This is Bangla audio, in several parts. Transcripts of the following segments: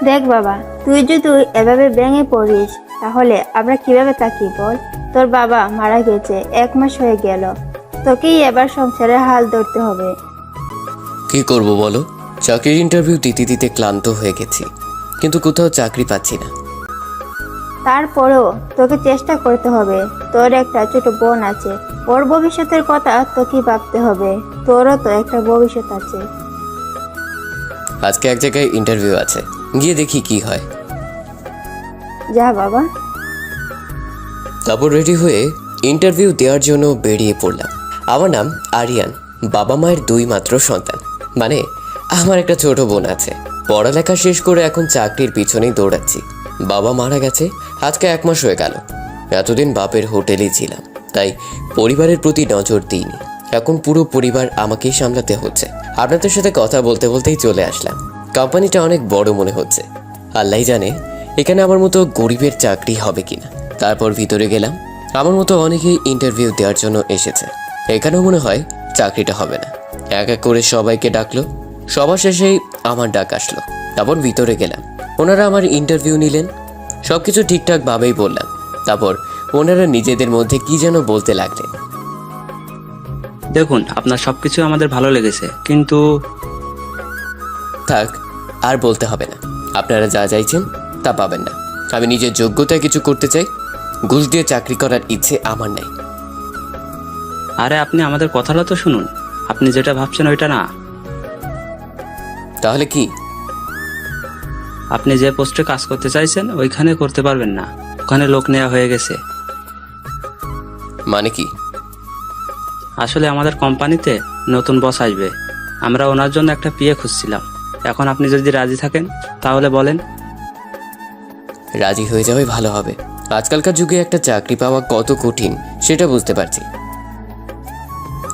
দেখ বাবা, তুই যদি এভাবে ভেঙে পড়িস তাহলে আমরা কিভাবে থাকি বল? তোর বাবা মারা গেছে, 1 মাস হয়ে গেল। তোকেই এবার সংসারের হাল ধরতে হবে। কি করব বলো? চাকরির ইন্টারভিউ দিতে দিতে ক্লান্ত হয়ে গেছি, কিন্তু কোথাও চাকরি পাচ্ছি না। তারপরেও তোকে চেষ্টা করতে হবে। তোর একটা ছোট বোন আছে, ওর ভবিষ্যতের কথা তোকে ভাবতে হবে। তোরও তো একটা ভবিষ্যৎ আছে। আজকে এক জায়গায় ইন্টারভিউ আছে, গিয়ে দেখি কি হয়। যা বাবা। তারপর রেডি হয়ে ইন্টারভিউ দেওয়ার জন্য বেরিয়ে পড়লাম। আমার নাম আরিয়ান, বাবা মায়ের 2 মাত্র সন্তান। মানে আমার একটা ছোট বোন আছে। পড়ালেখা শেষ করে এখন চাকরির পিছনেই দৌড়াচ্ছি। বাবা মারা গেছে আজকে 1 মাস হয়ে গেল। এতদিন বাপের হোটেলেই ছিলাম, তাই পরিবারের প্রতি নজর দিইনি। এখন পুরো পরিবার আমাকেই সামলাতে হচ্ছে। আপনাদের সাথে কথা বলতে বলতেই চলে আসলাম। কোম্পানিটা অনেক বড় মনে হচ্ছে। আল্লাহই জানে এখানে আমার মতো গরিবের চাকরি হবে কিনা। তারপর ভিতরে গেলাম। আমার মতো অনেকেই ইন্টারভিউ দেওয়ার জন্য এসেছে। এখানেও মনে হয় চাকরিটা হবে না। এক এক করে সবাইকে ডাকলো। সবার শেষেই আমার ডাক আসলো। তারপর ভিতরে গেলাম। ওনারা আমার ইন্টারভিউ নিলেন। সব কিছু ঠিকঠাকভাবেই বললাম। তারপর ওনারা নিজেদের মধ্যে কি যেন বলতে লাগলেন। দেখুন, আপনার সবকিছু আমাদের ভালো লেগেছে, কিন্তু থাক, আর বলতে হবে না। আপনারা যা চাইছেন তা পাবেন না। আমি নিজের যোগ্যতায় কিছু করতে চাই। ঘুষ দিয়ে চাকরি করার ইচ্ছে আমার নেই। আরে আপনি আমাদের কথাটা তো শুনুন। আপনি যেটা ভাবছেন ওইটা না। তাহলে কি? আপনি যে পোস্টে কাজ করতে চাইছেন ওইখানে করতে পারবেন না। ওখানে লোক নেওয়া হয়ে গেছে। মানে কি? আসলে আমাদের কোম্পানিতে নতুন বস আসবে। আমরা ওনার জন্য একটা পিএ খুঁজছিলাম। এখন আপনি যদি রাজি থাকেন তাহলে বলেন। রাজি হয়ে যাওয়াই ভালো হবে। আজকালকার যুগে একটা চাকরি পাওয়া কত কঠিন সেটা বুঝতে পারছি।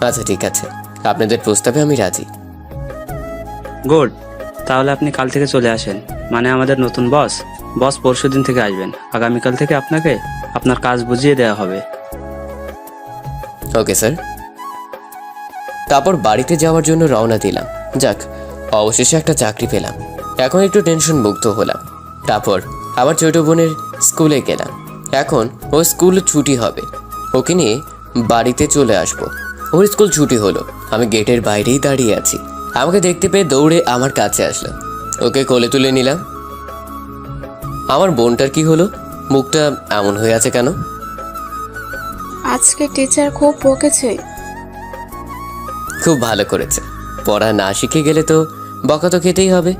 আচ্ছা ঠিক আছে, আপনাদের প্রস্তাবে আমি রাজি। গুড। তাহলে আপনি কাল থেকে চলে আসেন। মানে আমাদের নতুন বস পরশুদিন থেকে আসবেন। আগামীকাল থেকে আপনাকে আপনার কাজ বুঝিয়ে দেওয়া হবে। Okay sir. তারপর বাড়িতে যাওয়ার জন্য রওনা দিলাম। যাক, অবশেষে একটা চাকরি পেলাম। এখন একটু টেনশন মুক্ত হলাম। তারপর আবার ছোট বোনের স্কুলে গেলাম। এখন ও স্কুল ছুটি হবে, ওকে নিয়ে বাড়িতে চলে আসব। ওর স্কুল ছুটি হলো, আমি গেটের বাইরেই দাঁড়িয়ে আছি। আমাকে দেখতে পেয়ে দৌড়ে আমার কাছে আসলো। ওকে কোলে তুলে নিলাম। আমার বোনটার কি হলো? মুখটা এমন হয়ে আছে কেন? আজকে টিচার খুব বকেছে। খুব ভালো করেছে। পড়া না শিখে গেলে তো বকা তো খেতেই হবে।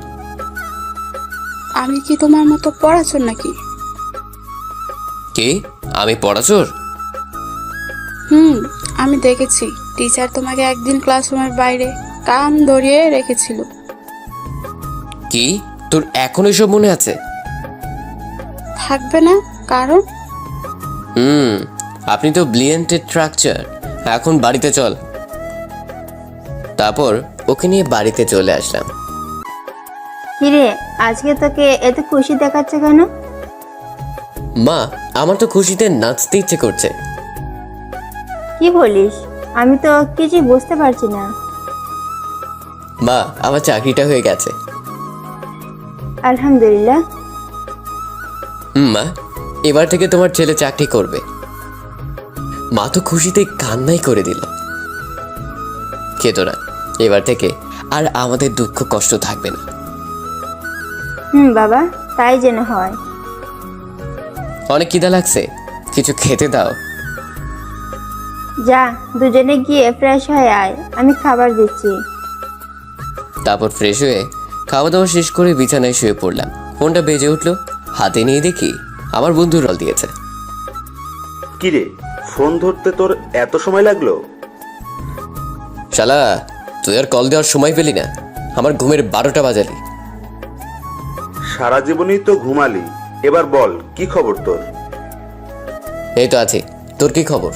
আমি কি তোমার মতো পড়াচোর নাকি? কি? আমি পড়াচোর? আমি দেখেছি টিচার তোমাকে একদিন ক্লাসরুমের বাইরে কান ধরিয়ে রেখেছিল। কি তোর এখন এসব মনে আছে? থাকবে না? কারণ আপনি তো ব্রিলিয়ান্টের স্ট্রাকচার। এখন বাড়িতে চল। তারপর ওকে নিয়ে বাড়িতে চলে আসলাম। কিরে, আজকে তোকে এত খুশি দেখাচ্ছে কেন? মা, আমার তো খুশিতে নাচতে ইচ্ছে করছে। কি বলিস? আমি তো কিছু বুঝতে পারছি না। মা, আমার চাকরিটা হয়ে গেছে। আলহামদুলিল্লাহ। মা, এবার থেকে তোমার ছেলে চাকরি করবে। মা তো খুশিতে কান্নাই করে দিল। খেতো না, এবার থেকে আর আমাদের দুঃখ কষ্ট থাকবে না। বাবা, তাই যেন হয়। অনেক খিদা লাগছে, কিছু খেতে দাও। যা, দুজনে গিয়ে ফ্রেশ হয়ে আয়, আমি খাবার দিচ্ছি। তারপর ফ্রেশ হয়ে খাওয়া দাওয়া শেষ করে বিছানায় শুয়ে পড়লাম। ফোনটা বেজে উঠলো, হাতে নিয়ে দেখি আমার বন্ধু রল দিয়েছে। কিরে, ফোন ধরতে তোর এত সময় লাগলো? শালা, তুই আর কল দেওয়ার সময় পেলি না, আমার ঘুমের 12টা বাজালি। সারা জীবনই তো ঘুমালি, এবার বল কি খবর তোর? এই তো আছি, তোর কি খবর?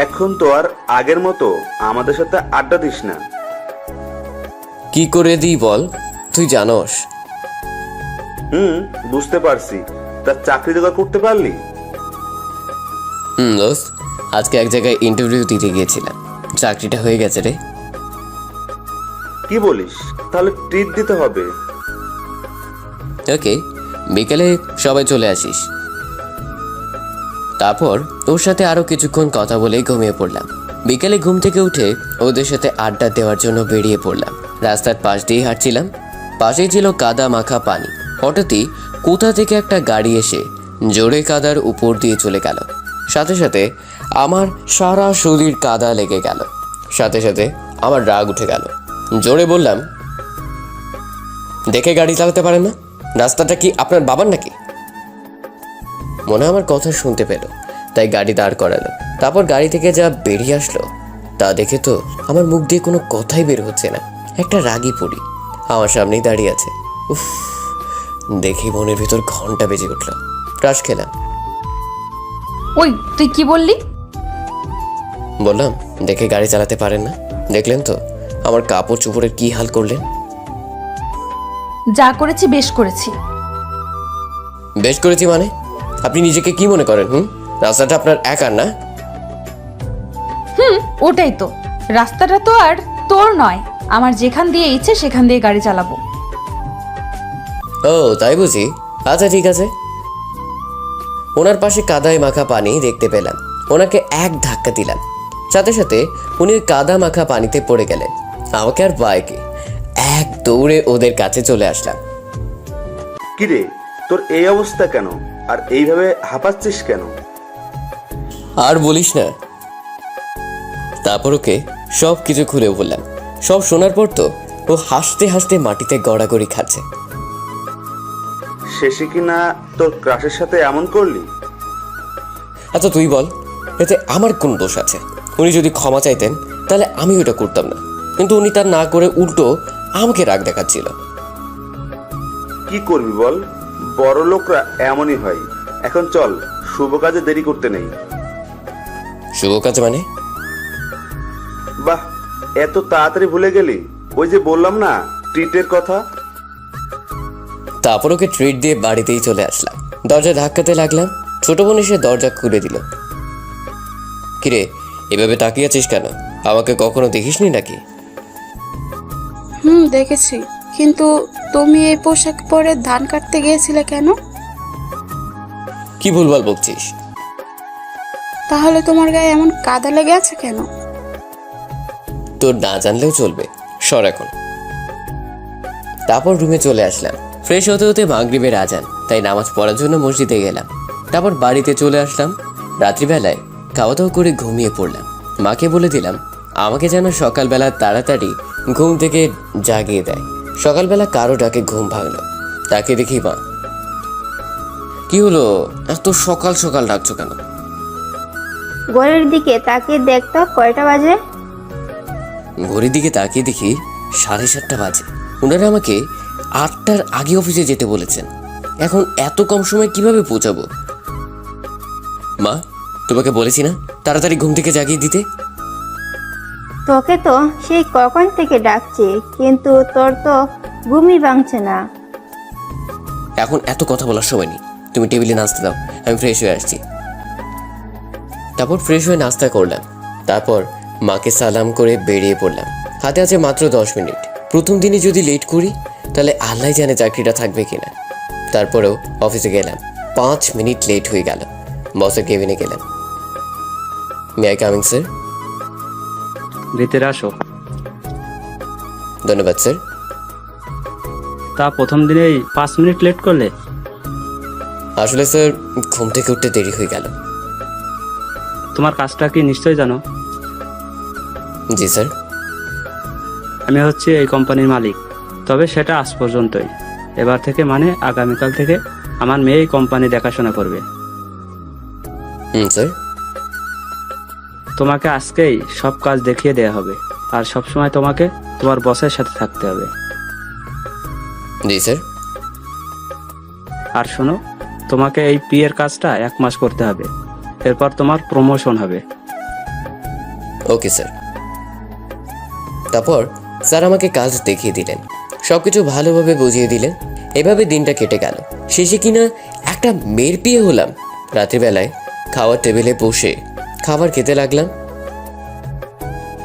এখন তো আর আগের মতো আমাদের সাথে আড্ডা দিস না। কি করে দিই বল, তুই জানোস। বুঝতে পারছি। তার চাকরি জোগাড় করতে পারলি? দোস্ত, আজকে এক জায়গায় ইন্টারভিউ দিতে গিয়েছিলাম, চাকরিটা হয়ে গেছে রে। কি বলিস? তাহলে ট্রিট দিতে হবে। ওকে, বিকেলে সবাই চলে আসিস। তারপর ওর সাথে আরও কিছুক্ষণ কথা বলে ঘুমিয়ে পড়লাম। বিকেলে ঘুম থেকে উঠে ওদের সাথে আড্ডা দেওয়ার জন্য বেরিয়ে পড়লাম। রাস্তার পাশ দিয়ে হাঁটছিলাম, পাশেই ছিল কাদা মাখা পানি। হঠাৎই কোথা থেকে একটা গাড়ি এসে জোরে কাদার উপর দিয়ে চলে গেল। সাথে সাথে আমার সারা শরীর কাদা লেগে গেল। সাথে সাথে আমার রাগ উঠে গেল। জোরে বললাম, দেখে গাড়ি চালাতে পারেন না? রাস্তাটা কি আপনার বাবার নাকি? মনে হয় আমার কথা শুনতে পেল, তাই গাড়ি দাঁড় করালো। তারপর গাড়ি থেকে যা বেরিয়ে আসলো তা দেখে তো আমার মুখ দিয়ে কোনো কথাই বের হচ্ছে না। একটা রাগী পড়ি আমার সামনেই দাঁড়িয়ে আছে। উফ, দেখি মনের ভিতর ঘন্টা বেজে উঠল। ক্রাশ খেলাম। ওই তুই কি বললি? বললাম, দেখে গাড়ি চালাতে পারেন না? দেখলেন তো আমার কাপড় চোপড়ের কি হাল করলেন। যা করেছি বেশ করেছি। বেশ করেছি মানে? আপনি নিজেকে কি মনে করেন? রাস্তাটা আপনার একার না? ওটাই তো, রাস্তাটা তো আর তোর নয়। আমার যেখান দিয়ে ইচ্ছে সেখান দিয়ে গাড়ি চালাবো। ও তাই বুঝি? আচ্ছা ঠিক আছে। ওনার পাশে কাদায় মাখা পানি দেখতে পেলাম। ওনাকে এক ধাক্কা দিলাম, সাথে সাথে উনি ওই কাদা মাখা পানিতে পড়ে গেলেন। আমাকে আর বাইকে এক দৌড়ে ওদের কাছে চলে আসলাম। কিরে, তোর এই অবস্থা কেন? আর এইভাবে হাঁপাচ্ছিস কেন? আর বলিস না। তারপর ওকে সব কিছু খুলে বললাম। সব শোনার পর তো ও হাসতে হাসতে মাটিতে গড়াগড়ি খাচ্ছে। শেষে কি না তোর ক্রাশের সাথে এমন করলি? আচ্ছা তুই বল, এতে আমার কোন দোষ আছে? উনি যদি ক্ষমা চাইতেন তাহলে আমি ওটা করতাম না, কিন্তু উনি তার না করে উল্টো আমাকে রাগ দেখাচ্ছিল। কি করবি বল, বড় লোকরা এমনই হয়। এখন চল, শুভ কাজে দেরি করতে নেই। শুভ কাজ মানে? বাহ, এত তাড়াতাড়ি ভুলে গেলি? ওই যে বললাম না, ট্রিটের কথা। তারপর ওকে ট্রিট দিয়ে বাড়িতেই চলে আসলাম। দরজা ধাক্কাতে লাগলাম। ছোট বোন এসে দরজা খুলে দিল। কিরে, এভাবে তাকিয়ে আছিস কেন? আমাকে কখনো দেখিসনি নাকি? দেখেছি, কিন্তু তুমি এই পোশাক পরে ধান কাটতে গিয়েছিলে কেন? কি ভুলভাল বকছিস? তাহলে তোমার গায়ে এমন কাদা লেগে আছে কেন? তোর না জানলেও চলবে, সর এখন। তারপর রুমে চলে আসলাম। ফ্রেশ হতে হতে মাগরিবের আজান, তাই নামাজ পড়ার জন্য মসজিদে গেলাম। তারপর বাড়িতে চলে আসলাম। রাত্রিবেলায় খাওয়া দাওয়া করে ঘুমিয়ে পড়লাম। মাকে বলে দিলাম আমাকে যেন সকালবেলা তাড়াতাড়ি ঘুম থেকে জাগিয়ে দেয়। সকালবেলা কারো ডাকে ঘুম ভাঙলো। তাকে দেখি মা। কি হলো, এত সকাল সকাল ডাকছো কেন? ঘরের দিকে তাকিয়ে দেখতো কয়টা বাজে। ঘড়ির দিকে তাকিয়ে দেখি 7:30 বাজে। ওনারা আমাকে 8টার আগে অফিসে যেতে বলেছেন। এখন এত কম সময় কিভাবে পৌঁছাবো? মা, তোমাকে বলেছি না তাড়াতাড়ি ঘুম থেকে জাগিয়ে দিতে? তোকে তো সেই কখন থেকে ডাকছি, কিন্তু তোর তো ঘুমই ভাঙছে না। এখন এত কথা বলার সময় নেই, তুমি টেবিলে নাস্তা দাও, আমি ফ্রেশ হয়ে আসছি। তারপর ফ্রেশ হয়ে নাস্তা করলাম। তারপর মাকে সালাম করে বেরিয়ে পড়লাম। হাতে আছে মাত্র 10 মিনিট। প্রথম দিনে যদি লেট করি তাহলে আল্লাহ জানে চাকরিটা থাকবে কিনা। তারপরেও অফিসে গেলাম। 5 মিনিট লেট হয়ে গেল। বসের কেবিনে গেলাম। May I coming sir? ভিতরে আসো। ধন্যবাদ স্যার। তা প্রথম দিনেই 5 মিনিট লেট করলে? আসলে স্যার ঘুম থেকে উঠতে দেরি হয়ে গেল। তোমার কাজটা কি নিশ্চয়ই জানো? জি স্যার। আমি হচ্ছি এই কোম্পানির মালিক, তবে সেটা আজ পর্যন্তই। এবার থেকে মানে আগামীকাল থেকে আমার মেয়ে এই কোম্পানি দেখাশোনা করবে। স্যার। তোমাকে আজকেই সব কাজ দেখিয়ে দেওয়া হবে, আর সবসময় তোমাকে তোমার বসের সাথে থাকতে হবে। জি স্যার। আর শোনো, তোমাকে এই পিএর কাজটা 1 মাস করতে হবে, এরপর তোমার প্রমোশন হবে। Okay sir. তারপর স্যার আমাকে কাজ দেখিয়ে দিলেন, সবকিছু ভালোভাবে বুঝিয়ে দিলেন। এভাবে দিনটা কেটে গেল। শেষে কিনা একটা মেয়ের বিয়ে হলাম। রাত্রিবেলায় খাওয়ার টেবিলে বসে খাবার খেতে লাগলাম।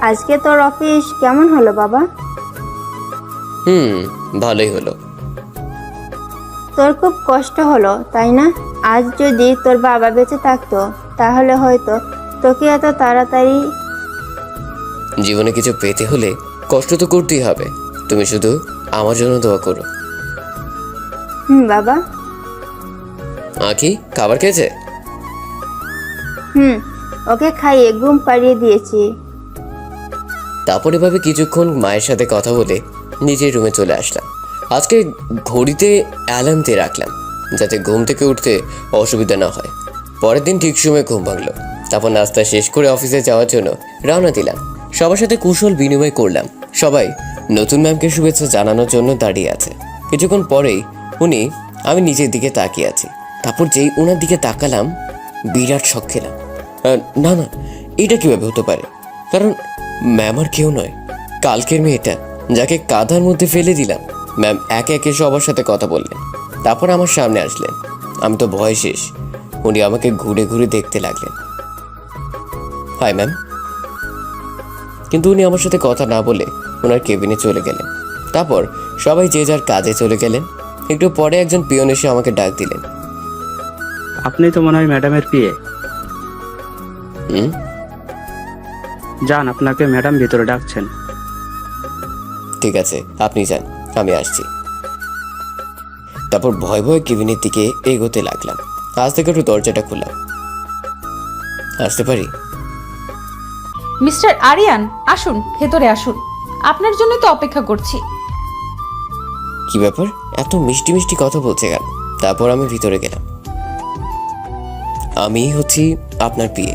আজকে তোর অফিস কেমন হলো বাবা? ভালোই হলো। তোর খুব কষ্ট হলো তাই না? আজ যদি তোর বাবা বেঁচে থাকতো তাহলে হয়তো তোকে এত তাড়াতাড়ি। জীবনে কিছু পেতে হলে কষ্ট তো করতেই হবে। তুমি শুধু আমার জন্য দোয়া করো। বাবা। আঁকি খাবার খেয়েছে? ওকে খাইয়ে ঘুম পাড়িয়ে দিয়েছি। তারপর এভাবে কিছুক্ষণ মায়ের সাথে কথা বলে নিজের রুমে চলে আসলাম। আজকে ঘড়িতে অ্যালার্ম দিয়ে রাখলাম যাতে ঘুম থেকে উঠতে অসুবিধা না হয়। পরের দিন ঠিক সময় ঘুম ভাঙলো। তারপর নাস্তা শেষ করে অফিসে যাওয়ার জন্য রওনা দিলাম। সবার সাথে কুশল বিনিময় করলাম। সবাই নতুন ম্যামকে শুভেচ্ছা জানানোর জন্য দাঁড়িয়ে আছে। কিছুক্ষণ পরেই আমি নিজের দিকে তাকিয়ে আছি। তারপর যেই ওনার দিকে তাকালাম বিরাট শক খেলাম। না না, এটা কীভাবে হতে পারে? কারণ ম্যাম আর কেউ নয়, কালকের মেয়েটা যাকে কাঁধার মধ্যে ফেলে দিলাম। ম্যাম একে একে সবার সাথে কথা বললেন, তারপর আমার সামনে আসলেন। আমি তো ভয় শেষ। উনি আমাকে ঘুরে ঘুরে দেখতে লাগলেন। Hi ma'am. কিন্তু উনি আমার সাথে কথা না বলে ওনার কেবিনে চলে গেলেন। তারপর সবাই যে যার কাজে চলে গেলেন। একটু পরে একজন পিয়ন এসে আমাকে ডাক দিলেন। আপনি তো মনে হয় ম্যাডামের পিএ। হুম, যান, আপনাকে ম্যাডাম ভিতরে ডাকছেন। ঠিক আছে, আপনি যান, আমি আসছি। তারপর ভয় ভয় কেবিনের দিকে এগোতে লাগলাম। আজ থেকে একটু দরজাটা খুললাম। আসতে পারি? মিস্টার আরিয়ান, আসুন, ভেতরে আসুন। আপনার জন্য তো অপেক্ষা করছি। কি ব্যাপার, এত মিষ্টি মিষ্টি কথা বলছে কেন? তারপর আমি ভিতরে গেলাম। আমি হচ্ছি আপনার পিএ।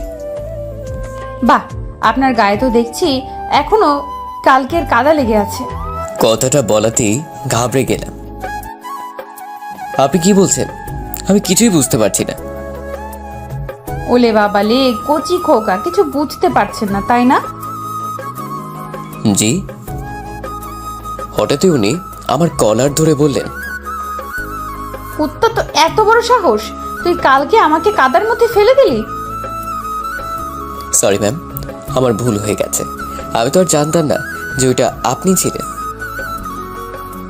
বাহ, আপনার গায়ে তো দেখছি এখনো কালকের কাদা লেগে আছে। কথাটা বলাতেই ঘাবড়ে গেলাম। আপনি কি বলছেন? আমি কিছুই বুঝতে পারছি না। ওলে বাবা লে, কচি খোকা, কিছু বুঝতে পারছেন না তাই না? জি। হঠাৎই উনি আমার কলার ধরে বললেন, কুত্তা তো এত বড় সাহস, তুই কালকে আমাকে কাদার মধ্যে ফেলে দিলি? সরি ম্যাম, আমার ভুল হয়ে গেছে। আমি তো আর জানতাম না যে ওইটা আপনি ছিলেন।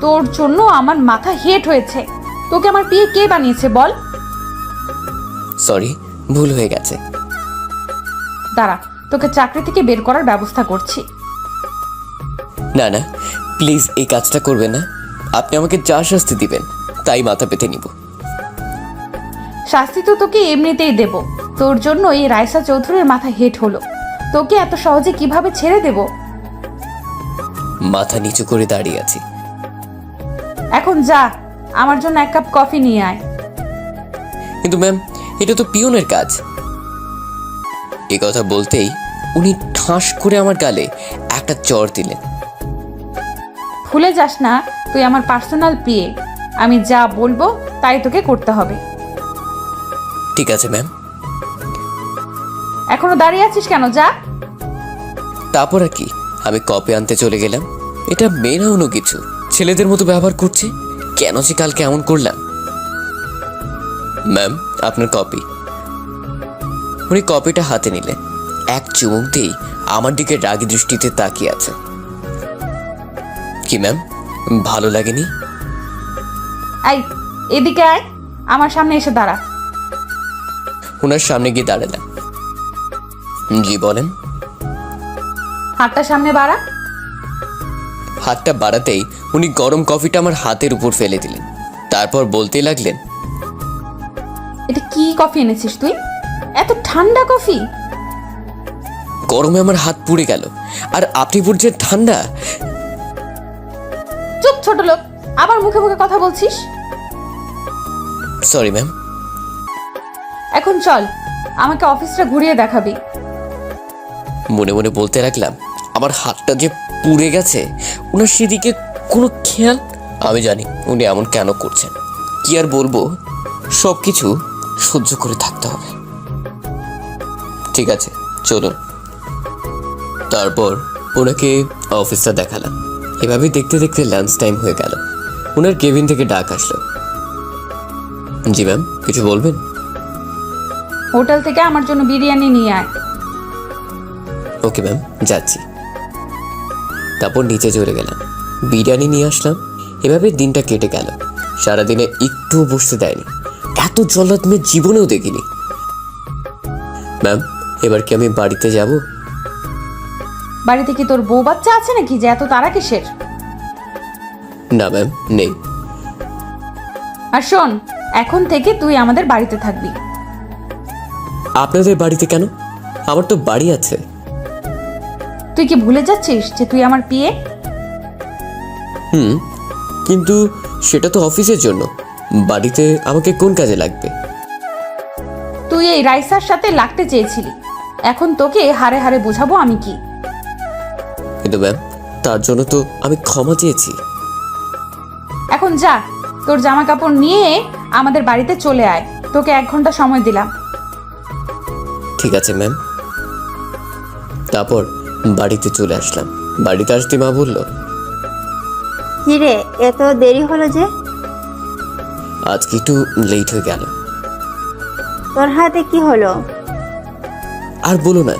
তোর জন্য আমার মাথা হেট হয়েছে। তোকে আমার বিয়ে কে বানিয়েছে বল? সরি, ভুল হয়ে গেছে। দাঁড়া, তোকে চাকরি থেকে বের করার ব্যবস্থা করছি। না না, প্লিজ এই কাজটা করবেন না। আপনি আমাকে যা শাস্তি দিবেন তাই মাথা পেতে নিব। শাস্তি তো তোকে এমনিতেই দেব। তোর জন্য এই রাইসা চৌধুরীর মাথা হেট হলো। তোকে এত সহজে কিভাবে ছেড়ে দেব? মাথা নিচু করে দাঁড়িয়ে আছি। এখন যা, আমার জন্য এক কাপ কফি নিয়ে আয়। কিন্তু ম্যাম, এটা তো পিয়নের কাজ। এই কথা বলতেই উনি ঠাস করে আমার গালে একটা চড় দিলেন। ভুলে যাস না, তুই আমার পার্সোনাল পিএ। আমি যা বলবো তাই তোকে করতে হবে। ঠিক আছে ম্যাম। এখনো দাঁড়িয়ে আছিস কেন? যা। তারপর আর কি, আমি কপি আনতে চলে গেলাম। এটা মেয়ে না অন্য কিছু, ছেলেদের মতো ব্যবহার করছে। কেন যে কালকে এমন করলাম? ম্যাম, আপনার কপি। উনি কপিটা হাতে নিলেন। এক চুমুক দিয়েই আমার দিকে রাগী দৃষ্টিতে তাকিয়ে আছে। কি ম্যাম, ভালো লাগেনি? আই, এদিকে আয়, আমার সামনে এসে দাঁড়া। ওনার সামনে গিয়ে দাঁড়ালাম। জি বলেন। হাতটা সামনে বাড়া। হাতটা বাড়াতেই উনি গরম কফিটা আমার হাতের উপর ফেলে দিলেন। তারপর বলতে লাগলেন, এটা কি কফি এনেছিস তুই? এত ঠান্ডা কফি? গরমে আমার হাত পুড়ে গেল, আর আপনি বলছেন ঠান্ডা? চুপ ছোট লোক, আবার মুখে মুখে কথা বলছিস। Sorry ma'am. এখন চল, আমাকে অফিসটা ঘুরিয়ে দেখাবি। মনে মনে বলতে লাগলাম, আমার হাতটা যে পুড়ে গেছে, ওনার সেদিকে কোনো খেয়াল। আমি জানি উনি এমন কেন করছেন। কি আর বলবো, সব কিছু সহ্য করে থাকতে হবে। ঠিক আছে, চলুন। তারপর ওনাকে অফিসটা দেখালাম। এভাবে দেখতে দেখতে লাঞ্চ টাইম হয়ে গেল। ওনার কেবিন থেকে ডাক আসলো। জি ম্যাম, কিছু বলবেন? হোটেল থেকে আমার জন্য বিরিয়ানি নিয়ে আয়। ওকে ম্যাম, যাচ্ছি। তারপর নিচে চলে গেলাম, বিরিয়ানি নিয়ে আসলাম। এভাবে দিনটা কেটে গেল। সারাদিনে একটুও বসতে দেয়নি। এত জল্লাদ মেয়ে জীবনেও দেখিনি। ম্যাম, এবার কি আমি বাড়িতে যাব? বাড়িতে কি তোর বউ বাচ্চা আছে নাকি যে এত তারা কিসের? না ম্যাম, নেই। আর শোন, এখন থেকে তুই আমাদের বাড়িতে থাকবি। আপনাদের বাড়িতে কেন? আমার তো বাড়ি আছে। তুই কি ভুলে যাচ্ছিস যে তুই আমার পিএ? কিন্তু সেটা তো অফিসের জন্য। বাড়িতে আমাকে কোন কাজে লাগবে? তুই এই রাইসার সাথে লাগতে চেয়েছিলি, এখন তোকে হারে হারে বোঝাবো আমি কি। কিন্তু ম্যাম, তার জন্য তো আমি ক্ষমা চেয়েছি। এখন যা, তোর জামা কাপড় নিয়ে আমাদের বাড়িতে চলে আয়। তোকে 1 ঘন্টা সময় দিলাম। ঠিক আছে ম্যাম। তারপর বাড়িতে চলে আসলাম। বাড়িতে আসতে মা বলল, কিরে এত দেরি হলো যে? আজকে একটু লেট হয়ে গেল। তোর হাতে কি হলো? আর বলো না,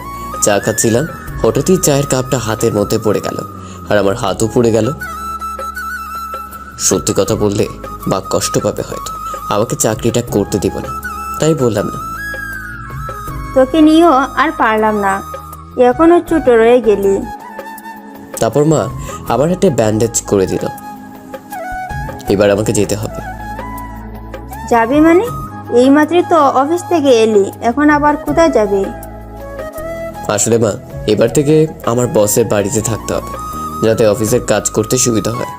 চা খাচ্ছিলাম, হঠাৎই চায়ের কাপটা হাতের মধ্যে পড়ে গেল, আর আমার হাতও পড়ে গেল। সত্যি কথা বললে বা কষ্ট পাবে হয়তো, আমাকে চাকরিটা করতে দিব না, তাই বললাম না। তোকে নিয়েও আর পারলাম না, এখনো ছোট রয়ে গেলি। তারপর মা আমার একটা ব্যান্ডেজ করে দিল। এবার আমাকে যেতে হবে। যাবি মানে? এইমাত্রই তো অফিস থেকে এলি, এখন আবার কোথায় যাবি? আসলে মা, এবার থেকে আমার বসের বাড়িতে থাকতে হবে, যাতে অফিসের কাজ করতে সুবিধা হয়।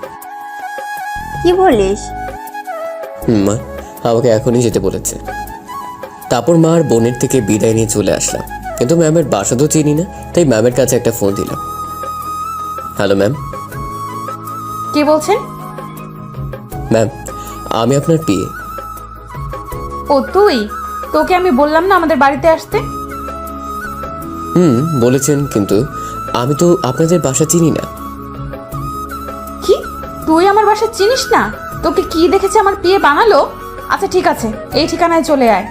কি বলিস? মা আমাকে এখনই যেতে বলেছে। তারপর মা আর বোনের থেকে বিদায় নিয়ে চলে আসলাম, কিন্তু ম্যামের বাসা তো চিনি না, তাই ম্যামের কাছে একটা ফোন দিলাম। Hello ma'am. কে বলছেন? ম্যাম, আমি আপনার পিএ। ও তুই? তোকে আমি বললাম না আমাদের বাড়িতে আসতে? বলেছেন, কিন্তু আমি তো আপনাদের বাসা চিনি না। কি, তুই আমার বাসা চিনিস না? তোকে কি দেখেছে আমার পিএ বানালো? আচ্ছা ঠিক আছে, এই ঠিকানায় চলে আয়।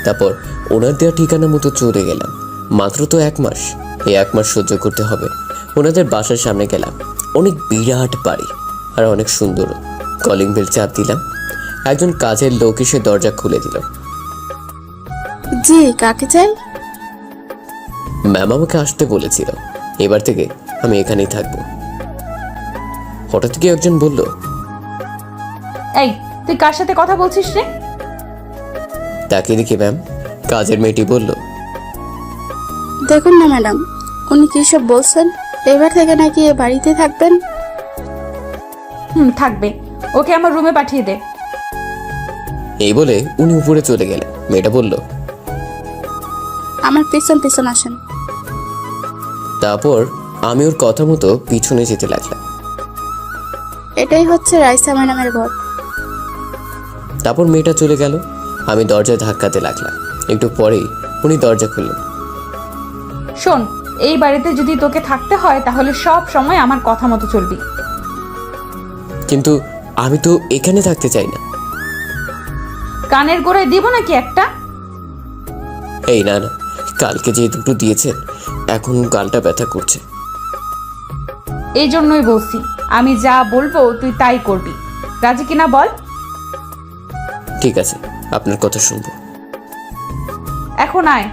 তারপর ওনার দেওয়া ঠিকানা মতো চলে গেলাম। মাত্র তো 1 মাস, এই 1 মাস সহ্য করতে হবে। ওনাদের বাসার সামনে গেলাম। অনেক বিরাট বাড়ি আর অনেক সুন্দর। কলিং বেল চাপ দিলাম। একজন কাজের লোক এসে দরজা খুলে দিল। জি, কাকে চাই? ম্যাম আমাকে আসতে বলেছিল। এবার থেকে আমি এখানেই থাকবো। হঠাৎ কি একজন বলল, এই, তুই কার সাথে কথা বলছিস রে? তাকে দেখে ম্যাম কাজের মেয়েটি বলল, দেখুন না ম্যাডাম, উনি কি সব বলছেন? এবার থেকে নাকি এ বাড়িতে থাকবেন? থাকবে। ওকে আমার রুমে পাঠিয়ে দে। এই বলে উনি উপরে চলে গেলেন। মেয়েটা বলল, আমার পিছন পিছন আসেন। তারপর আমি ওর কথা মতো পিছনে যেতে লাগলাম। এটাই হচ্ছে রাইসা ম্যাডামের ঘর। তারপর মেয়েটা চলে গেল। আমি দরজায় ধাক্কাতে লাগলাম। একটু পরেই উনি দরজা খুললেন। শোন, এই বাড়িতে যদি তোকে থাকতে হয় তাহলে সব সময় আমার কথা মতো চলবি। কিন্তু আমি তো এখানে থাকতে চাই না। কানের গোড়ায় দিব নাকি একটা? এই না না, কালকে যে দুটো দিয়েছেন এখন গালটা ব্যথা করছে। এই জন্যই বলছি, আমি যা বলবো তুই তাই করবি। রাজি কিনা বল? ঠিক আছে, আপনার কথা শুনবো। এখন আয়,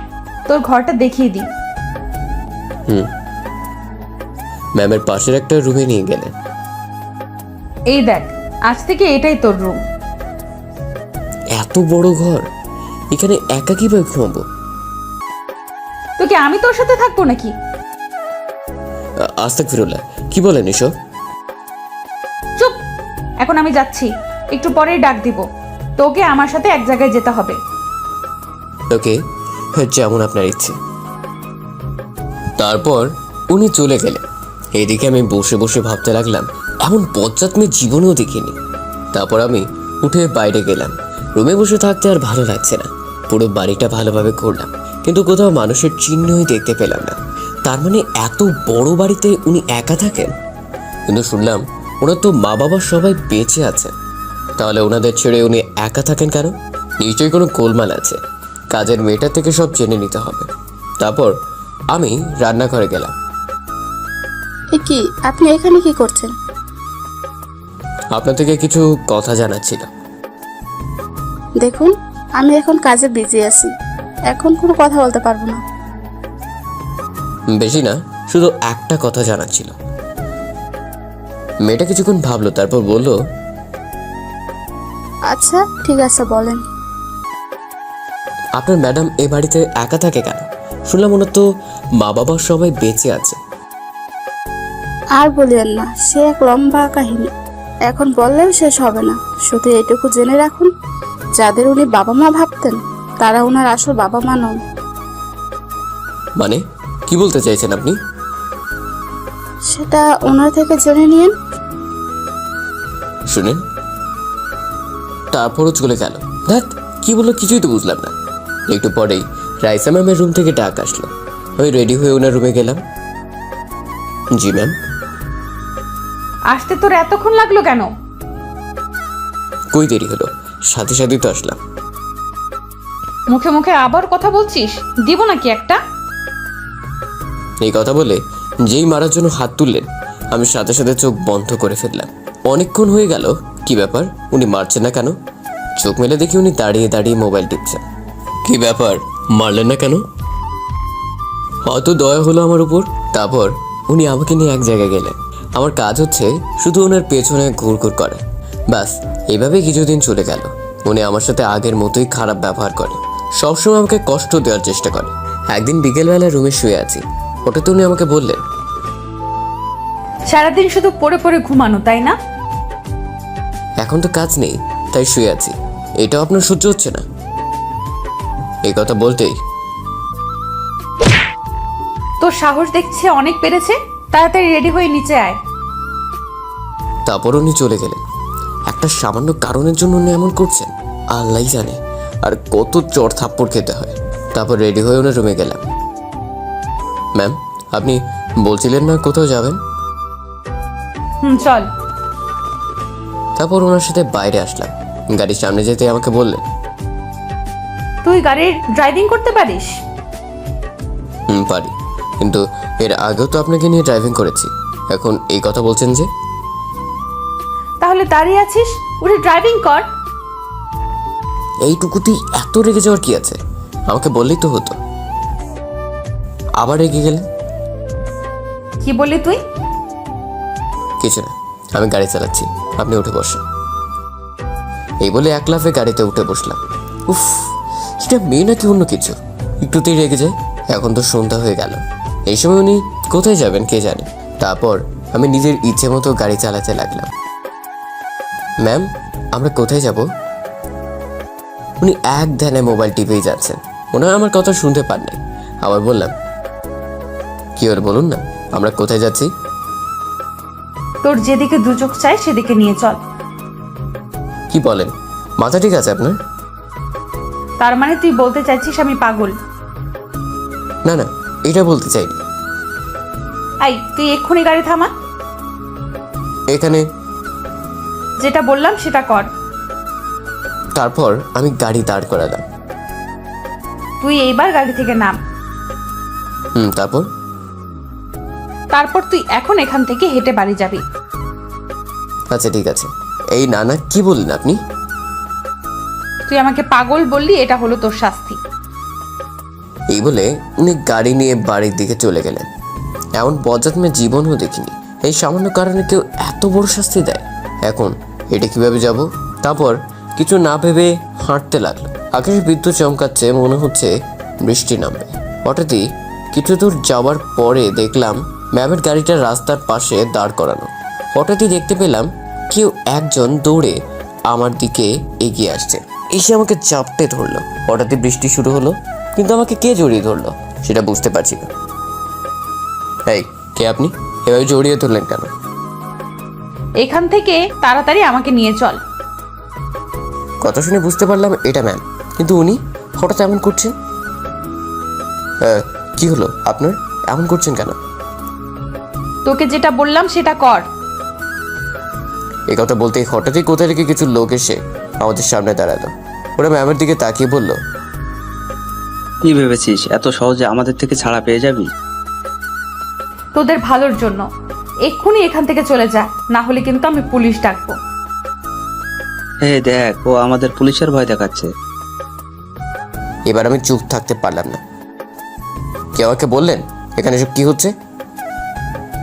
তোর ঘরটা দেখিয়ে দিই। ম্যামের পাশের একটা রুমে নিয়ে গেলেন। এই দেখ, আজ থেকে এটাই তোর রুম। এত বড় ঘর, এখানে একা কিভাবে ঘুমাবো? তোকে আমি তোর সাথে থাকবো নাকি? আস্তাগফিরুল্লাহ, কি বলেন এসব? চুপ, এখন আমি যাচ্ছি, একটু পরেই ডাক দিব। তোকে আমার সাথে এক জায়গায় যেতে হবে। ওকে, যেমন আপনার ইচ্ছে। তারপর উনি চলে গেলেন। এদিকে আমি বসে বসে ভাবতে লাগলাম, এমন বজ্জাত মেয়ে জীবনেও দেখিনি। তারপর আমি উঠে বাইরে গেলাম। রুমে বসে থাকতে আর ভালো লাগছে না। পুরো বাড়িটা ভালোভাবে ঘুরলাম, কিন্তু কোথাও মানুষের চিহ্নই দেখতে পেলাম না। তার মানে এত বড় বাড়িতে উনি একা থাকেন? কিন্তু শুনলাম ওনার তো মা বাবা সবাই বেঁচে আছেন। তাহলে ওনাদের ছেড়ে উনি একা থাকেন কেন? নিশ্চয়ই কোনো গোলমাল আছে। কাজের মেয়েটা থেকে সব জেনে নিতে হবে। তারপর আমি রান্নাঘরে গেলাম। এ কি, আপনি এখানে কি করছেন? আপনার থেকে কিছু কথা জানার ছিল। দেখুন, আমি এখন কাজে বিজি আছি, এখন কোনো কথা বলতে পারবো না। বেশি না, শুধু একটা কথা জানার ছিল। মেয়েটা কিছুক্ষণ ভাবলো, তারপর বলল, আচ্ছা ঠিক আছে, বলেন। আপনার ম্যাডাম এই বাড়িতে একা থাকে কেন? শুনলাম ওনার তো মা বাবা সবাই বেঁচে আছে। আর বলিয়েন না, সে এক লম্বা কাহিনী, এখন বললেও শেষ হবে না। শুধু এটুকু জেনে রাখুন, যাদের উনি বাবা মা ভাবতেন তারা ওনার আসল বাবা মা নন। মানে কি বলতে চাইছেন আপনি? সেটা ওনার থেকে জেনে নিন। শুনেন, তারপরও চলে গেল। ধ্যাত, কি বললো কিছুই তো বুঝলাম না। একটু পরেই রাইসা ম্যামের রুম থেকে ডাক আসলো। আমি রেডি হয়ে ওনার রুমে গেলাম। জি ম্যাম। আসতে তোর এতক্ষণ লাগলো কেন? কই দেরি হলো, সাথে সাথেই তো আসলাম। মুখে মুখে আবার কথা বলছিস, দিব নাকি একটা? এই কথা বলে যেই মারার জন্য হাত তুললেন, আমি সাথে সাথে চোখ বন্ধ করে ফেললাম। অনেকক্ষণ হয়ে গেল, কি ব্যাপার, উনি মারছেন না কেন? চোখ মেলে দেখি উনি দাঁড়িয়ে দাঁড়িয়ে মোবাইল টিপছেন। কি ব্যাপার, মারলেন না কেন? হয়তো দয়া হলো আমার উপর। তারপর উনি আমাকে নিয়ে এক জায়গায় গেলেন। আমার কাজ হচ্ছে শুধু ওনার পেছনে ঘুরঘুর করা। ব্যাস, এভাবে কিছুদিন চলে গেল। উনি আমার সাথে আগের মতোই খারাপ ব্যবহার করে, সবসময় আমাকে কষ্ট দেওয়ার চেষ্টা করে। একদিন বিকেলবেলা রুমে শুয়ে আছি, হঠাৎ উনি আমাকে বললেন, সারাদিন শুধু পড়ে পড়ে ঘুমানো, তাই না? এখন তো কাজ নেই, তাই শুয়ে আছি। এটাও আপনার সহ্য হচ্ছে না? এই কথা বলতেই তোর সাহস দেখছে অনেক বেড়েছে, তাড়াতাড়ি রেডি হয়ে নিচে আয়। তারপর উনি চলে গেলেন। একটা সামান্য কারণের জন্য উনি এমন করছেন, আল্লাহই জানে আর কত চড় থাপ্পড় খেতে হয়। তারপর রেডি হয়ে ওনার রুমে গেলাম। ম্যাম, আপনি বলছিলেন না কোথাও যাবেন? চল। তারপর ওনার সাথে বাইরে আসলাম। গাড়ির সামনে যেতে আমাকে বললেন, তুই গাড়ির ড্রাইভিং করতে পারিস? পারি, কিন্তু এর আগেও তো আপনাকে নিয়ে ড্রাইভিং করেছি। এখন এই কথা বলছেন যে? তাহলে দাঁড়িয়ে আছিস, উঠে ড্রাইভিং কর। এইটুকুতেই এত রেগে যাওয়ার কি আছে? আমাকে বললেই তো হতো। আবার রেগে গেলেন। কি বললি তুই? কিছু না, আমি গাড়ি চালাচ্ছি, আপনি উঠে বসেন। এই বলে এক লাফে গাড়িতে উঠে বসলাম। উফ, এটা মেয়ে নাকি অন্য কিছু, একটুতেই রেগে যায়। এখন তো সন্ধ্যা হয়ে গেল, এই সময় উনি কোথায় যাবেন কে জানে। তারপর আমি নিজের ইচ্ছে মতো গাড়ি চালাতে লাগলাম। ম্যাম, আমরা কোথায় যাব? উনি এক ধ্যানে মোবাইল টিপেই যাচ্ছেন। ওনারা আমার কথা শুনতে পান নাই। আবার বললাম, কি হল বলুন না, আমরা কোথায় যাচ্ছি? তোর যেদিকে দু চোখ চাই সেদিকে নিয়ে চল। কি বলেন, মাথা ঠিক আছে আপনার? তার মানে তুই বলতে চাইছিস আমি পাগল? না না, এটা বলতে চাইনি। এই, তুই এক্ষুনি গাড়ি থামা। এখানে। যেটা বললাম সেটা কর। তারপর আমি গাড়ি দাঁড় করালাম। তুই এইবার গাড়ি থেকে নাম। তারপর? তারপর তুই এখন এখান থেকে হেঁটে বাড়ি যাবি। আচ্ছা ঠিক আছে। এই না না, কি বললেন আপনি? তুই আমাকে পাগল বললি, এটা হলো তোর শাস্তি। এই বলে উনি গাড়ি নিয়ে বাড়ির দিকে চলে গেলেন। এমন বজ্জাত মেয়ে জীবনও দেখিনি। এই সামান্য কারণে কেউ এত বড় শাস্তি দেয়। এখন এটা কিভাবে যাব? তারপর কিছু না ভেবে হাঁটতে লাগলো। আকাশে বিদ্যুৎ চমকাচ্ছে, মনে হচ্ছে বৃষ্টি নামবে। হঠাৎই কিছু দূর যাওয়ার পরে দেখলাম ম্যামের গাড়িটা রাস্তার পাশে দাঁড় করানো। হঠাৎই দেখতে পেলাম কেউ একজন দৌড়ে আমার দিকে এগিয়ে আসছে, এসে আমাকে চাপটে ধরলো। হঠাৎই বৃষ্টি শুরু হলো, কিন্তু আমাকে কে জড়িয়ে ধরলো সেটা বুঝতে পারছি না। এই, কে আপনি? এভাবে জড়িয়ে ধরলেন কেন? এখান থেকে তাড়াতাড়ি আমাকে নিয়ে চল। কথা শুনে বুঝতে পারলাম এটা ম্যাম, কিন্তু উনি হঠাৎ এমন করছেন। কি হলো আপনার, এমন করছেন কেন? তোকে যেটা বললাম সেটা কর। এই কথা বলতে হঠাৎই কোথা থেকে কিছু লোক এসে আমাদের সামনে দাঁড়ালো। ওরা ম্যামের দিকে তাকিয়ে বলল, কি ভেবেছিস এত সহজে আমাদের থেকে ছাড়া পেয়ে যাবি? তোদের ভালোর জন্য এক্ষুনি এখান থেকে চলে যা, না হলে কিন্তু আমি পুলিশ ডাকবো। হে দেখ, ও আমাদের পুলিশের ভয় দেখাচ্ছে। এবার আমি চুপ থাকতে পারলাম না। কেউ আমাকে বললেন এখানে সব কি হচ্ছে?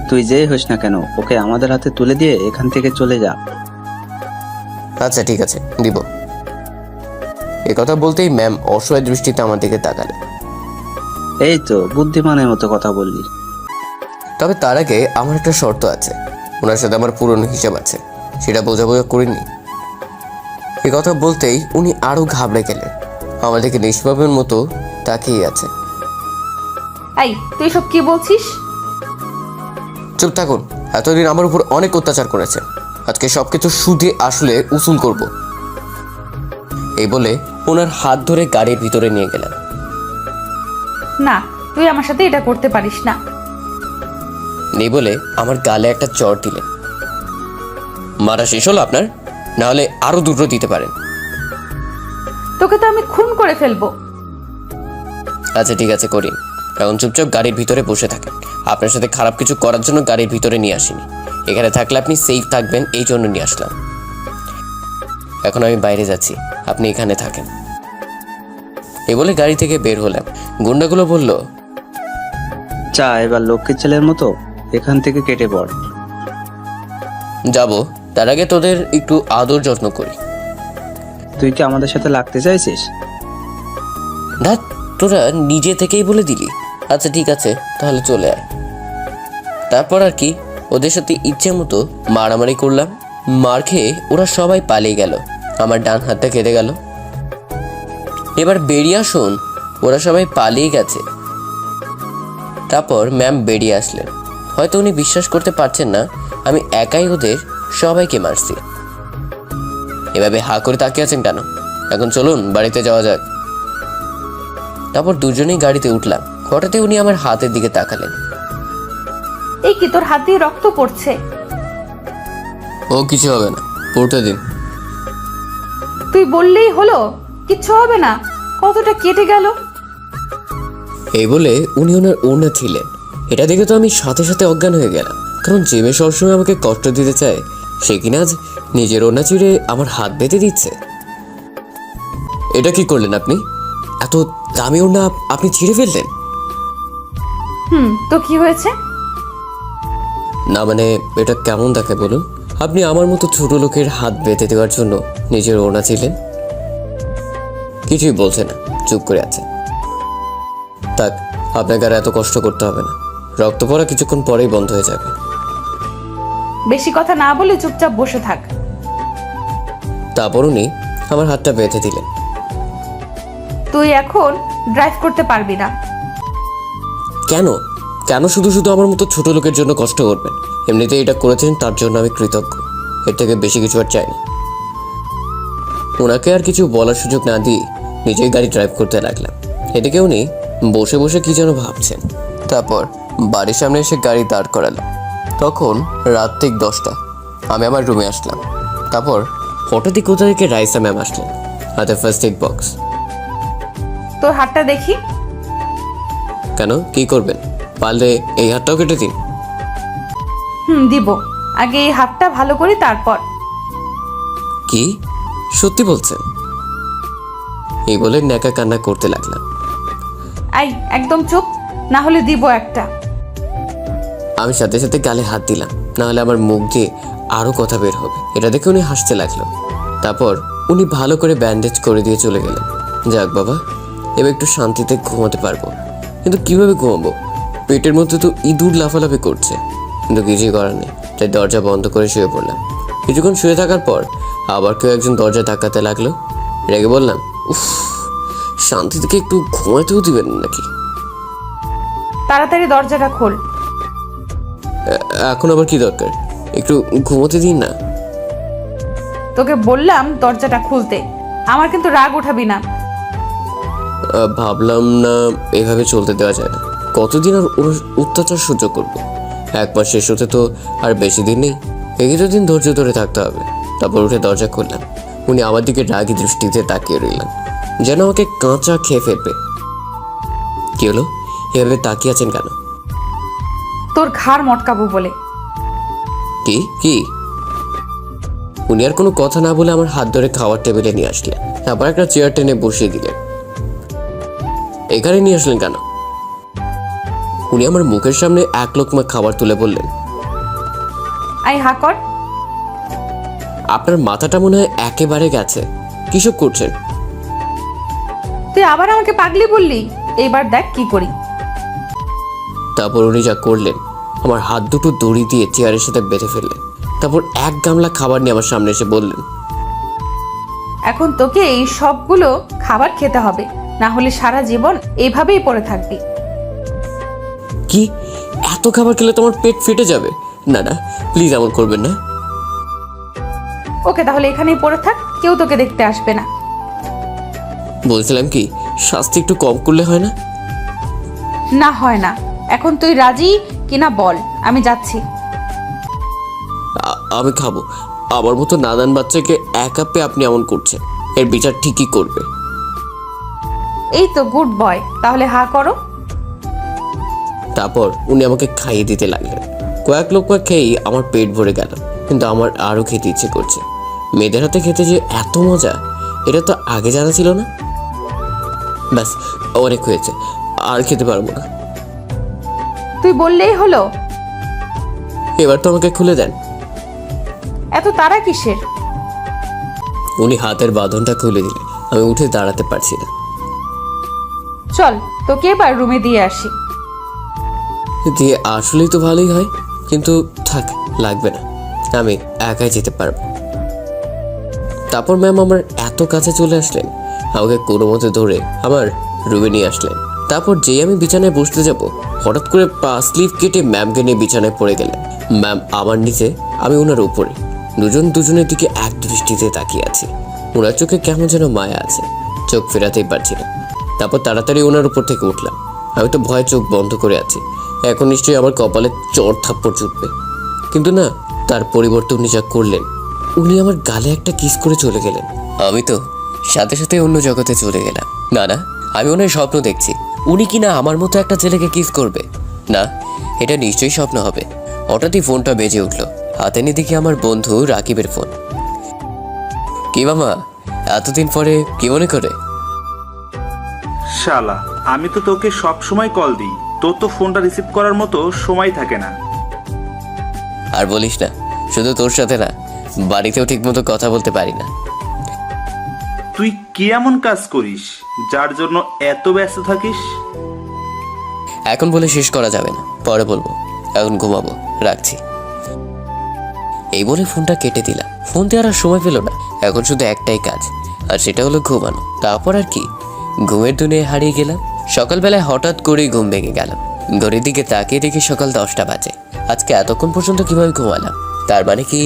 তুই যেই হোস না কেন, ওকে আমাদের হাতে তুলে দিয়ে এখান থেকে চলে যা। আচ্ছা ঠিক আছে, দিব। এ কথা বলতেই ম্যাম অসহায় দৃষ্টিতে আমার দিকে তাকালেন। এই তো বুদ্ধিমানের মতো কথা বললি। তবে তার আগে আমার একটা শর্ত আছে। ওনার সাথে আমার পুরনো হিসাব আছে, সেটা বোঝাবোঝা করিনি। এ কথা বলতেই উনি আরো ঘাবড়ে গেলেন, আমার দিকে নিষ্পাপের মতো তাকিয়ে আছে। এই তুই সব কি বলছিস? চুপ থাকুন। এতদিন আমার উপর অনেক অত্যাচার করেছে, আজকে সবকিছু সুদে আসলে উসুল করব। এই বলে ওনার হাত ধরে গাড়ির ভিতরে নিয়ে গেলেন। না, তুই আমার সাথে এটা করতে পারিস না। নেই বলে আমার গালে একটা চড় দিলেন। মারা শেষ হলো আপনার? না হলে আরো দুটো দিতে পারেন। তোকে তো আমি খুন করে ফেলবো। আচ্ছা ঠিক আছে, করিন। এখন চুপচাপ গাড়ির ভিতরে বসে থাকেন। আপনার সাথে খারাপ কিছু করার জন্য গাড়ির ভিতরে নিয়ে আসিনি। এখানে থাকলে আপনি সেফ থাকবেন, এই জন্য নিয়ে আসলাম। এখন আমি বাইরে যাচ্ছি, আপনি এখানে থাকেন। এই বলে গাড়ি থেকে বের হলাম। গুন্ডাগুলো বলল, চা এবার লক্ষ্মীর ছেলের মতো এখান থেকে কেটে পড়। যাব, তার আগে তোদের একটু আদর যত্ন করি। তুই কি আমাদের সাথে লাগতে চাইছিস? না, তোরা নিজে থেকেই বলে দিলি। আচ্ছা ঠিক আছে, তাহলে চলে আয়। তারপর আর কি, ওদের সাথে ইচ্ছে মতো মারামারি করলাম। মার খেয়ে ওরা সবাই পালিয়ে গেল। আমার ডান হাতটা কেটে গেল। এবার বেরিয়ে আসুন, ওরা সবাই পালিয়ে গেছে। তারপর ম্যাম বেরিয়ে আসলেন। হয়তো উনি বিশ্বাস করতে পারছেন না আমি একাই ওদের সবাইকে মারছি। এভাবে হা করে তাকিয়ে আছেন কেন? এখন চলুন বাড়িতে যাওয়া যাক। তারপর দুজনেই গাড়িতে উঠলাম। হঠাৎই উনি আমার হাতের দিকে তাকালেন। এই কি, তোর হাত দিয়ে রক্ত পড়ছে? ও কিছু হবে না, পড়তে দিন। তুই বললেই হলো, কিচ্ছু হবে না। কতটা কেটে গেল। এই বলে উনি ওনার ওড়না ছিলেন। এটা দেখে তো আমি সাথে সাথে অজ্ঞান হয়ে গেলাম, কারণ যে মেয়ে সবসময় আমাকে কষ্ট দিতে চায় সে কিনা আজ নিজের ওড়না ছিঁড়ে আমার হাত বেঁধে দিচ্ছে। এটা কি করলেন আপনি? এত দামি ওড়না আপনি ছিঁড়ে ফেললেন? তো কি হয়েছে? না মানে এটা কেমন দেখে বলুন? আপনি আমার মতো ছোট লোকের হাত বেঁধে দেওয়ার জন্য নিজের ওড়না ছিলেন। কিছুই বলছে না, চুপ করে আছে। থাক, আপনাকে আর এত কষ্ট করতে হবে না। রক্ত পড়া কিছুক্ষণ পরেই বন্ধ হয়ে যাবে। বেশি কথা না বলে চুপচাপ বসে থাক। তারপর উনি আমার হাতটা বেঁধে দিলেন। তুই এখন ড্রাইভ করতে পারবি না। কেন কেন শুধু শুধু আমার মতো ছোট লোকের জন্য কষ্ট করবেন? এমনিতে এটা করেছেন, তার জন্য আমি কৃতজ্ঞ। এর থেকে বেশি কিছু আর চাই না। ওনাকে আর কিছু বলার সুযোগ না দিয়ে নিজেই গাড়ি ড্রাইভ করতে লাগলাম। এদিকে উনি বসে বসে কি যেন ভাবছেন। তারপর বাড়ির সামনে এসে গাড়ি দাঁড় করালাম। তখন রাত ঠিক 10টা। আমি আমার রুমে আসলাম। তারপর হঠাৎই কোথা থেকে রাইসা ম্যাম আসলেন, হাতে ফার্স্ট এড বক্স। তোর হাতটা দেখি। কেন, কি করবেন? পারলে এই হাতটাও কেটে দিন। দিব। আগে এই হাতটা ভালো করি, তারপর। কি সত্যি বলছেন? এই বলে ন্যাকা কান্না করতে লাগলাম। আই একদম চুপ, না হলে দিব একটা। আমি সাথে সাথে গালে হাত দিলাম, না হলে আমার মুখ দিয়ে আরো কথা বের হবে। এটা দেখে উনি হাসতে লাগলো। তারপর উনি ভালো করে ব্যান্ডেজ করে দিয়ে চলে গেলেন। যাক বাবা, এবার একটু শান্তিতে ঘুমাতে পারবো। কিন্তু কিভাবে ঘুমাবো? পেটের মধ্যে তো ইঁদুর লাফালাফি করছে, কিন্তু কিছুই করার নেই। তাই দরজা বন্ধ করে শুয়ে পড়লাম। কিছুক্ষণ শুয়ে থাকার পর আবার কেউ একজন দরজা ধাক্কাতে লাগলো। রেগে বললাম, উফ, শান্তি থেকে একটু ঘুমাতেও দিবেন নাকি? তাড়াতাড়ি দরজাটা খোল। এখন আবার কি দরকার? একটু ঘুমোতে দিন না। তোকে বললাম দরজাটা খুলতে। আমার কিন্তু রাগ উঠাবি না। ভাবলাম না এভাবে চলতে দেওয়া যায় না। কতদিন আর ওর অত্যাচার সহ্য করবো? 1 মাস শেষ হতে তো আর বেশি দিন নেই। কিছুদিন ধৈর্য ধরে থাকতে হবে। তারপর উঠে দরজা খুললাম। উনি আমার দিকে রাগী দৃষ্টিতে তাকিয়ে রইলেন, যেন আমাকে কাঁচা খেয়ে ফেলবে। কি হলো, এভাবে তাকিয়ে আছেন কেন? তোর ঘাড় মটকাবো বলে। কি কি? উনি আর কোনো কথা না বলে আমার হাত ধরে খাওয়ার টেবিলে নিয়ে আসলেন, আবার একটা চেয়ার টেনে বসিয়ে দিলেন। এখানে নিয়ে আসলেন কেন? উনি আমার মুখের সামনে এক লোকমা খাবার তুলে বললেন, আই হা কর। আপনার মাথাটা মনে হয় একেবারে গেছে, কিসব করছেন? তুই আবার আমাকে পাগলি বললি, এইবার দেখ কি করি। তারপর উনি যা করলেন, আমার হাত দুটো দড়ি দিয়ে চেয়ারের সাথে বেঁধে ফেললেন। তারপর এক গামলা খাবার নিয়ে আমার সামনে এসে বললেন, এখন তোকে এই সবগুলো খাবার খেতে হবে, না হলে সারা জীবন এইভাবেই পড়ে থাকবি। কি এত খাবার খেলে তোমার পেট ফেটে যাবে? না না, প্লিজ এমন করবেন না। ওকে, তাহলে এখানেই পড়ে থাক, কেউ তোকে দেখতে আসবে না। বলছিলাম কি, শাস্তি একটু কম করলে হয় না? না হয় না। এখন তুই রাজি কিনা বল, আমি যাচ্ছি। আমি খাবো। আমার মতো নাদান বাচ্চাকে একা পেয়ে আপনি এমন করছেন, এর বিচার ঠিকই করবে। এই তো গুড বয়, তাহলে হা করো। তারপর উনি আমাকে খাইয়ে দিতে লাগলেন। কয়েক লোকমা খেয়েই আমার পেট ভরে গেল, কিন্তু আমার আরও খেতে ইচ্ছে করছে। মেয়েদের হাতে খেতে যে এত মজা, এটা তো আগে জানা ছিল না। ব্যাস, অনেক হয়েছে, আর খেতে পারবো না। তুই বললেই হলো। এবার তো আমাকে খুলে দেন। এত তাড়া কিসের? উনি হাতের বাঁধনটা খুলে দিলেন। আমি উঠে দাঁড়াতে পারছি না। চল, তোকে এবার রুমে দিয়ে আসি। দিয়ে আসলেই তো ভালোই হয়, কিন্তু থাক, লাগবে না, আমি একাই যেতে পারবো। তারপর ম্যাম আমার এত কাছে চলে আসলেন, আমাকে কোনো মতে ধরে আমার রুমে নিয়ে আসলেন। তারপর যেই আমি বিছানায় বসতে যাব, হঠাৎ করে পা স্লিভ কেটে ম্যামকে নিয়ে বিছানায় পড়ে গেলেন। ম্যাম আমার নিচে, আমি ওনার উপরে, দুজন দুজনের দিকে এক দৃষ্টিতে তাকিয়ে আছি। ওনার চোখে কেমন যেন মায়া আছে, চোখ ফেরাতেই পারছি না। তারপর তাড়াতাড়ি ওনার উপর থেকে উঠলাম। আমি তো ভয়ে চোখ বন্ধ করে আছি, এখন নিশ্চয়ই আমার কপালে চড় থাপ্পড় জুটবে। কিন্তু না, তার পরিবর্তে উনি যা করলেন, উনি আমার গালে একটা কিস করে চলে গেলেন। আমি তো সাথে সাথে অন্য জগতে চলে গেলাম। না না, আমি ওনার স্বপ্ন দেখছি, উনি কিনা আমার মতো একটা ছেলেকে কিস করবে। না, এটা নিশ্চয়ই স্বপ্ন হবে। হঠাৎই ফোনটা বেজে উঠলো, হাতে নিয়ে দেখি আমার বন্ধু রাকিবের ফোন। কি মামা, এতদিন পরে কি মনে করে? শালা, আমি তো তোকে সব সময় কল দিই, তোর তো ফোনটা রিসিভ করার মতো সময় থাকে না। আর বলিস না, শুধু তোর সাথে না, বাড়িতেও ঠিক মতো কথা বলতে পারি না। তুই কি এমন কাজ করিস যার জন্য এত ব্যস্ত থাকিস? এখন বলে শেষ করা যাবে না, পরে বলবো। এখন ঘুমাবো, রাখছি। এই বলে ফোনটা কেটে দিলাম। ফোন দেওয়ার আর সময় পেল না, এখন শুধু একটাই কাজ, আর সেটা হলো ঘুমানো। তারপর আর কি, ঘুমের দুনিয়ায় হারিয়ে গেলাম। সকালবেলায় হঠাৎ করেই ঘুম ভেঙে গেল। ঘড়ির দিকে তাকিয়ে দেখি সকাল 10টা বাজে। আজকে এতক্ষণ পর্যন্ত কিভাবে ঘুমালাম? তার মানে কি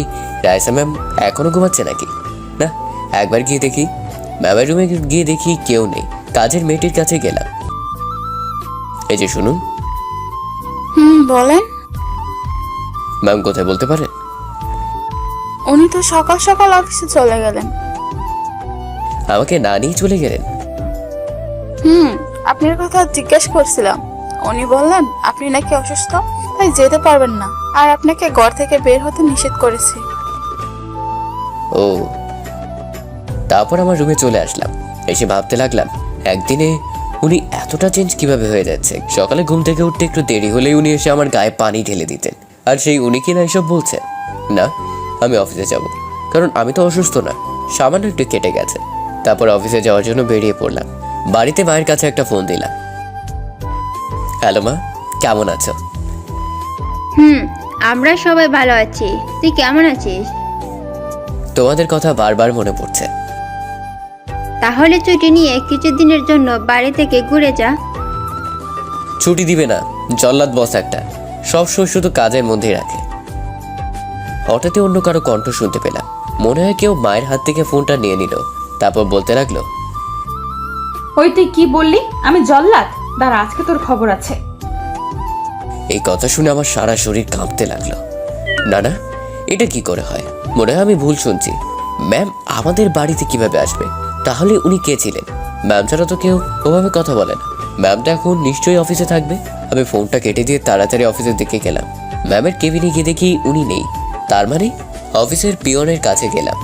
রাইসা ম্যাম এখনো ঘুমাচ্ছে নাকি? না, একবার গিয়ে দেখি। ম্যামের রুমে গিয়ে দেখি কেউ নেই। কাজের মেয়েটির কাছে গেলাম। এই যে শুনুন। বলেন। ম্যাম কোথায় বলতে পারেন? উনি তো সকাল সকাল অফিসে চলে গেলেন। আমাকে না নিয়ে চলে গেলেন? আপনার কথা জিজ্ঞেস করছিলাম। উনি বললেন আপনি নাকি অসুস্থ, তাই যেতে পারবেন না, আর আপনাকে ঘর থেকে বের হতে নিষেধ করেছে। ও, তারপর আমার রুমে চলে আসলাম। এসে ভাবতে লাগলাম, একদিনে উনি এতটা চেঞ্জ কিভাবে হয়ে যাচ্ছে। সকালে ঘুম থেকে উঠতে একটু দেরি হলেই উনি এসে আমার গায়ে পানি ঢেলে দিতেন, আর সেই উনি কিনা এসব বলছেন। না, আমি অফিসে যাব, কারণ আমি তো অসুস্থ না, সামান্য একটু কেটে গেছে। তারপর অফিসে যাওয়ার জন্য বেরিয়ে পড়লাম। বাড়িতে মায়ের কাছে একটা ফোন দিলাম। হ্যালো মা, কেমন আছো? আমরা সবাই ভালো আছি, তুই কেমন আছিস? তোমাদের কথা বারবার মনে পড়ছে। তাহলে ছুটি নিয়ে কিছুদিনের জন্য বাড়ি থেকে ঘুরে যা। ছুটি দিবে না, জল্লাদ বস একটা, সবসময় শুধু কাজের মধ্যেই রাখে। হঠাৎই অন্য কারো কণ্ঠ শুনতে পেলাম। মনে হয় কেউ মায়ের হাত থেকে ফোনটা নিয়ে নিল। তারপর বলতে লাগলো, ওই তুই কি বললি? আমি জল্লাদ? দাঁড়া, আজকে তোর খবর আছে। এই কথা শুনে আমার সারা শরীর কাঁপতে লাগলো। না না, এটা কি করে হয়? মনে হয় আমি ভুল শুনছি। ম্যাম আমাদের বাড়িতে কিভাবে আসবে? তাহলে উনি কে ছিলেন? ম্যাম ছাড়া তো কেউ ওভাবে কথা বলে না। ম্যামটা এখন নিশ্চয়ই অফিসে থাকবে। আমি ফোনটা কেটে দিয়ে তাড়াতাড়ি অফিসের দিকে গেলাম। ম্যামের কেবিনে গিয়ে দেখি উনি নেই। তার মানে অফিসের পিয়নের কাছে গেলাম।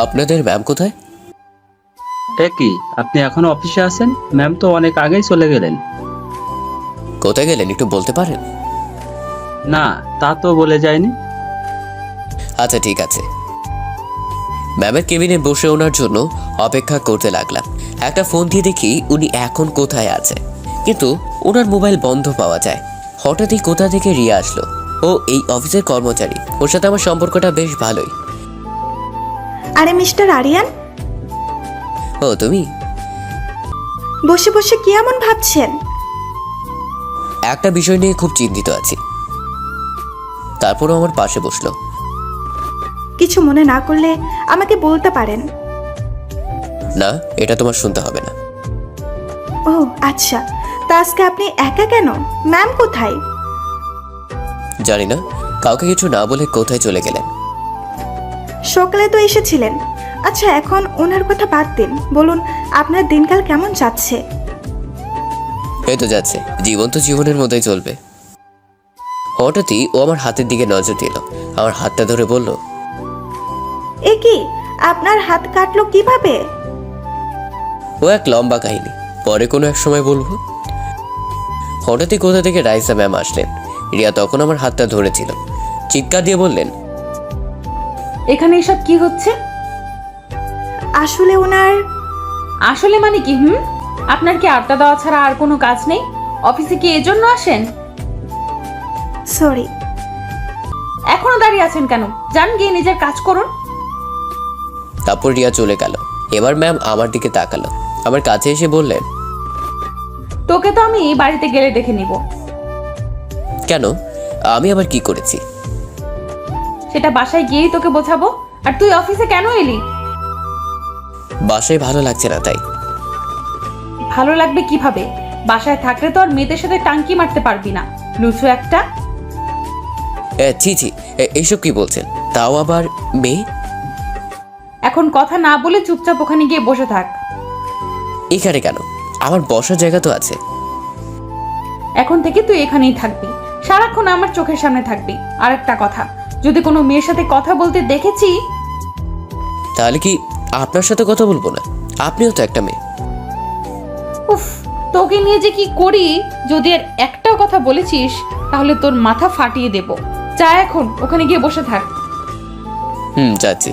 আপনাদের ম্যাম কোথায়? কি আপনি এখনো অফিসে আছেন? ম্যাম তো অনেক আগেই চলে গেলেন। কোথায় গেলেন একটু বলতে পারেন? না, তা তো বলে যায়নি। আচ্ছা ঠিক আছে। ম্যামের কেবিনে বসে ওনার জন্য অপেক্ষা করতে লাগলাম। একটা ফোন দিয়ে দেখি উনি এখন কোথায় আছে, কিন্তু ওনার মোবাইল বন্ধ পাওয়া যায়। হঠাৎই কোথা থেকে রিয়া আসলো। ও এই অফিসের কর্মচারী, ওর সাথে আমার সম্পর্কটা বেশ ভালোই। আরে মিস্টার আরিয়ান, ও তুমি? বসে বসে কি এমন ভাবছেন? একটা বিষয় নিয়ে খুব চিন্তিত আছি। তারপরও আমার পাশে বসলো। কিছু মনে না করলে আমাকে বলতে পারেন। না, এটা তোমার শুনতে হবে না। ও আচ্ছা, তা আজকে আপনি একা কেন? ম্যাম কোথায়? জানি না, কাউকে কিছু না বলে কোথায় চলে গেলেন। সকালে তো এসেছিলেন। আচ্ছা, এখন ওনার কথা বাদ দিন, বলুন আপনার দিনকাল কেমন যাচ্ছে? এই তো যাচ্ছে, জীবন তো জীবনের মতোই চলবে। হঠাৎই ও আমার হাতের দিকে নজর দিল, আমার হাতটা ধরে বলল, এ কি, আপনার হাত কাটলো কিভাবে? ও এক লম্বা কাহিনী, পরে কোনো এক সময় বলবো। হঠাৎই কোথা থেকে রাইসা ম্যাম আসলেন। রিয়া তখন আমার হাতটা ধরেছিল, চিৎকার দিয়ে বললেন, এখানে এসব কি হচ্ছে? আসলে ওনার আসলে মানে কি? আপনার কি আড্ডা দেওয়া ছাড়া আর কোনো কাজ নেই? অফিসে কি এজন্য আসেন? সরি। এখনো দাঁড়িয়ে আছেন কেন? যান গিয়ে নিজের কাজ করুন। তারপর রিয়া চলে গেল। এবার ম্যাম আমার দিকে তাকালো, আমার কাছে এসে বললেন, তোকে তো আমি বাড়িতে গেলে দেখে নিব। কেন? আমি আবার কি করেছি? সেটা বাসায় গিয়েই তোকে বোঝাবো। আর তুই অফিসে কেন এলি? বাসায় ভালো লাগছে না তাই। ভালো লাগবে কিভাবে? বাসায় থাকলে তো আর মেয়েদের সাথে টাঙ্কি মারতে পারবি না, লুচু একটা। ছি ছি, এইসব কি বলছেন? তাও আবার মেয়ে? এখন কথা না বলে চুপচাপ ওখানে গিয়ে বসে থাক। এখানে কেন? আমার বসার জায়গা তো আছে। এখন থেকে তুই এখানেই থাকবি, সারাক্ষণ আমার চোখের সামনে থাকবি। আর একটা কথা, যদি কোনো মেয়ের সাথে কথা বলতে দেখেছি, তাহলে কি আপনার সাথে কথা বলবো না? আপনিও তো একটা মেয়ে। উফ, তোকে নিয়ে যে কি করি, যদি আর একটাও কথা বলেছিস তাহলে তোর মাথা ফাটিয়ে দেব। যা এখন ওখানে গিয়ে বসে থাক। যাচ্ছি।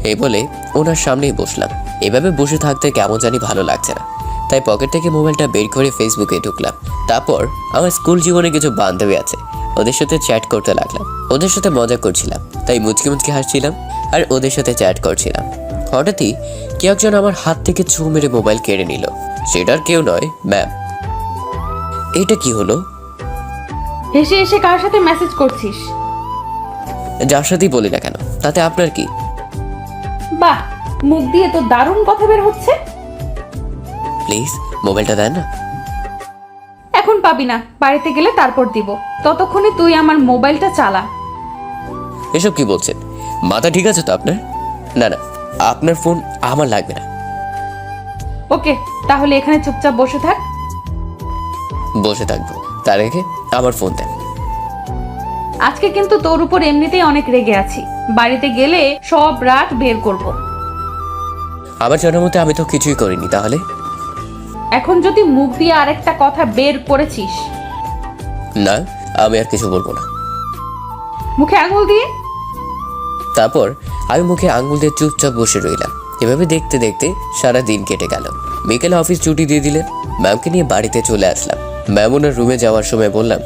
এই বলে ওনার সামনেই বসলাম। এভাবে বসে থাকতে কেমন জানি ভালো লাগছে না, তাই পকেট থেকে মোবাইলটা বের করে ফেসবুকে ঢুকলাম। তারপর আমার স্কুল জীবনে কিছু বান্ধবী আছে, ওদের সাথে চ্যাট করতে লাগলাম। ওদের সাথে মজা করছিলাম, তাই মুচকি মুচকি হাসছিলাম আর ওদের সাথে চ্যাট করছিলাম। হঠাৎই কেউ একজন আমার হাত থেকে ছু মেরে মোবাইল কেড়ে নিল। সেটার কেউ নয়, ম্যাম। এটা কি হলো? হেসে হেসে কার সাথে মেসেজ করছিস? যার সাথেই বলি না কেন, তাতে আপনার কি? বাহ, মুখ দিয়ে তো দারুণ কথা বের হচ্ছে। প্লিজ মোবাইলটা দেন না। এখন পাবি না, বাড়িতে গেলে তারপর দিব। ততক্ষণে তুই আমার মোবাইলটা চালা। এসব কি বলছেন? মাথা ঠিক আছে তো আপনার? না না, আপনার ফোন আমার লাগবে না। ওকে, তাহলে এখানে চুপচাপ বসে থাক। বসে থাকবো, তার আগে আমার ফোন দেন। আজকে কিন্তু তোর উপর এমনিতেই অনেক রেগে আছি। বাড়িতে গেলে সব রাগ বের করব। আমার জানার মতে আমি তো কিছুই করিনি। তাহলে এখন যদি মুখ দিয়ে আরেকটা কথা বের করেছিস, না, আমি আর কিছু বলবো না। মুখে আঙুল দিয়ে। তারপর আমি মুখে আঙ্গুল দিয়ে চুপচাপ বসে রইলাম। এভাবে দেখতে দেখতে সারা দিন কেটে গেল। বিকেলে অফিস ছুটি দিয়ে দিলেন। ম্যামকে নিয়ে বাড়িতে চলে আসলাম। ম্যাম ওনার রুমে যাওয়ার সময় বললাম,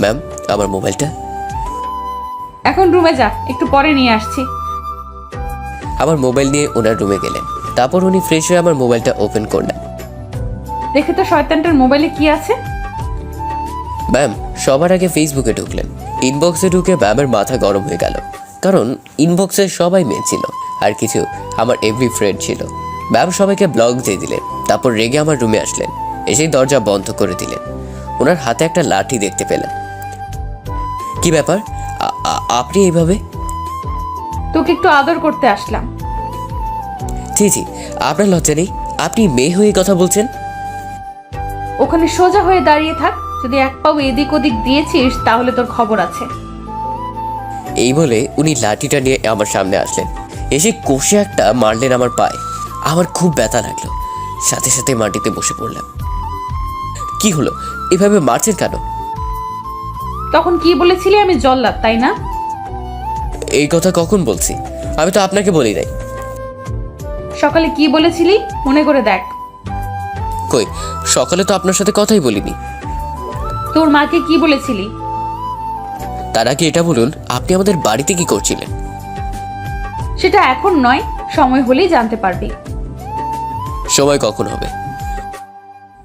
ম্যাম আমার মোবাইলটা। এখন রুমে যা, একটু পরে নিয়ে আসছি। আমার মোবাইল নিয়ে ওনার রুমে গেলেন। তারপর উনি ফ্রেশ হয়ে আমার মোবাইলটা ওপেন করলেন। দেখে তো শয়তানটার মোবাইলে কি আছে। ম্যাম সবার আগে ফেসবুকে ঢুকলেন। ইনবক্সে ঢুকে ম্যামের মাথা গরম হয়ে গেল, কারণ ইনবক্সে সবাই মেয়ে ছিল আর কিছু আমার এভরি ফ্রেন্ড ছিল। ম্যাম সবাইকে ব্লক দিয়ে দিলেন। তারপর রেগে আমার রুমে আসলেন, এসেই দরজা বন্ধ করে দিলেন। ওনার হাতে একটা লাঠি দেখতে পেলেন। কি ব্যাপার, আপনি এইভাবে? তোকে একটু আদর করতে আসলাম। জি জি, আপনার লজ্জা নেই? আপনি মেয়ে হয়ে কথা বলছেন? ওখানে সোজা হয়ে দাঁড়িয়ে থাক। যদি এক পাও এদিক ওদিক দিয়েছিস তাহলে তোর খবর আছে। এই বলে উনি লাঠিটা নিয়ে আমার সামনে আসলেন, এসে কষে একটা মারলেন আমার পায়ে। আমার খুব ব্যথা লাগলো, সাথে সাথে মাটিতে বসে পড়লাম। কি হলো, এভাবে মারছেন কেন? তখন কি বলেছিলি আমি জল্লাদ, তাই না? এই কথা কখন বলছি? আমি তো আপনাকে বলি নাই। সকালে কি বলেছিলি মনে করে দেখ। কই, সকালে তো আপনার সাথে কথাই বলিনি। তোর মাকে কি বলেছিলি? তার আগে এটা বলুন, আপনি আমাদের বাড়িতে কি করছিলেন? সেটা এখন নয়, সময় হলেই জানতে পারবি। সময় কখন হবে?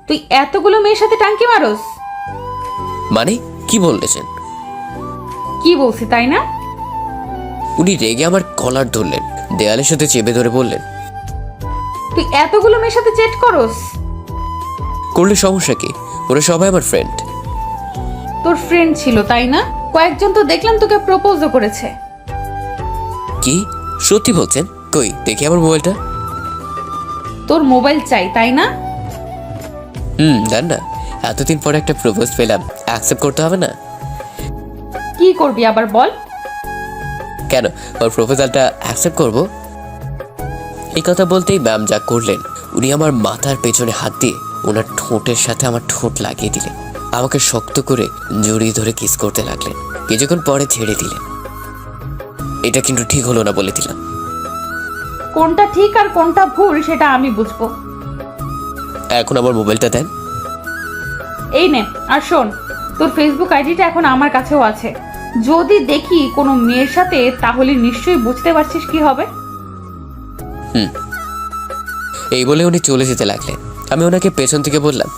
তুই এতগুলো মেয়ের সাথে টাঙ্কি মারোস? মানে কি বলতেছেন? কি বলছি তাই না? উনি রেগে আমার কলার ধরলেন, দেয়ালের সাথে চেপে ধরে বললেন, তুই এতগুলো মেয়ের সাথে চেট করস? করলে সমস্যা কি? ওরা সবাই আমার ফ্রেন্ড। তোর ফ্রেন্ড ছিল তাই না? কয়েকজন তো দেখলাম তোকে প্রপোজও করেছে। কি সত্যি বলছেন? কই দেখি আমার মোবাইলটা। তোর মোবাইল চাই তাই না? দেন না, এতদিন পরে একটা প্রপোজ পেলাম, অ্যাকসেপ্ট করতে হবে না? কি করবি আবার বল? কেন, ওর প্রপোজালটা অ্যাকসেপ্ট করব? এই কথা বলতেই ম্যাম যা করলেন, উনি আমার মাথার পেছনে হাত দিয়ে ওনার ঠোঁটের সাথে আমার ঠোঁট লাগিয়ে দিলেন, আমাকে শক্ত করে জড়িয়ে ধরে কিস করতে লাগলেন। কিছুক্ষণ পরে ছেড়ে দিলেন। এটা কিন্তু ঠিক হলো না, বলে দিলাম। কোনটা ঠিক আর কোনটা ভুল সেটা আমি বুঝবো। এখন আমার মোবাইলটা দেন। এই নে, আর শোন, তোর ফেসবুক আইডিটা এখন আমার কাছেও আছে। যদি দেখি কোনো মেয়ের সাথে, তাহলে নিশ্চয়ই বুঝতে পারছিস কি হবে। এই বলে উনি চলে যেতে লাগলেন। আমি ওনাকে পেছন থেকে বললাম,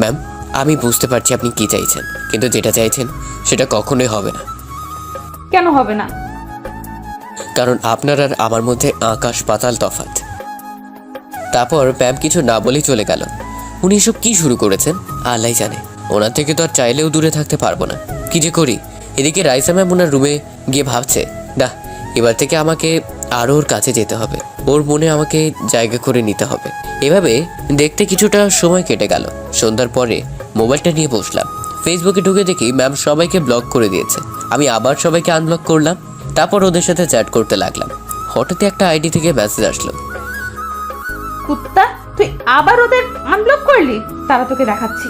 ম্যাম আমি বুঝতে পারছি আপনি কি চাইছেন, কিন্তু যেটা চাইছেন সেটা কখনোই হবে না। কেন হবে না? কারণ আপনার আর আমার মধ্যে আকাশ পাতাল তফাৎ। তারপর ম্যাম কিছু না বলেই চলে গেল। উনি এসব কি শুরু করেছেন আল্লাহ জানে। ওনার থেকে তো আর চাইলেও দূরে থাকতে পারবো না। কি যে করি। এদিকে রাইসা ম্যাম ওনার রুমে গিয়ে ভাবছে, না এবার থেকে আমাকে আরও ওর কাছে যেতে হবে, ওর মনে আমাকে জায়গা করে নিতে হবে। এভাবে দেখতে কিছুটা সময় কেটে গেল। সন্ধ্যার পরে মোবাইলটা নিয়ে বসলাম। ফেসবুকে ঢুকে দেখি ম্যাম সবাইকে ব্লক করে দিয়েছে। আমি আবার সবাইকে আনব্লক করলাম, তারপর ওদের সাথে চ্যাট করতে লাগলাম। হঠাৎ একটা আইডি থেকে মেসেজ আসলো, কুত্তা তুই আবার ওদের আনব্লক করলি? তারা তোকে দেখাচ্ছি।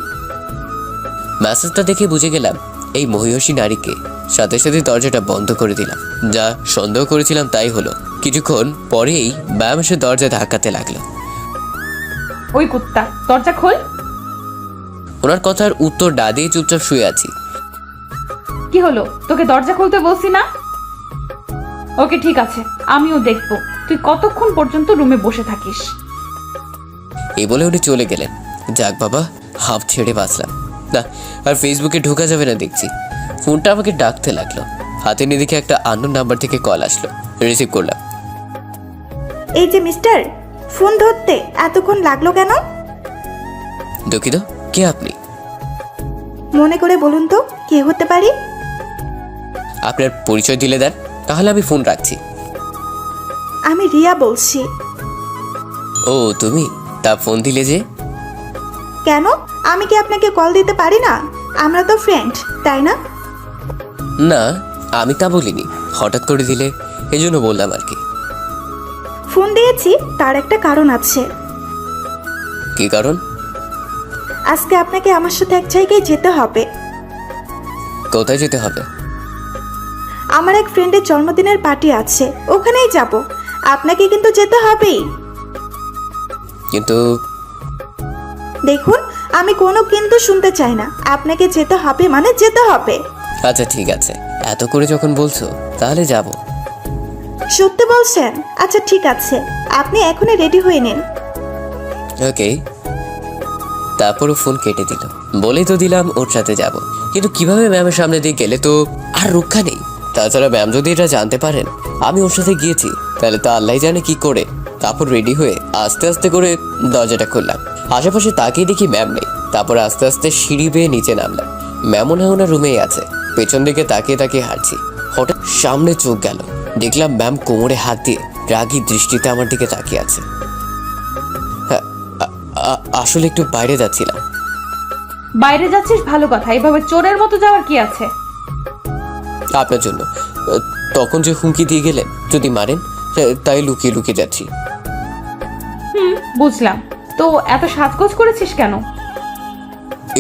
মেসেজটা দেখে বুঝে গেলাম এই মহিষী নারীকে। সাথে সাথে দরজাটা বন্ধ করে দিলাম। যা সন্দেহ করেছিলাম তাই হলো। কিছুক্ষণ পরেই ম্যাম এসে দরজা ধাক্কাতে লাগলো। ওই কুত্তা, দরজা খোল। ওনার কথার উত্তর না দিয়ে চুপচাপ শুয়ে আছি। কি হলো, তোকে দরজা খুলতে বলছি না? ওকে ঠিক আছে, আমিও দেখবো তুই কতক্ষণ পর্যন্ত রুমে বসে থাকিস। এই বলে উনি চলে গেলেন। যাক বাবা, হাফ ছেড়ে বাঁচলাম। না আর ফেসবুকে ঢোকা যাবে না দেখছি। ফোনটা আমাকে ডাকতে লাগলো। হাতে নিয়ে দেখে একটা আননোন নাম্বার থেকে কল আসলো। রিসিভ করলাম। এই যে মিস্টার, ফোন ধরতে এতক্ষণ লাগলো কেন? দুঃখিত, কে আপনি? মনে করে বলুন তো কে হতে পারি? আপনার পরিচয় দিলে দেন, তাহলে আমি ফোন রাখছি। আমি রিয়া বলছি। ও তুমি? তা ফোন দিলে যে? কেন, আমি কি আপনাকে কল দিতে পারি না? আমরা তো ফ্রেন্ড, তাই না? না আমি তা বলিনি, হঠাৎ করে দিলে এই জন্য বললাম আর কি। ফোন দিয়েছি তার একটা কারণ আছে। কি কারণ? আজকে আপনাকে আমার সাথে এক জায়গায় যেতে হবে। কোথায় যেতে হবে? আমার এক ফ্রেন্ডের জন্মদিনের পার্টি আছে, ওখানেই যাব। আপনাকে কিন্তু যেতে হবেই। কিন্তু দেখুন, আমি কোনো কিন্তু শুনতে চাই না। আপনাকে যেতে হবে মানে যেতে হবে। আচ্ছা ঠিক আছে, এত করে যখন বলছো তাহলে যাব। সত্যি বলছেন? আচ্ছা ঠিক আছে, আপনি এখনই রেডি হয়ে নিন। ওকে। তারপরও ফোন কেটে দিল। বলেই তো দিলাম ওর সাথে যাব, কিন্তু কিভাবে ম্যামের সামনে দিয়ে গেলে তো আর রক্ষা নেই। তাছাড়া ম্যাম যদি এটা জানতে পারেন আমি ওর সাথে গিয়েছি, তাহলে তো আল্লাহ জানে কি করে। তারপর রেডি হয়ে আস্তে আস্তে করে দরজাটা খুললাম। আশেপাশে তাকিয়ে দেখি ম্যাম নেই। তারপর আস্তে আস্তে সিঁড়ি বেয়ে নিচে নামলাম। ম্যামও না ওনার রুমেই আছে। পেছন দিকে তাকিয়ে তাকিয়ে হাঁটছি। হঠাৎ সামনে চোখ গেল, দেখলাম ম্যাম কোমরে হাত দিয়ে রাগী দৃষ্টিতে আমার দিকে তাকিয়ে আছে। হ্যাঁ, আসলে একটু বাইরে যাচ্ছিলাম। বাইরে যাচ্ছিস ভালো কথা, এইভাবে চোরের মতো যাওয়ার কি আছে? আপনার জন্য। তখন যে হুমকি দিয়ে গেলেন যদি মারেন, তাই লুকিয়ে লুকিয়ে যাচ্ছি। বুঝলাম। তো এত সাজগোজ করেছিস কেন?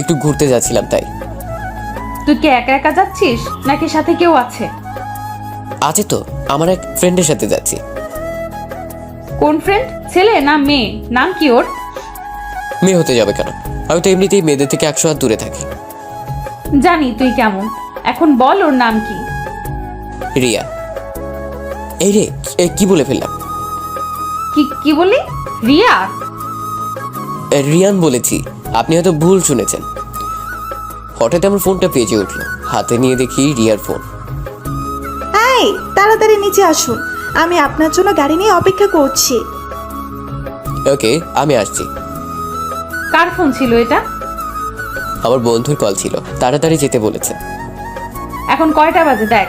একটু ঘুরতে যাচ্ছিলাম তাই। তুই কি একা একা যাচ্ছিস নাকি সাথে কেউ আছে? আছে তো, আমার এক ফ্রেন্ডের সাথে যাচ্ছি। কোন ফ্রেন্ড, ছেলে না মেয়ে? নাম কি ওর? মেয়ে হতে যাবে কেন? আমি তো এমনিতেই মেয়েদের থেকে 100 হাত দূরে থাকি। জানি তুই কেমন। এখন বল ওর নাম কি? রিয়া। এই রে, কি বলে ফেললাম? কি কি বলি? রিয়া? রিয়ান বলেছি, আপনি হয়তো ভুল শুনেছেন। হঠাৎ আমার ফোনটা বেজে উঠলো, হাতে নিয়ে দেখি রিয়ার ফোন। এই তাড়াতাড়ি নিচে আসুন, আমি আপনার জন্য গাড়ি নিয়ে অপেক্ষা করছি। ওকে, আমি আসছি। কার ফোন ছিল এটা? আমার বন্ধুর কল ছিল, তাড়াতাড়ি যেতে বলেছে। এখন কয়টা বাজে দেখ।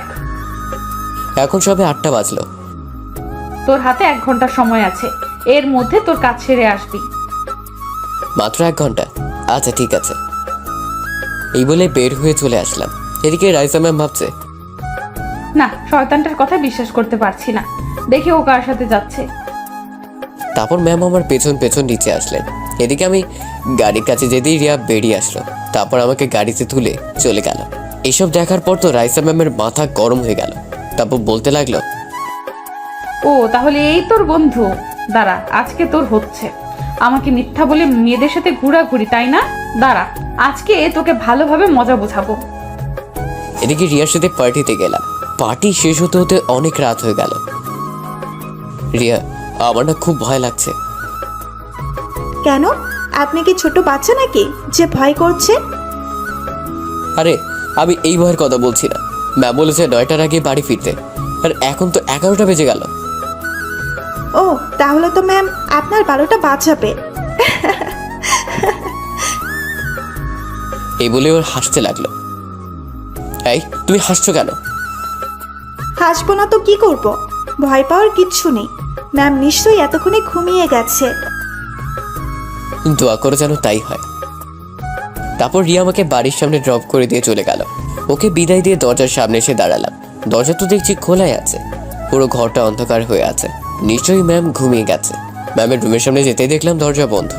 এখন সবে 8টা বাজলো। তোর হাতে 1 ঘন্টা সময় আছে, এর মধ্যে তোর কাজ সেরে আসবি। মাত্র 1 ঘন্টা? আচ্ছা ঠিক আছে। এই বলে বের হয়ে চলে আসলাম। এদিকে রাইসা ম্যাম ভাবছে, না, শয়তানটার কথা বিশ্বাস করতে পারছি না। দেখি ও কার সাথে যাচ্ছে। তারপর ম্যাম আমার পেছন পেছন নিচে আসলেন। এদিকে আমি গাড়ির কাছে যেতেই রিয়া বেরিয়ে আসলো, তারপর আমাকে গাড়িতে তুলে চলে গেল। এসব দেখার পর তো রাইসা ম্যামের মাথা গরম হয়ে গেল। তারপর বলতে লাগলো, ও তাহলে এই তোর বন্ধু? দাঁড়া, আজকে তোর হচ্ছে। আমাকে মিথ্যা বলে মেয়েদের সাথে ঘোরাঘুরি, তাই না? দাঁড়া, আজকে তোকে ভালোভাবে মজা বোঝাবো। এদিকে রিয়ার সাথে পার্টিতে গেলাম। পার্টি শেষ হতে হতে অনেক রাত হয়ে গেল। রিয়া, আমার না খুব ভয় লাগছে। কেন, আপনি কি ছোট বাচ্চা নাকি যে ভয় করছে? আরে আমি এই ভয়ের কথা বলছি না। ম্যাম বলেছে 9টার আগে বাড়ি ফিরতে, আর এখন তো 11টা বেজে গেল। ও তাহলে তো ম্যাম আপনার 12টা বাঁচাবে। এই বলে ওর হাসতে লাগলো। এই, তুমি হাসছো কেন? হাসবো না তো কি করব, ভয় পাওয়ার কিচ্ছু নেই। ম্যাম নিশ্চয়ই এতক্ষণে ঘুমিয়ে গেছে। দোয়া করে যেন তাই হয়। তারপর রিয়া আমাকে বাড়ির সামনে ড্রপ করে দিয়ে চলে গেল। ওকে বিদায় দিয়ে দরজার সামনে এসে দাঁড়ালাম। দরজা তো দেখছি খোলাই আছে, পুরো ঘরটা অন্ধকার হয়ে আছে। নিশ্চয়ই ম্যাম ঘুমিয়ে গেছে। ম্যামের রুমের সামনে যেতেই দেখলাম দরজা বন্ধ,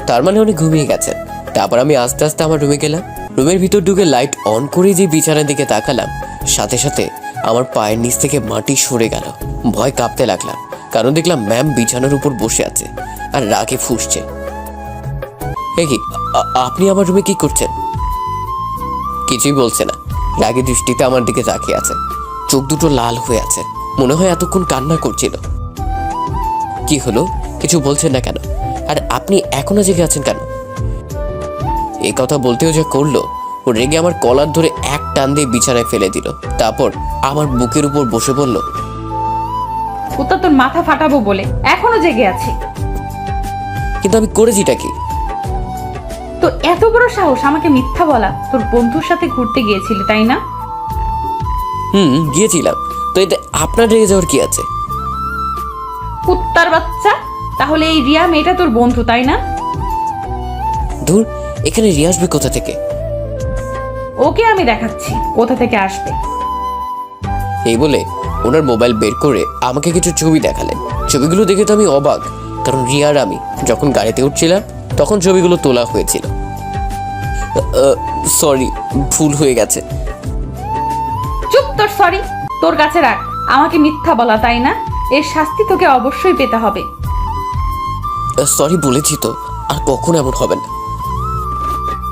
তার মানে উনি ঘুমিয়ে গেছেন। তারপর আমি আস্তে আস্তে আমার রুমে গেলাম। রুমের ভিতর ঢুকে লাইট অন করে যে বিছানার দিকে তাকালাম, সাথে সাথে আমার পায়ের নিচ থেকে মাটি সরে গেল। ভয় কাঁপতে লাগলাম, কারণ দেখলাম ম্যাম বিছানার উপর বসে আছে আর রাগে ফুঁসছে। এ কি, আপনি আমার রুমে কি করছেন? কিছুই বলছে না, রাগে দৃষ্টিতে আমার দিকে তাকিয়ে আছে। চোখ দুটো লাল হয়ে আছে, মনে হয় এতক্ষণ কান্না করছিল। কি হলো, কিছু বলছেন না কেন? আর আপনি এখনো জেগে আছেন কেন? এই কথা বলতেও যা করলো, ও রেগে আমার কলার ধরে এক টান দিয়ে বিছানায় ফেলে দিল। তারপর আমার বুকের উপর বসে বলল, কুত্তা তোর মাথা ফাটাবো বলে এখনো জেগে আছি। কিন্তু আমি করেছিটা কি? তো এত বড় সাহস আমাকে মিথ্যা বলা? তোর বন্ধুর সাথে ঘুরতে গিয়েছিলি, তাই না? গিয়েছিলাম। তো এতে আপনার রেগে যাওয়ার কি আছে? কুত্তার বাচ্চা, তাহলে এই রিয়া মেয়েটা তোর বন্ধু, তাই না? ধুর, এখানে রিয়া আসবে কোথা থেকে? ওকে আমি দেখাচ্ছি কোথা থেকে আসবে। এই বলে ওনার মোবাইল বের করে আমাকে কিছু ছবি দেখালেন। ছবিগুলো দেখে তো আমি অবাক, কারণ রিয়া আর আমি যখন গাড়িতে উঠছিলাম তখন ছবিগুলো তোলা হয়েছিল। সরি, ভুল হয়ে গেছে। চুপ, তোর সরি তোর কাছে রাখ। আমাকে মিথ্যা বলা, তাই না? এর শাস্তি তোকে অবশ্যই পেতে হবে। সরি বলেছি তো, আর কখনো এমন হবে না।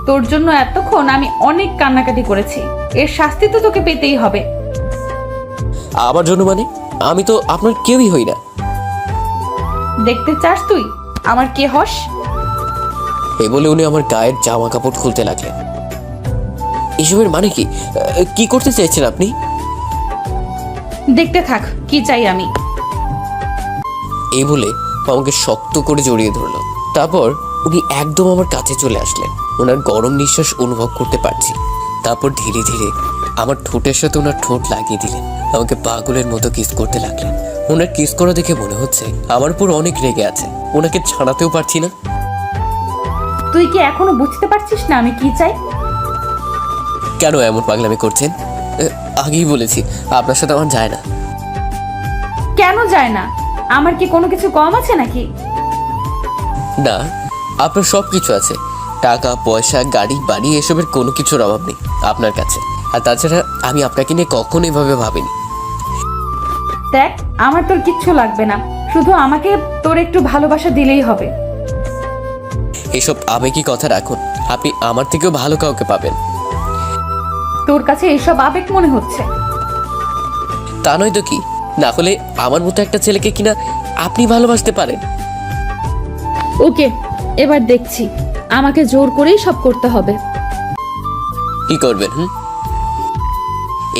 তোর জন্য এতক্ষণ আমি অনেক কান্নাকাটি করেছি, এর শাস্তি তো তোকে পেতেই হবে। আমার জন্য মানে? আমি তো আপনার কেউই হই না। দেখতে চাস তুই আমার কে হস? এই বলে উনি আমার গায়ের জামা কাপড় খুলতে লাগলেন। এসবের মানে কি? কি করতে চাইছেন আপনি? দেখতে থাক কি চাই আমি। এই বলে আমাকে শক্ত করে জড়িয়ে ধরলো। তারপর উনি একদম আমার কাছে চলে আসলেন। ওনার গরম নিঃশ্বাস অনুভব করতে পারছি। তারপর ধীরে ধীরে আমার ঠোঁটের সাথে ওনার ঠোঁট লাগিয়ে দিলেন। আমাকে পাগলের মতো কিস করতে লাগলেন। ওনার কিস করা দেখে মনে হচ্ছে আমার উপর অনেক রেগে আছে, ওনাকে ছাড়াতেও পারছি না। তুই কি এখনো বুঝতে পারছিস না আমি কি চাই? কেন এমন পাগলামি করছেন? আগেই বলেছি আপনার সাথে আমার যায় না। কেন যায় না? আমার কি কোনো কিছু কম আছে নাকি? না, আপনার সব কিছু আছে, টাকা পয়সা গাড়ি বাড়ি এসবের কোনো কিছুর অভাব নেই আপনার কাছে। আর তাছাড়া আমি আপনাকে নিয়ে কখনো এভাবে ভাবিনি। দেখ, আমার তোর কিচ্ছু লাগবে না, শুধু আমাকে তোর একটু ভালোবাসা দিলেই হবে। এসব আবেগী কথা রাখুন, আপনি আমার থেকেও ভালো কাউকে পাবেন। তোর কাছে এসব আবেগ মনে হচ্ছে? তা নয় তো কি, না হলে আমার মতো একটা ছেলেকে কিনা আপনি ভালোবাসতে পারেন? ওকে, এবার দেখছি আমাকে জোর করেই সব করতে হবে। কি করবেন?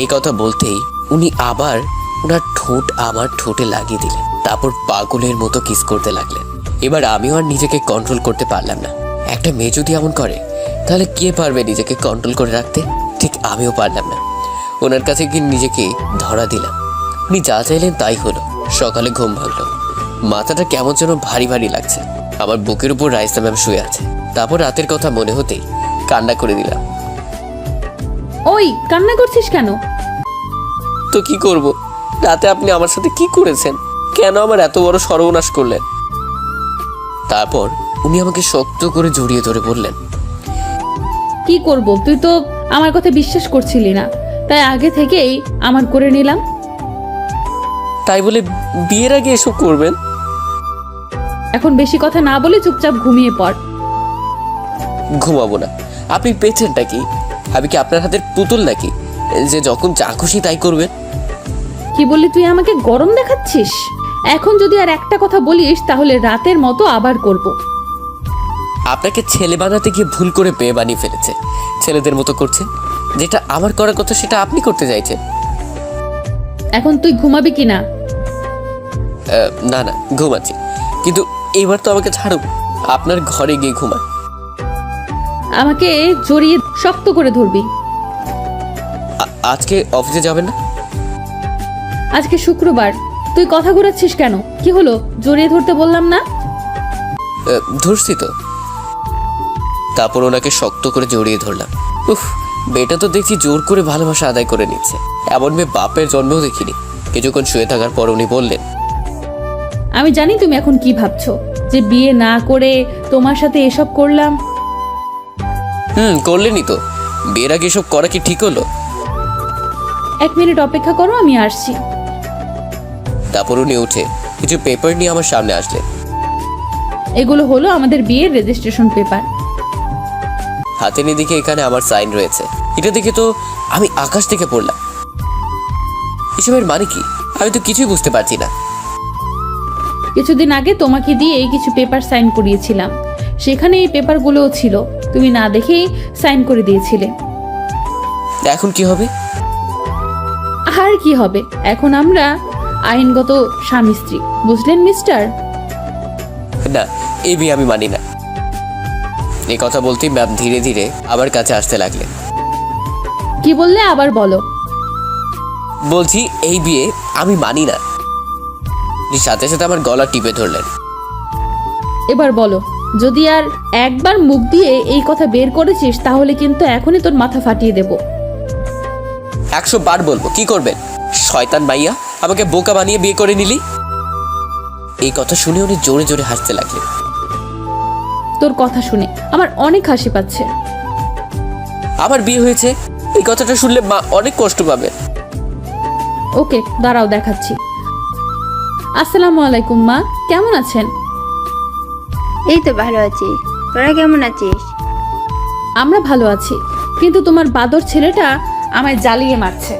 এই কথা বলতেই উনি আবার ওনার ঠোঁট আমার ঠোঁটে লাগিয়ে দিলেন, তারপর পাগলের মতো কিস করতে লাগলেন। এবার আমিও আর নিজেকে কন্ট্রোল করতে পারলাম না। একটা মেয়ে যদি এমন করে তাহলে কে পারবে নিজেকে কন্ট্রোল করে রাখতে? ঠিক আমিও পারলাম না। ওনার কাছে গিয়ে নিজেকে ধরা দিলাম। উনি যা চাইলেন তাই হলো। সকালে ঘুম ভাঙলো, মাথাটা কেমন যেন ভারী ভারী লাগছে। আমার বুকের উপর রাইসা ম্যাম শুয়ে আছে। তারপর রাতের কথা মনে হতেই কান্না করে দিলাম। ওই, কান্না করছিস কেন? তো কি করব, রাতে আপনি আমার সাথে কি করেছেন? কেন আমার এত বড় সর্বনাশ করলেন? তারপর উনি আমাকে শক্ত করে জড়িয়ে ধরে বললেন, কি করব, তুই তো আমার কথা বিশ্বাস করছিলি না, তাই আগে থেকেই আমার করে নিলাম। তাই বলে বিয়ের আগে এসব করবেন? এখন বেশি কথা না বলে চুপচাপ ঘুমিয়ে পড়। ঘুমাবো না। আপনি পেছনটা কি? আমি কি আপনার হাতের পুতুল নাকি যে যখন যা খুশি তাই করবেন? কি বললি তুই? আমাকে গরম দেখাচ্ছিস? এখন যদি আর একটা কথা বলিস তাহলে রাতের মতো আবার করব। আপনাকে ছেলে বানাতে গিয়ে ভুল করে মেয়ে বানিয়ে ফেলেছে। ছেলেদের মতো করছেন, যেটা আমার করার কথা সেটা আপনি করতে চাইছেন। এখন তুই ঘুমাবি কিনা? না না, ঘুমাচ্ছি, কিন্তু এবার তো আমাকে ছাড়ুন, আপনার ঘরে গিয়ে ঘুমান। আমাকে জড়িয়ে শক্ত করে ধরবি। আজকে অফিসে যাবেন না? আজকে শুক্রবার, তুই কথা ঘোরাচ্ছিস কেন? কি হলো, জড়িয়ে ধরতে বললাম না? ধরছি তো। তারপর ওনাকে শক্ত করে জড়িয়ে ধরলাম। উফ, মেয়েটা তো দেখছি জোর করে ভালোবাসা আদায় করে নিচ্ছে। এমন মেয়ে বাপের জন্মেও দেখিনি। কিছুক্ষণ শুয়ে থাকার পর উনি বললেন, আমি জানি তুমি এখন কি ভাবছো, যে বিয়ে না করে তোমার সাথে এসব করলাম। করলেনই তো। বিয়ের আগে এসব করা কি ঠিক হলো? 1 মিনিট অপেক্ষা করো, আমি আসছি। তারপর উনি উঠে কিছু পেপার নিয়ে আমার সামনে আসলেন। এগুলো হলো আমাদের বিয়ের রেজিস্ট্রেশন পেপার। হাতে নিয়ে দেখে এখানে আমার সাইন রয়েছে। এটা দেখে তো আমি আকাশ থেকে পড়লাম। এসবের মানে কি? আমি তো কিছুই বুঝতে পারছি না। কিছুদিন আগে তোমাকে দিয়ে এই কিছু পেপার সাইন করিয়েছিলাম, সেখানে এই পেপারগুলোও ছিল, তুমি না দেখেই সাইন করে দিয়েছিলে। এখন কি হবে? আর কি হবে, এখন আমরা আইনগত স্বামী স্ত্রী, বুঝলেন মিস্টার? না, এই বিয়ে আমি মানি না। এই কথা বলতেই ম্যাম ধীরে ধীরে আমার কাছে আসতে লাগলেন। কি বললে আবার বলো। বলছি এই বিয়ে আমি মানি না। সাথে সাথে আমার গলা টিপে ধরলেন। এবার বলো, যদি আর একবার মুখ দিয়ে এই কথা বের করেছিস তাহলে কিন্তু এখনই তোর মাথা ফাটিয়ে দেব। 100 বার বলবো, কি করবেন? শয়তান মাইয়া, আমাকে বোকা বানিয়ে বিয়ে করে নিলি। এই কথা শুনে উনি জোরে জোরে হাসতে লাগলেন। তোর কথা শুনে আমার অনেক হাসি পাচ্ছে। আমার বিয়ে হয়েছে, এই কথাটা শুনলে মা অনেক কষ্ট পাবে। ওকে, দাঁড়াও দেখাচ্ছি। আসসালামু আলাইকুম মা, কেমন আছেন? এই তো ভালো আছি, তোরা কেমন আছিস? আমরা ভালো আছি, কিন্তু তোমার বাদর ছেলেটা আমায় জ্বালিয়ে মারছে।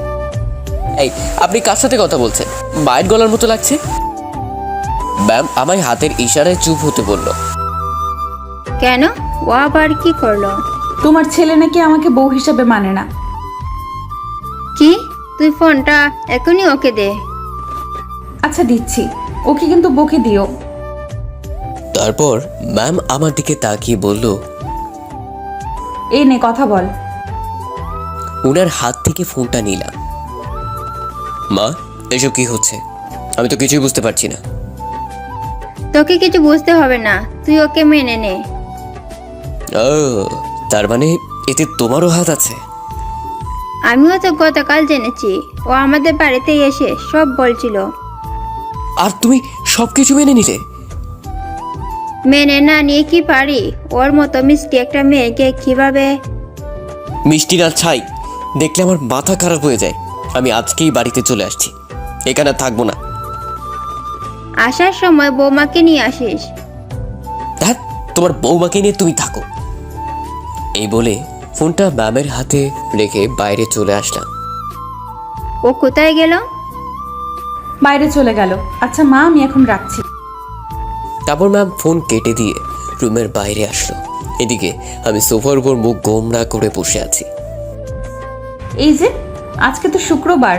এই, আপনি কার সাথে কথা বলছেন? মায়ের গলার মতো লাগছে। ম্যাম আমায় হাতের ইশারায় চুপ হতে বলল। কেন, ও আবার কি করলো? তোমার ছেলে নাকি আমাকে বউ হিসাবে মানে না। কি? তুই ফোনটা এখনই ওকে দে। আচ্ছা দিচ্ছি, ওকে কিন্তু বকে দিও। তারপর ম্যাম আমার দিকে তাকিয়ে বলল, এই নে কথা বল। ওনার হাত থেকে ফোনটা নিলাম। মা, এসব কি হচ্ছে? আমি তো কিছুই বুঝতে পারছি না। তোকে কিছু বুঝতে হবে না, তুই ওকে মেনে নে। ও, তার মানে এতে তোমারও হাত আছে? আমিও তো গতকাল জেনেছি, ও আমাদের বাড়িতে এসে সব বলছিল। আর তুমি সবকিছু মেনে নিলে? মেনে না নিয়ে কি পারি? ওর মতো মিষ্টি একটা মেয়েকে কিভাবে? মিষ্টি না ছাই দেখলে আমার মাথা খারাপ হয়ে যায়। আমি আজকেই বাড়িতে চলে আসছি, এখানে আর থাকবো না। আসার সময় বৌমাকে নিয়ে আসিস। ধ্যাৎ, তোমার বৌমাকে নিয়ে তুমি থাকো। এই বলে ফোনটা ম্যামের হাতে রেখে বাইরে চলে আসলাম। ও কোথায় গেল? বাইরে চলে গেল। আচ্ছা মা, আমি এখন রাখছি। তারপর ম্যাম ফোন কেটে দিয়ে রুমের বাইরে আসলো। এদিকে আমি সোফার উপর মুখ গোমড়া করে বসে আছি। এই যে আজকে তো শুক্রবার।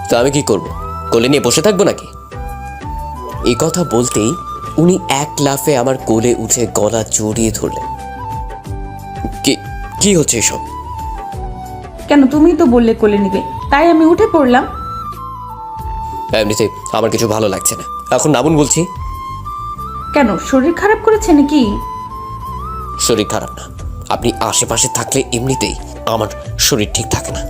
তো আমি কি করব? কোলে নিয়ে বসে থাকবো নাকি? এই কথা বলতেই উনি এক লাফে আমার কোলে উঠে গলা জড়িয়ে ধরলেন। কি হচ্ছে এসব? কেন, তুমি তো বললে কোলে নিবে, তাই আমি উঠে পড়লাম। এমনিতে আমার কিছু ভালো লাগছে না, এখন নামুন বলছি। কেন, শরীর খারাপ করেছে নাকি? শরীর খারাপ না, আপনি আশেপাশে থাকলে এমনিতেই আমার শরীর ঠিক থাকে না।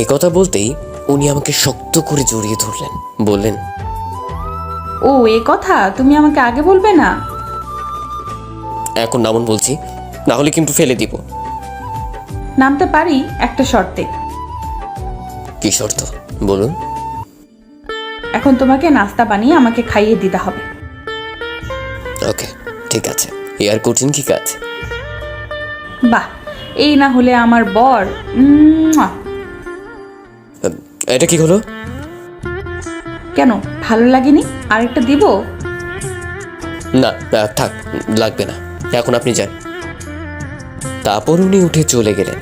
এই কথা বলতেই উনি আমাকে শক্ত করে জড়িয়ে ধরলেন, বললেন, ও এ কথা তুমি আমাকে আগে বলবে না? এখন নামুন বলছি, না হলে কিন্তু ফেলে দিব। নামতে পারি একটা শর্তে। কি শর্ত বলুন? এখন তোমাকে নাস্তা বানিয়ে আমাকে খাইয়ে দিতে হবে। ওকে, ঠিক আছে। এর কঠিন কি কাজ? বাহ, এই না হলে আমার বর। মুয়া। এটা কি হলো? কেন, ভালো লাগেনি? আরেকটা দিব? না থাক, লাগবে না, এখন আপনি যান। তারপর উনি উঠে চলে গেলেন।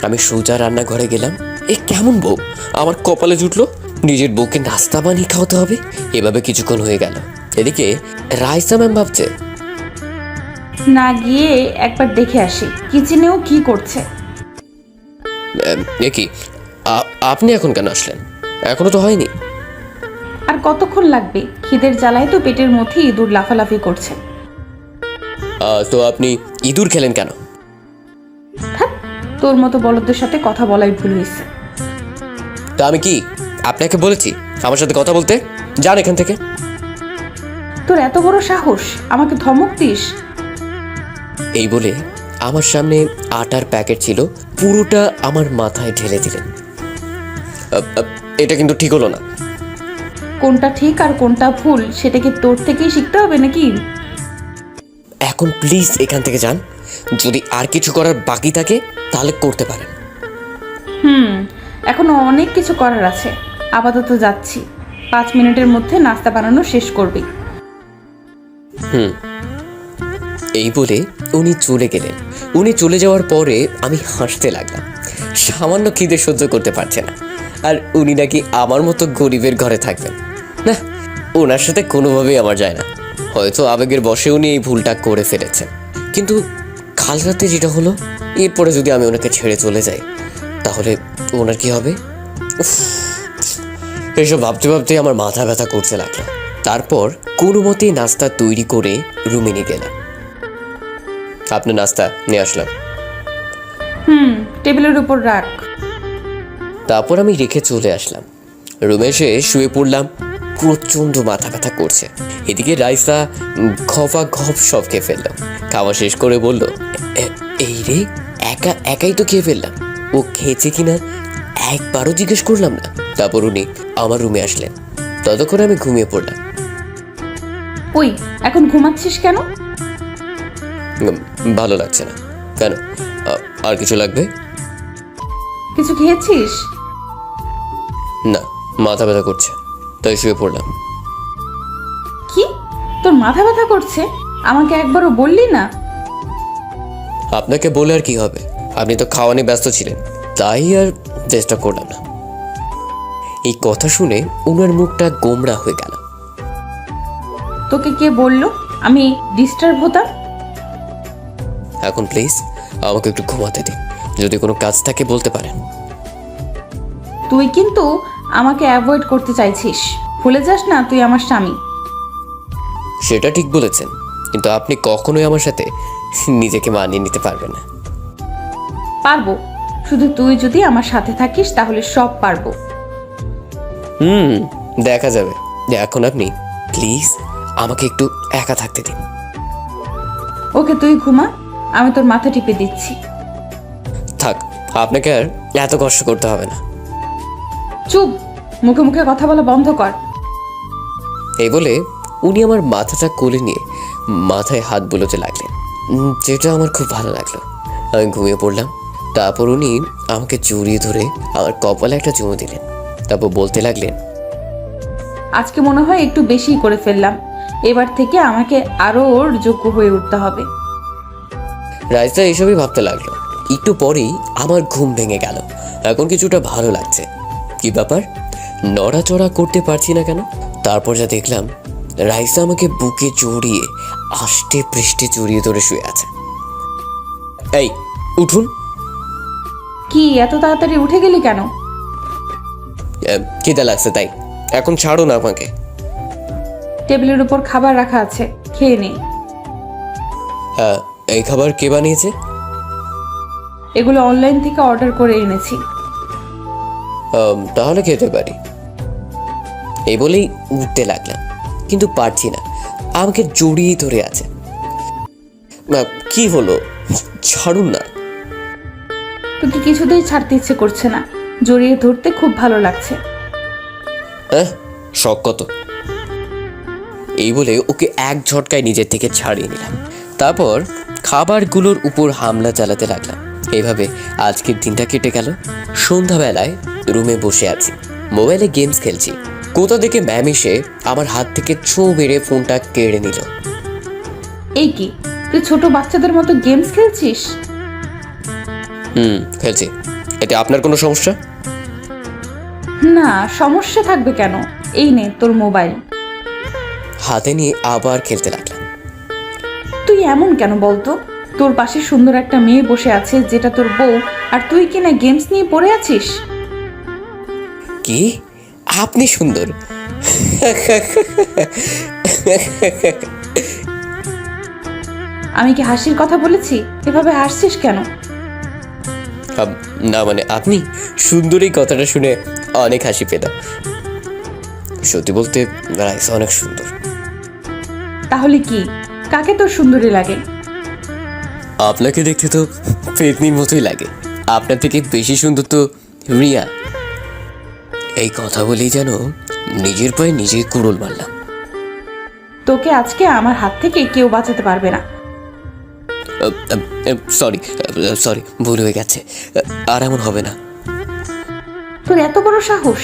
আমি সোজা রান্নাঘরে গেলাম। এ কেমন বউ আমার কপালে জুটলো? নিজের বউকে নাস্তা বানিয়ে খাওয়াতে হবে। এভাবে কিছুক্ষণ হয়ে গেল। এদিকে রাইসা ম্যাম ভাবছে, না গিয়ে একবার দেখে আসি কিচেনেও কি করছে। এ কি, আপনি এখন কেন আসলেন? এখনো তো হয়নি। আর কতক্ষণ লাগবে? খিদের জ্বালায় তো পেটের মধ্যে ইঁদুর লাফালাফি করছে। তো আপনি ইঁদুর খেলেন কেন? থাক, তোর মতো বলদের সাথে কথা বলাই ভুল হয়েছে। তা আমি কি আপনাকে বলেছি আমার সাথে কথা বলতে? যান এখান থেকে। তোর এত বড় সাহস, আমাকে ধমক দিস? এই বলে আমার সামনে আটার প্যাকেট ছিল, পুরোটা আমার মাথায় ঢেলে দিলেন। এটা কিন্তু ঠিক হলো না। কোনটা ঠিক আর কোনটা ভুল সেটা কি তোর থেকেই শিখতে হবে নাকি? এখন প্লিজ এখান থেকে যান। যদি আর কিছু করার বাকি থাকে তাহলে করতে পারেন। এখনো অনেক কিছু করার আছে। আপাতত যাচ্ছি, 5 মিনিটের মধ্যে নাস্তা বানানো শেষ করবি। এই বলে উনি চলে গেলেন। উনি চলে যাওয়ার পরে আমি হাসতে লাগলাম। সামান্য খিদে সহ্য করতে পারছে না, আর উনি নাকি আমার মতো গরিবের ঘরে থাকবেন। না, ওনার সাথে কোনোভাবেই আমার যায় না। হয়তো আবেগের বশে উনি এই ভুলটা করে ফেলেছেন। কিন্তু কাল রাতে যেটা হলো, এরপরে যদি আমি ওনাকে ছেড়ে চলে যাই তাহলে ওনার কি হবে? উফ, এসব ভাবতে ভাবতে আমার মাথা ব্যথা করতে লাগলো। তারপর কোনো মতেই নাস্তা তৈরি করে রুমে নিয়ে গেলাম। আপনার নাস্তা নিয়ে আসলাম। টেবিলের উপর রাখ। তারপর আমি রেখে চলে আসলাম। রুমে এসে শুয়ে পড়লাম। প্রচণ্ড মাথা ব্যথা করছে। এদিকে রাইসা ঘপা ঘপ সব খেয়ে ফেললাম। খাওয়া শেষ করে বলল, এই রে, একাই তো খেয়ে ফেললাম। ও খেয়েছে কিনা একবারও জিজ্ঞেস করলাম না। তারপর উনি আমার রুমে আসলেন। ততক্ষণ আমি ঘুমিয়ে পড়লাম। ওই, এখন ঘুমাচ্ছিস কেন? ভালো লাগছে না। কেন, আর কিছু লাগবে? কিছু খেয়েছিস? না, মাথা ব্যথা করছে, তাই শুয়ে পড়লাম। কি, তোর মাথা ব্যথা করছে? আমাকে একবারও বললি না? আপনাকে বলে আর কি হবে, আপনি তো খাওয়া নিয়ে ব্যস্ত ছিলেন, তাই আর চেষ্টা করলাম না। এই কথা শুনে ওনার মুখটা গোমড়া হয়ে গেল। তোকে কে বললো আমি ডিস্টার্ব হতাম? এখন প্লিজ আমাকে একটু ঘুমাতে দিন। যদি কোনো কাজ থাকে বলতে পারেন। তুই কিন্তু আমাকে অ্যাভয়েড করতে চাইছিস। ভুলে যাস না তুই আমার স্বামী। সেটা ঠিক বলেছেন, কিন্তু আপনি কখনোই আমার সাথে নিজেকে মানিয়ে নিতে পারবেন না। পারবো, শুধু তুই যদি আমার সাথে থাকিস তাহলে সব পারবো। দেখা যাবে। এখন আপনি প্লিজ আমাকে একটু একা থাকতে দিন। ওকে, তুই ঘুমা, আমি তোর মাথা টিপে দিচ্ছি। থাক, আপনাকে আর এত কষ্ট করতে হবে না। চুপ, মুখে মুখে কথা বলা বন্ধ কর। এই বলে উনি আমার মাথাটা কোলে নিয়ে মাথায় হাত বুলোতে লাগলেন, যেটা আমার খুব ভালো লাগলো। আমি ঘুমিয়ে পড়লাম। তারপর উনি আমাকে জড়িয়ে ধরে আমার কপালে একটা চুমু দিলেন। তারপর বলতে লাগলেন, আজকে মনে হয় একটু বেশি করে ফেললাম, এবার থেকে আমাকে আরো ওর যোগ্য হয়ে উঠতে হবে। রাইসা এসবই ভাবতে লাগলো। একটু পরেই আমার ঘুম ভেঙে গেল। এখন কিছুটা ভালো লাগছে। কি ব্যাপার, নড়াচড়া করতে পারছি না কেন? তারপর যা দেখলাম, রাইসা আমাকে বুকে জড়িয়ে আষ্টে পৃষ্ঠে জড়িয়ে ধরে শুয়ে আছে। এই উঠুন। কি এত তাড়াতাড়ি উঠে গেলি কেন? খিদে লাগছে তাই। এখন ছাড়ো না আমাকে। টেবিলের উপর খাবার রাখা আছে, খেয়ে নে। হ্যাঁ, এই খাবার কে বানিয়েছে? এগুলো অনলাইন থেকে অর্ডার করে এনেছি। তাহলে খেতে পারি। এই বলেই উঠতে লাগলাম, কিন্তু পারছি না, আমাকে জড়িয়ে ধরে আছে। কি হলো, ছাড়ুন না। তোকে কিছুতেই ছাড়তে ইচ্ছে করছে না, জড়িয়ে ধরতে খুব ভালো লাগছে। শখ কত। এই বলে ওকে এক ঝটকায় নিজের থেকে ছাড়িয়ে নিলাম। তারপর খাবারগুলোর উপর হামলা চালাতে লাগলাম। এইভাবে আজকের দিনটা কেটে গেল। সন্ধ্যাবেলায় রুমে বসে আছি, মোবাইলে গেমস খেলছি। কোথা থেকে ম্যাম এসে আমার হাত থেকে ছোঁ মেরে ফোনটা কেড়ে নিল। এই কি, তুই ছোট বাচ্চাদের মতো গেমস খেলছিস? খেলছি। এতে আপনার কোনো সমস্যা? না, সমস্যা থাকবে কেন? এই নে তোর মোবাইল। হাতে নিয়ে আবার খেলতে লাগলাম। তুই এমন কেন বলতো? তোর পাশে সুন্দর একটা মেয়ে বসে আছে, যেটা তোর বউ, আর তুই কিনা গেমস নিয়ে পড়ে আছিস। কি আপনি সুন্দর? আমি কি হাসির কথা বলেছি? এভাবে হাসছিস কেন? না মানে আপনি সুন্দর, এই কথাটা শুনে অনেক হাসি পেলাম। সত্যি বলতে রাইসা অনেক সুন্দর। তাহলে কি, কাকে তোর সুন্দরী লাগে? আপনাকে দেখতে তো পেতনির মতোই লাগে। আপনার থেকে বেশি সুন্দর তো রিয়া। এই কথা বলেই যেন নিজের পায়ে নিজেই কুড়ুল মারলাম। তোকে আজকে আমার হাত থেকে কেউ বাঁচাতে পারবে না। সরি, ভুল হয়ে গেছে। আর এমন হবে না। তোর এত বড় সাহস,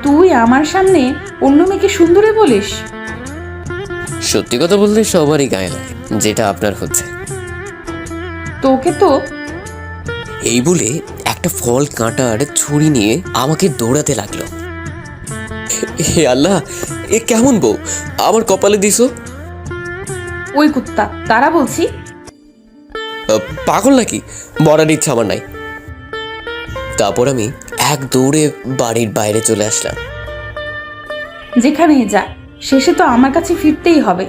তুই আমার সামনে অন্য মেয়েকে সুন্দরী বলিস? সত্যি কথা বলতে সবারই গায়ে লাগে, যেটা আপনার হচ্ছে। তোকে তো। এই বলে একটা ফল কাঁটার ছুরি নিয়ে আমাকে দৌড়াতে লাগলো। হে আল্লাহ, এ কেমন বউ আমার কপালে দিছো? ওই কুত্তা, তারা বলছি। পাগল নাকি? মরার ইচ্ছা আমার নাই। তারপর আমি এক দৌড়ে বাড়ির বাইরে চলে আসলাম। যেখানেই যা, শেষে তো আমার কাছে ফিরতেই হবে।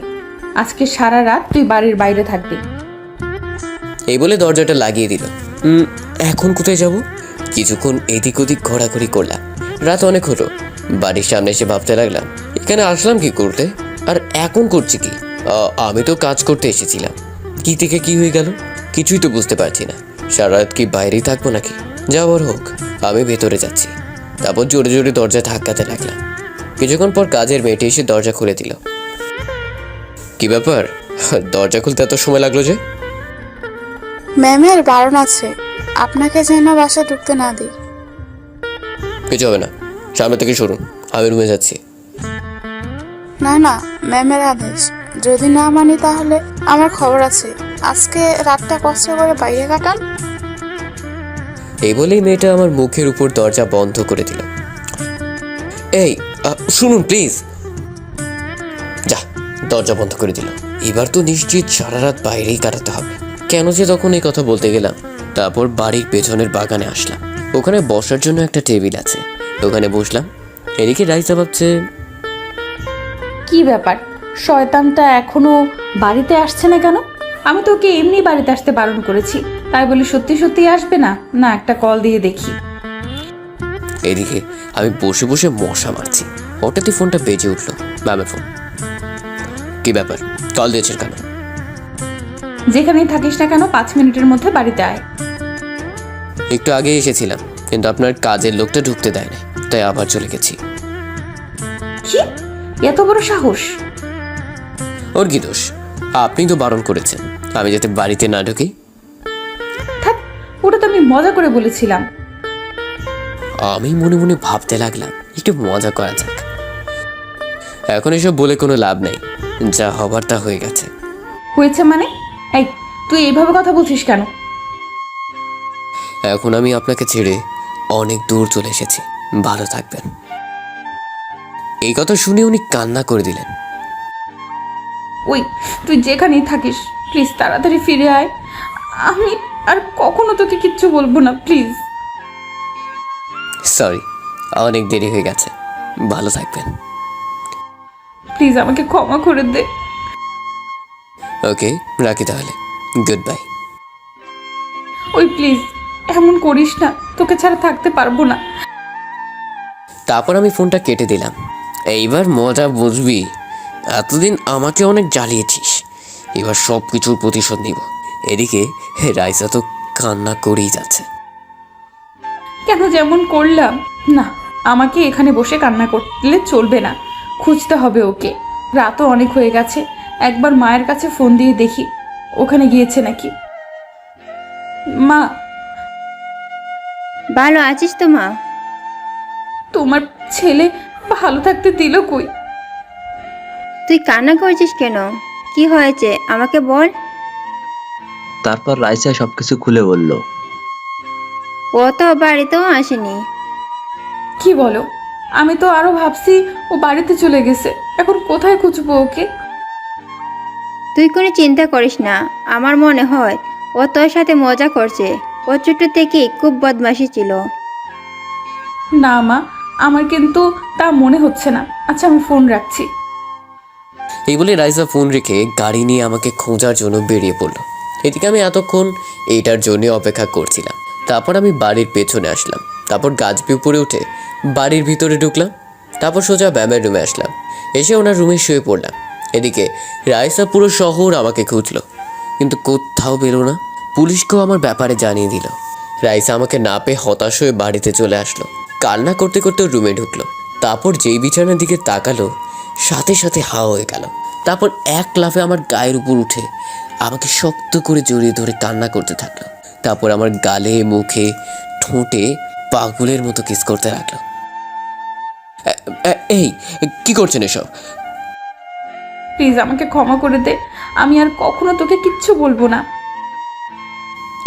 আজকে সারা রাত তুই বাড়ির বাইরে থাকবি। এই বলে দরজাটা লাগিয়ে দিল। এখন কোথায় যাব? কিছুক্ষণ এদিক ওদিক ঘোরাঘুরি করলাম। রাত অনেক হলো। বাড়ির সামনে এসে ভাবতে লাগলাম, এখানে আসলাম কি করতে, আর এখন করছি কি? আমি তো কাজ করতে এসেছিলাম। কি থেকে কি হয়ে গেল কিছুই তো বুঝতে পারছি না। সারা রাত কি বাইরেই থাকবো নাকি? যাওয়ার হোক, আমি ভেতরে যাচ্ছি। তারপর জোরে জোরে দরজা ধাক্কাতে লাগলাম। কিছুক্ষণ পর কাজের মেয়েটি এসে দরজা খুলে দিল। কি ব্যাপার, দরজা খুলতে এত সময় লাগলো যে? ম্যামের বারণ আছে, আপনাকে যেন বাসায় ঢুকতে না দিই। কিছু হবে না, সামনে থেকে সরুন, আমি রুমে যাচ্ছি। না না, ম্যামের আদেশ, যদি না মানি তাহলে আমার খবর আছে। আজকে রাতটা কষ্ট করে বাইরে কাটান। এই বলেই মেয়েটা আমার মুখের উপর দরজা বন্ধ করে দিল। এই শুনুন প্লিজ। যা, দরজা বন্ধ করে দিল। এবার তো নিশ্চিত সারা রাত বাইরেই কাটাতে হবে। কেন যে তখন এই কথা বলতে গেলাম। তারপর বাড়ির পেছনের বাগানে আসলাম। ওখানে বসার জন্য একটা টেবিল আছে, ওখানে বসলাম। এদিকে রাইসা ভাবছে, কি ব্যাপার, শয়তানটা এখনো বাড়িতে আসছে না কেন? আমি তো ওকে এমনি বাড়িতে আসতে বারণ করেছি, তাই বলে সত্যি সত্যি আসবে না? না, একটা কল দিয়ে দেখি। এদিকে আমি বসে বসে মশা মারছি, হঠাৎই ফোনটা বেজে উঠলো। ম্যামের ফোন। কি ব্যাপার, কল দিয়েছেন কেন? যেখানেই থাকিস না কেন 5 মিনিটের মধ্যে বাড়িতে আয়। একটু আগে এসেছিলাম, কিন্তু আপনার কাজের লোকটা ঢুকতে দেয় না, তাই আবার চলে গেছি। কি এত বড় সাহস? ওর কি দোষ? আপনি তো বারণ করেছেন আমি যাতে বাড়িতে না ঢুকি। থাক, ওটা তো আমি মজা করে বলেছিলাম। আমি মনে মনে ভাবতে লাগলাম একটু মজা করা যাক। এখন এসব বলে কোনো লাভ নেই, যা হবার তা হয়ে গেছে। হয়েছে মানে? এই, তুই এইভাবে কথা বলছিস কেন? এখন আমি আপনাকে ছেড়ে অনেক দূর চলে এসেছি, ভালো থাকবেন। এই কথা শুনে উনি কান্না করে দিলেন। ওই, তুই যেখানেই থাকিস প্লিজ তাড়াতাড়ি ফিরে আয়। আমি আর কখনো তোকে কিচ্ছু বলবো না, প্লিজ। সরি, অনেক দেরি হয়ে গেছে, ভালো থাকবেন। প্লিজ আমাকে ক্ষমা করে দে। ওকে, রাখি তাহলে, গুড বাই। ওই প্লিজ, এমন করিস না, তোকে ছাড়া থাকতে পারবো না। তারপর আমি ফোনটা কেটে দিলাম। এইবার মজা বুঝবি। এতদিন আমাকে অনেক জ্বালিয়েছিস, এবার সব কিছুর প্রতিশোধ নিব। এদিকে রাইসা তো কান্না করেই যাচ্ছে। কেন যেমন করলাম না, আমাকে এখানে বসে কান্না করলে চলবে না, খুঁজতে হবে ওকে। রাতও অনেক হয়ে গেছে, একবার মায়ের কাছে ফোন দিয়ে দেখি ওখানে গিয়েছে নাকি। মা, ভালো আছিস তো মা? তোমার ছেলে ভালো থাকতে দিল কই? তুই কান্না করছিস কেন? কি হয়েছে আমাকে বল। তারপর রাইসা সবকিছু খুলে বলল। ও তো বাড়িতেও আসেনি। কি বলো? আমি তো আরো ভাবছি ও বাড়িতে চলে গেছে, এখন কোথায় খুঁজবো ওকে? তুই কোনো চিন্তা করিস না, আমার মনে হয় ও তোর সাথে মজা করছে। ও ছোট থেকেই খুব বদমাশি ছিল। না মা, আমার কিন্তু তা মনে হচ্ছে না। আচ্ছা, আমি ফোন রাখছি। এই বলে রাইসা ফোন রেখে গাড়ি নিয়ে আমাকে খোঁজার জন্য বেরিয়ে পড়লো। এদিকে আমি এতক্ষণ এইটার জন্য অপেক্ষা করছিলাম। তারপর আমি বাড়ির পেছনে আসলাম, তারপর গাছ উপরে উঠে বাড়ির ভিতরে ঢুকলাম, তারপর সোজা ব্যামের রুমে আসলাম। এসে ওনার রুমে শুয়ে পড়লাম। এদিকে রাইসা পুরো শহর আমাকে খুঁজলো, কিন্তু কোথাও পেল না। পুলিশকেও আমার ব্যাপারে জানিয়ে দিল। রাইসা আমাকে না পেয়ে হতাশ হয়ে বাড়িতে চলে আসলো, কান্না করতে করতে রুমে ঢুকলো। তারপর যেই বিছানার দিকে তাকালো, সাথে সাথে হা হয়ে গেল। তারপর এক লাফে আমার গায়ের উপর উঠে আমাকে শক্ত করে জড়িয়ে ধরে কান্না করতে থাকলো। তারপর আমার গালে, মুখে, ঠোঁটে পাগলের মতো কিস করতে লাগলো। এই কি করছেন এসব? প্লিজ আমাকে ক্ষমা করে দে, আমি আর কখনো তোকে কিচ্ছু বলবো না।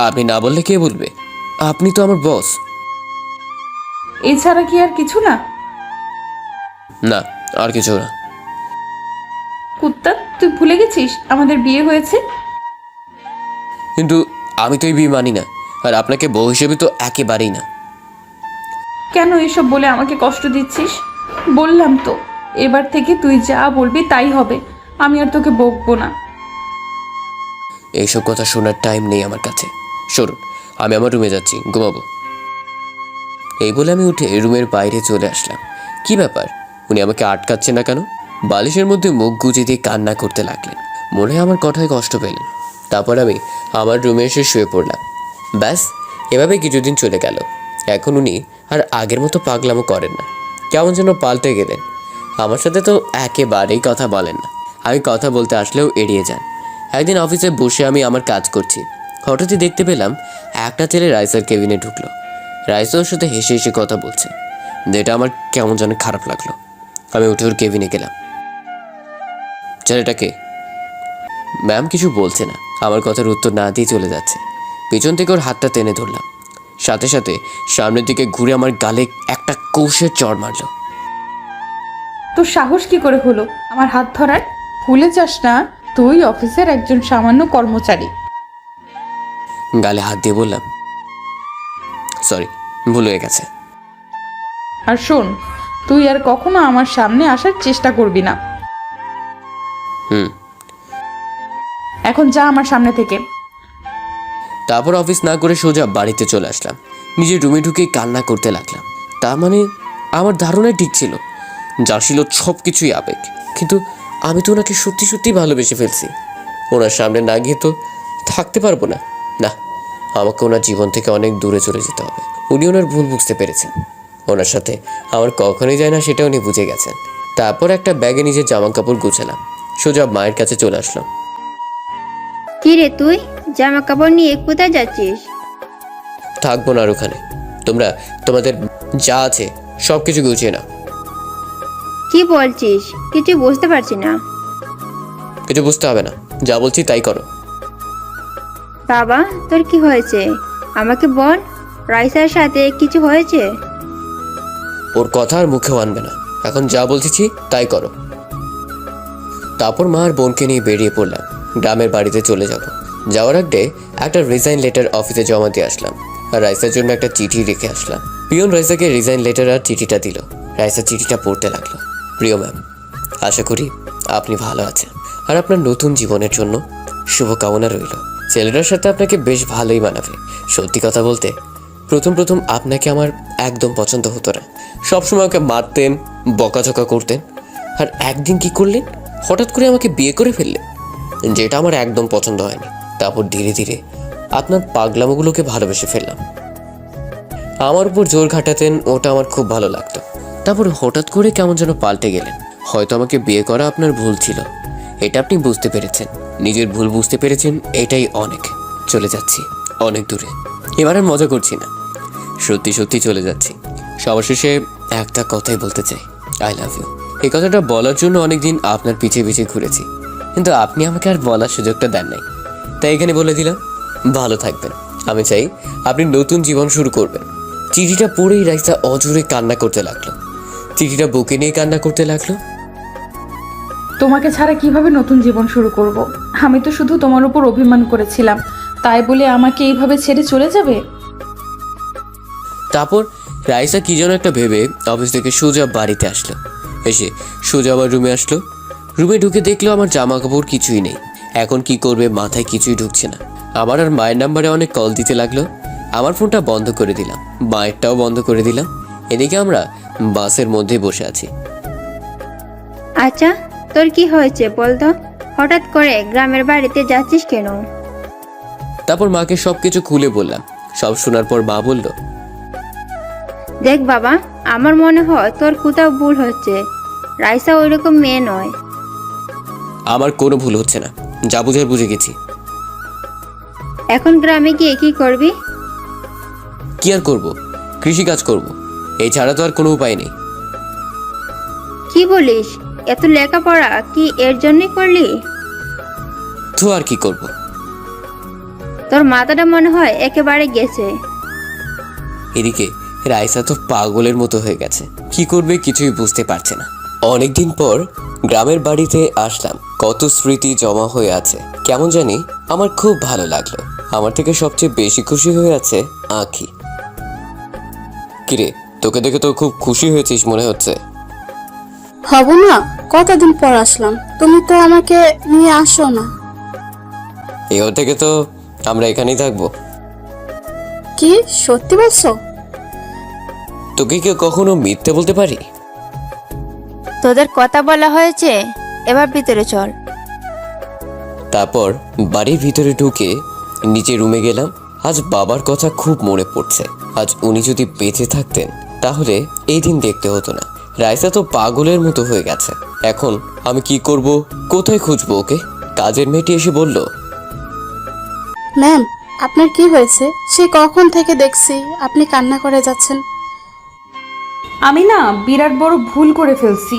আপনি না বললে কে বলবে? আপনি তো আমার বস। এছাড়া কি আর কিছু না? না, আর কিছু না। কুত্তা, তুই ভুলে গেছিস আমাদের বিয়ে হয়েছে? কিন্তু আমি তো এই বিয়ে মানি না, আর আপনাকে বউ হিসেবে তো একেবারেই না। কেন এসব বলে আমাকে কষ্ট দিচ্ছিস? বললাম তো, এবার থেকে তুই যা বলবি তাই হবে, আমি আর তোকে বকবো না। এইসব কথা শোনার টাইম নেই আমার কাছে। সরুন, আমি আমার রুমে যাচ্ছি, ঘুমাবো। এই বলে আমি উঠে রুমের বাইরে চলে আসলাম। কি ব্যাপার, উনি আমাকে আটকাচ্ছে না কেন? বালিশের মধ্যে মুখ গুজে দিয়ে কান্না করতে লাগলেন, মনে হয় আমার কথায় কষ্ট পেলেন। তারপর আমি আমার রুমে এসে শুয়ে পড়লাম। ব্যাস, এভাবে কিছুদিন চলে গেল। এখন উনি আর আগের মতো পাগলামো করেন না, কেমন যেন পাল্টে গেলেন। আমার সাথে তো একেবারেই কথা বলেন না, আমি কথা বলতে আসলেও এড়িয়ে যান। একদিন অফিসে বসে আমি আমার কাজ করছি, হঠাৎই দেখতে পেলাম একটা ছেলে রাইসার কেবিনে ঢুকলো। রাইসা ওর সাথে হেসে হেসে কথা বলছে, যেটা আমার কেমন যেন খারাপ লাগলো। আমি উঠে ওর কেবিনে গেলাম। ছেলেটাকে ম্যাম কিছু বলছে না, আমার কথার উত্তর না দিয়ে চলে যাচ্ছে। পিছন থেকে ওর হাতটা টেনে ধরলাম, সাথে সাথে সামনের দিকে ঘুরে আমার গালে একটা কৌশের চড় মারলো। তোর সাহস কি করে হলো আমার হাত ধরার? ভুলে যাস না, তুই অফিসের একজন সামান্য কর্মচারী। গালে হাত দিয়ে বললাম, সরি, ভুল হয়ে গেছে। আর শোন, তুই আর কখনো আমার সামনে আসার চেষ্টা করবি না। হুম। এখন যা আমার সামনে থেকে। তারপর অফিস না করে সোজা বাড়িতে চলে আসলাম। নিজের রুমে ঢুকে কান্না করতে লাগলাম। তার মানে আমার ধারণাই ঠিক ছিল, যা ছিল সব কিছুই আবেগ। কিন্তু আমি তো ওনাকে সত্যি সত্যি ভালোবেসে ফেলছি। ওনার সামনে না গিয়ে তো থাকতে পারবো না। না, আমাকে ওনার জীবন থেকে অনেক দূরে চলে যেতে হবে। উনি ওনার ভুল বুঝতে পেরেছেন। ওনার সাথে আমার কখনোই যায় না সেটা উনি বুঝে গেছেন। তারপর একটা ব্যাগে নিজের জামা কাপড় গুছালাম, সোজা মায়ের কাছে চলে আসলাম। কি রে তুই জামা কাপড় নিয়ে কোথায় যাচ্ছিস? থাকবো না আর ওখানে। তোমরা তোমাদের যা আছে সব কিছু গুছিয়ে নাও। কি বলছিস? কিছু বুঝতে পারছি না। কিছু বুঝতে হবে না, যা বলছি তাই করো। বাবা, তোর কি হয়েছে? আমাকে বল। রাইসার সাথে কিছু হয়েছে? ওর কথা আর মুখেও আনবে না। এখন যা বলছি তাই করো। তারপর মা আর বোনকে নিয়ে বেরিয়ে পড়লাম। গ্রামের বাড়িতে চলে যাব। যাওয়ার আগে একটা রিজাইন লেটার অফিসে জমা দিয়ে আসলাম, আর রাইসার জন্য একটা চিঠি রেখে আসলাম। পিয়ন রাইসাকে রিজাইন লেটার আর চিঠিটা দিল। রাইসা চিঠিটা পড়তে লাগলো। প্রিয় ম্যাম, আশা করি আপনি ভালো আছেন, আর আপনার নতুন জীবনের জন্য শুভকামনা রইল। ছেলেটার সাথে আপনাকে বেশ ভালোই মানাবে। সত্যি কথা বলতে প্রথম প্রথম আপনাকে আমার একদম পছন্দ হতো না। সবসময় ওকে মারতেন, বকাঝকা করতেন। আর একদিন কি করলেন, হঠাৎ করে আমাকে বিয়ে করে ফেললেন, যেটা আমার একদম পছন্দ হয়নি। তারপর ধীরে ধীরে আপনার পাগলামোগুলোকে ভালোবেসে ফেললাম। আমার উপর জোর খাটাতেন, ওটা আমার খুব ভালো লাগতো। তারপর হঠাৎ করে কেমন যেন পাল্টে গেলেন। হয়তো আমাকে বিয়ে করা আপনার ভুল ছিল, এটা আপনি বুঝতে পেরেছেন। নিজের ভুল বুঝতে পেরেছেন, এটাই অনেক। চলে যাচ্ছি অনেক দূরে। এবার আর মজা করছি না, সত্যি সত্যি চলে যাচ্ছি। সবার শেষে একটা কথাই বলতে চাই, আই লাভ ইউ। এই কথাটা বলার জন্য অনেকদিন আপনার পিছিয়ে পিছিয়ে ঘুরেছি, কিন্তু আপনি আমাকে আর বলার সুযোগটা দেন নাই। তাই এখানে বলে দিলাম, ভালো থাকবেন। আমি চাই আপনি নতুন জীবন শুরু করবেন। চিঠিটা পড়েই রাইসা অজোরে কান্না করতে লাগলো। চিঠিটা বুকে নিয়ে কান্না করতে লাগলো। তোমাকে ছাড়া কিভাবে নতুন জীবন শুরু করব? আমি তো শুধু তোমার উপর অভিমান করেছিলাম, তাই বলে আমাকে এইভাবে ছেড়ে চলে যাবে? তারপর রাইসা কি যেন একটা ভেবে অফিস থেকে সোজা বাড়িতে আসলো। এসে সোজা আবার রুমে আসলো। রুমে ঢুকে দেখলো আমার জামা কাপড় কিছুই নেই। এখন কি করবে মাথায় কিছুই ঢুকছে না। আমার আর মায়ের নাম্বারে অনেক কল দিতে লাগলো। আমার ফোনটা বন্ধ করে দিলাম, মায়েরটাও বন্ধ করে দিলাম। এদিকে আমরা বাসের মধ্যে বসে আছি। আচ্ছা, তোর কি হয়েছে বল তো? হঠাৎ করে গ্রামের বাড়িতে যাচ্ছিস কেন? তারপর মাকে সব কিছু খুলে বললাম। সব শোনার পর মা বলল, দেখ বাবা, আমার মনে হয় তোর কোথাও ভুল হচ্ছে। রাইসা ওইরকম মেয়ে নয়। আমার কোনো ভুল হচ্ছে না, যা বুঝার বুঝে গেছি। এখন গ্রামে গিয়ে কি করবি? কি আর করবো, কৃষিকাজ করব। এই ছাড়া তো আর কোনো উপায় নেই। কি বলিস? এত লেখাপড়া কি এর জন্যই করলি? তো আর কি করব। তোর মাথাটা মনে হয় একেবারে গেছে। এদিকে রাইসা তো পাগলের মতো হয়ে গেছে, কি করবে কিছুই বুঝতে পারছে না। অনেকদিন পর গ্রামের বাড়িতে আসলাম। কত স্মৃতি জমা হয়ে আছে। কেমন জানি আমার খুব ভালো লাগলো। আমার থেকে সবচেয়ে বেশি খুশি হয়ে আছে আঁখি। কিরে, তোকে দেখে তো খুব খুশি হয়েছিস মনে হচ্ছে। হব না, কতদিন পর আসলাম, তুমি তো আমাকে নিয়ে আসো না। এবার থেকে তো আমরা এখানেই থাকবো। কি সত্যি বলছো? তোকে কি কখনো মিথ্যে বলতে পারি? তোদের কথা বলা হয়েছে, এবার ভিতরে চল। তারপর বাড়ির ভিতরে ঢুকে নিচে রুমে গেলাম। আজ বাবার কথা খুব মনে পড়ছে। আজ উনি যদি বেঁচে থাকতেন তাহলে এই দিন দেখতে হতো না। রাইসা তো পাগলের মতো হয়ে গেছে। এখন আমি কি করব, কোথায় খুঁজবো ওকে? কাজের মেয়েটি এসে বলল, ম্যাম, আপনার কি হয়েছে? সে কখন থেকে দেখছি আপনি কান্না করে যাচ্ছেন। আমি না বিরাট বড় ভুল করে ফেলছি।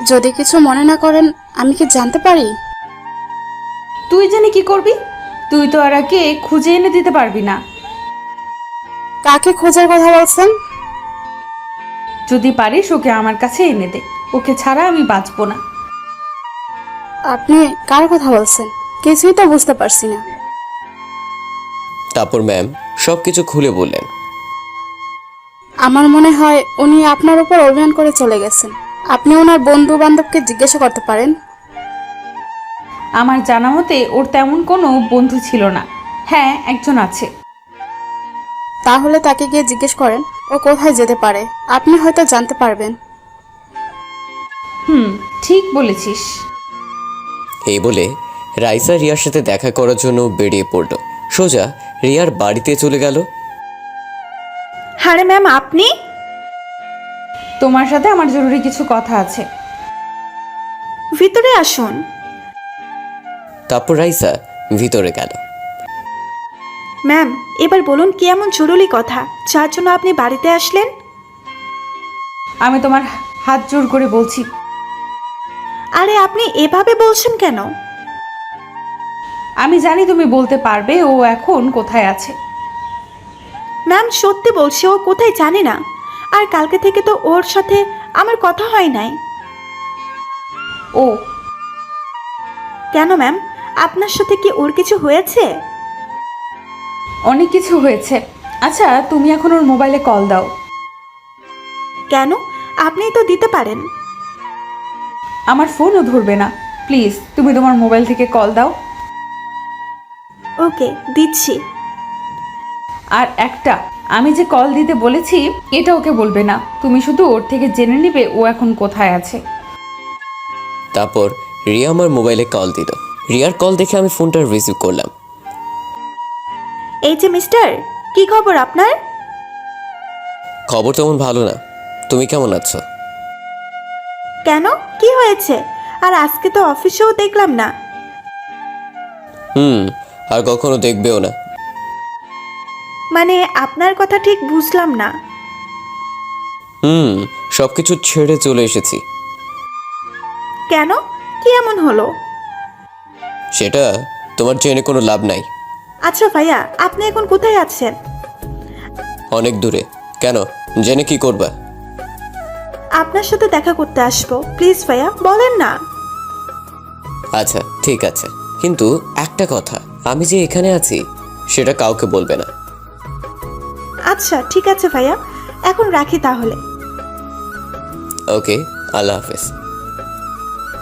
যদি কিছু মনে না করেন, আমি কি জানতে পারি? তুই জানি কি করবি? তুই তো আর একে খুঁজে এনে দিতে পারবি না। কাকে খোঁজার কথা বলছেন? যদি পারিস ওকে আমার কাছে এনে দে, ওকে ছাড়া আমি বাঁচবো না। আপনি কার কথা বলছেন? কিছুই তো বুঝতে পারছি না। তারপর ম্যাম সবকিছু খুলে বললেন। আমার মনে হয় উনি আপনার উপর অভিমান করে চলে গেছেন। আপনি ওনার বন্ধু বান্ধবকে জিজ্ঞাসা করতে পারেন। আমার জানা মতে ওর তেমন কোনো বন্ধু ছিল না। হ্যাঁ, একজন আছে। তাহলে তাকে গিয়ে জিজ্ঞেস করেন ও কোথায় যেতে পারে, আপনি হয়তো জানতে পারবেন। ঠিক বলেছিস। এই বলে রাইসা রিয়ার সাথে দেখা করার জন্য বেরিয়ে পড়ল। সোজা রিয়ার বাড়িতে চলে গেল। আরে ম্যাম, আপনি? তোমার সাথে আমার জরুরি কিছু কথা আছে। ভিতরে আসুন। তারপর রাইসা ভিতরে গেল। ম্যাম, এবার বলুন কি এমন জরুরি কথা যার জন্য আপনি বাড়িতে আসলেন? আমি তোমার হাত জোর করে বলছি। আরে আপনি এভাবে বলছেন কেন? আমি জানি তুমি বলতে পারবে ও এখন কোথায় আছে। ম্যাম, সত্যি বলছি, ও কোথায় জানে না। আর কালকে থেকে তো ওর সাথে আমার কথা হয় নাই। ও কেন ম্যাম, আপনার সাথে কি ওর কিছু হয়েছে? অনেক কিছু হয়েছে। আচ্ছা, তুমি এখন ওর মোবাইলে কল দাও। কেন? আপনিই তো দিতে পারেন। আমার ফোনও ধরবে না। প্লিজ তুমি তোমার মোবাইল থেকে কল দাও। ওকে, দিচ্ছি। আর একটা, আমি যে কল দিতে বলেছি এটা ওকে বলবে না। তুমি শুধু ওর থেকে জেনে নিবে ও এখন কোথায় আছে। তারপর রিয়া আমার মোবাইলে কল দিল। রিয়ার কল দেখে আমি ফোনটা রিসিভ করলাম। এই যে মিস্টার, কি খবর আপনার? খবর তেমন ভালো না। তুমি কেমন আছো? কেন, কি হয়েছে? আর আজকে তো অফিসেও দেখলাম না। আর কখনো দেখবেও না। মানে আপনার কথা ঠিক বুঝলাম না। সবকিছু ছেড়ে চলে এসেছি। কেন, কি এমন হলো? সেটা তোমার জেনে কোনো লাভ নাই। আচ্ছা ভাইয়া, আপনি এখন কোথায় আছেন? অনেক দূরে। কেন, জেনে কি করবা? আপনার সাথে দেখা করতে আসবো। প্লিজ ভাইয়া, বলেন না। আচ্ছা ঠিক আছে, কিন্তু একটা কথা, আমি যে এখানে আছি সেটা কাউকে বলবে না। আচ্ছা ঠিক আছে ভাইয়া, এখন রাখি তাহলে। ওকে, আল্লাহ হাফেজ।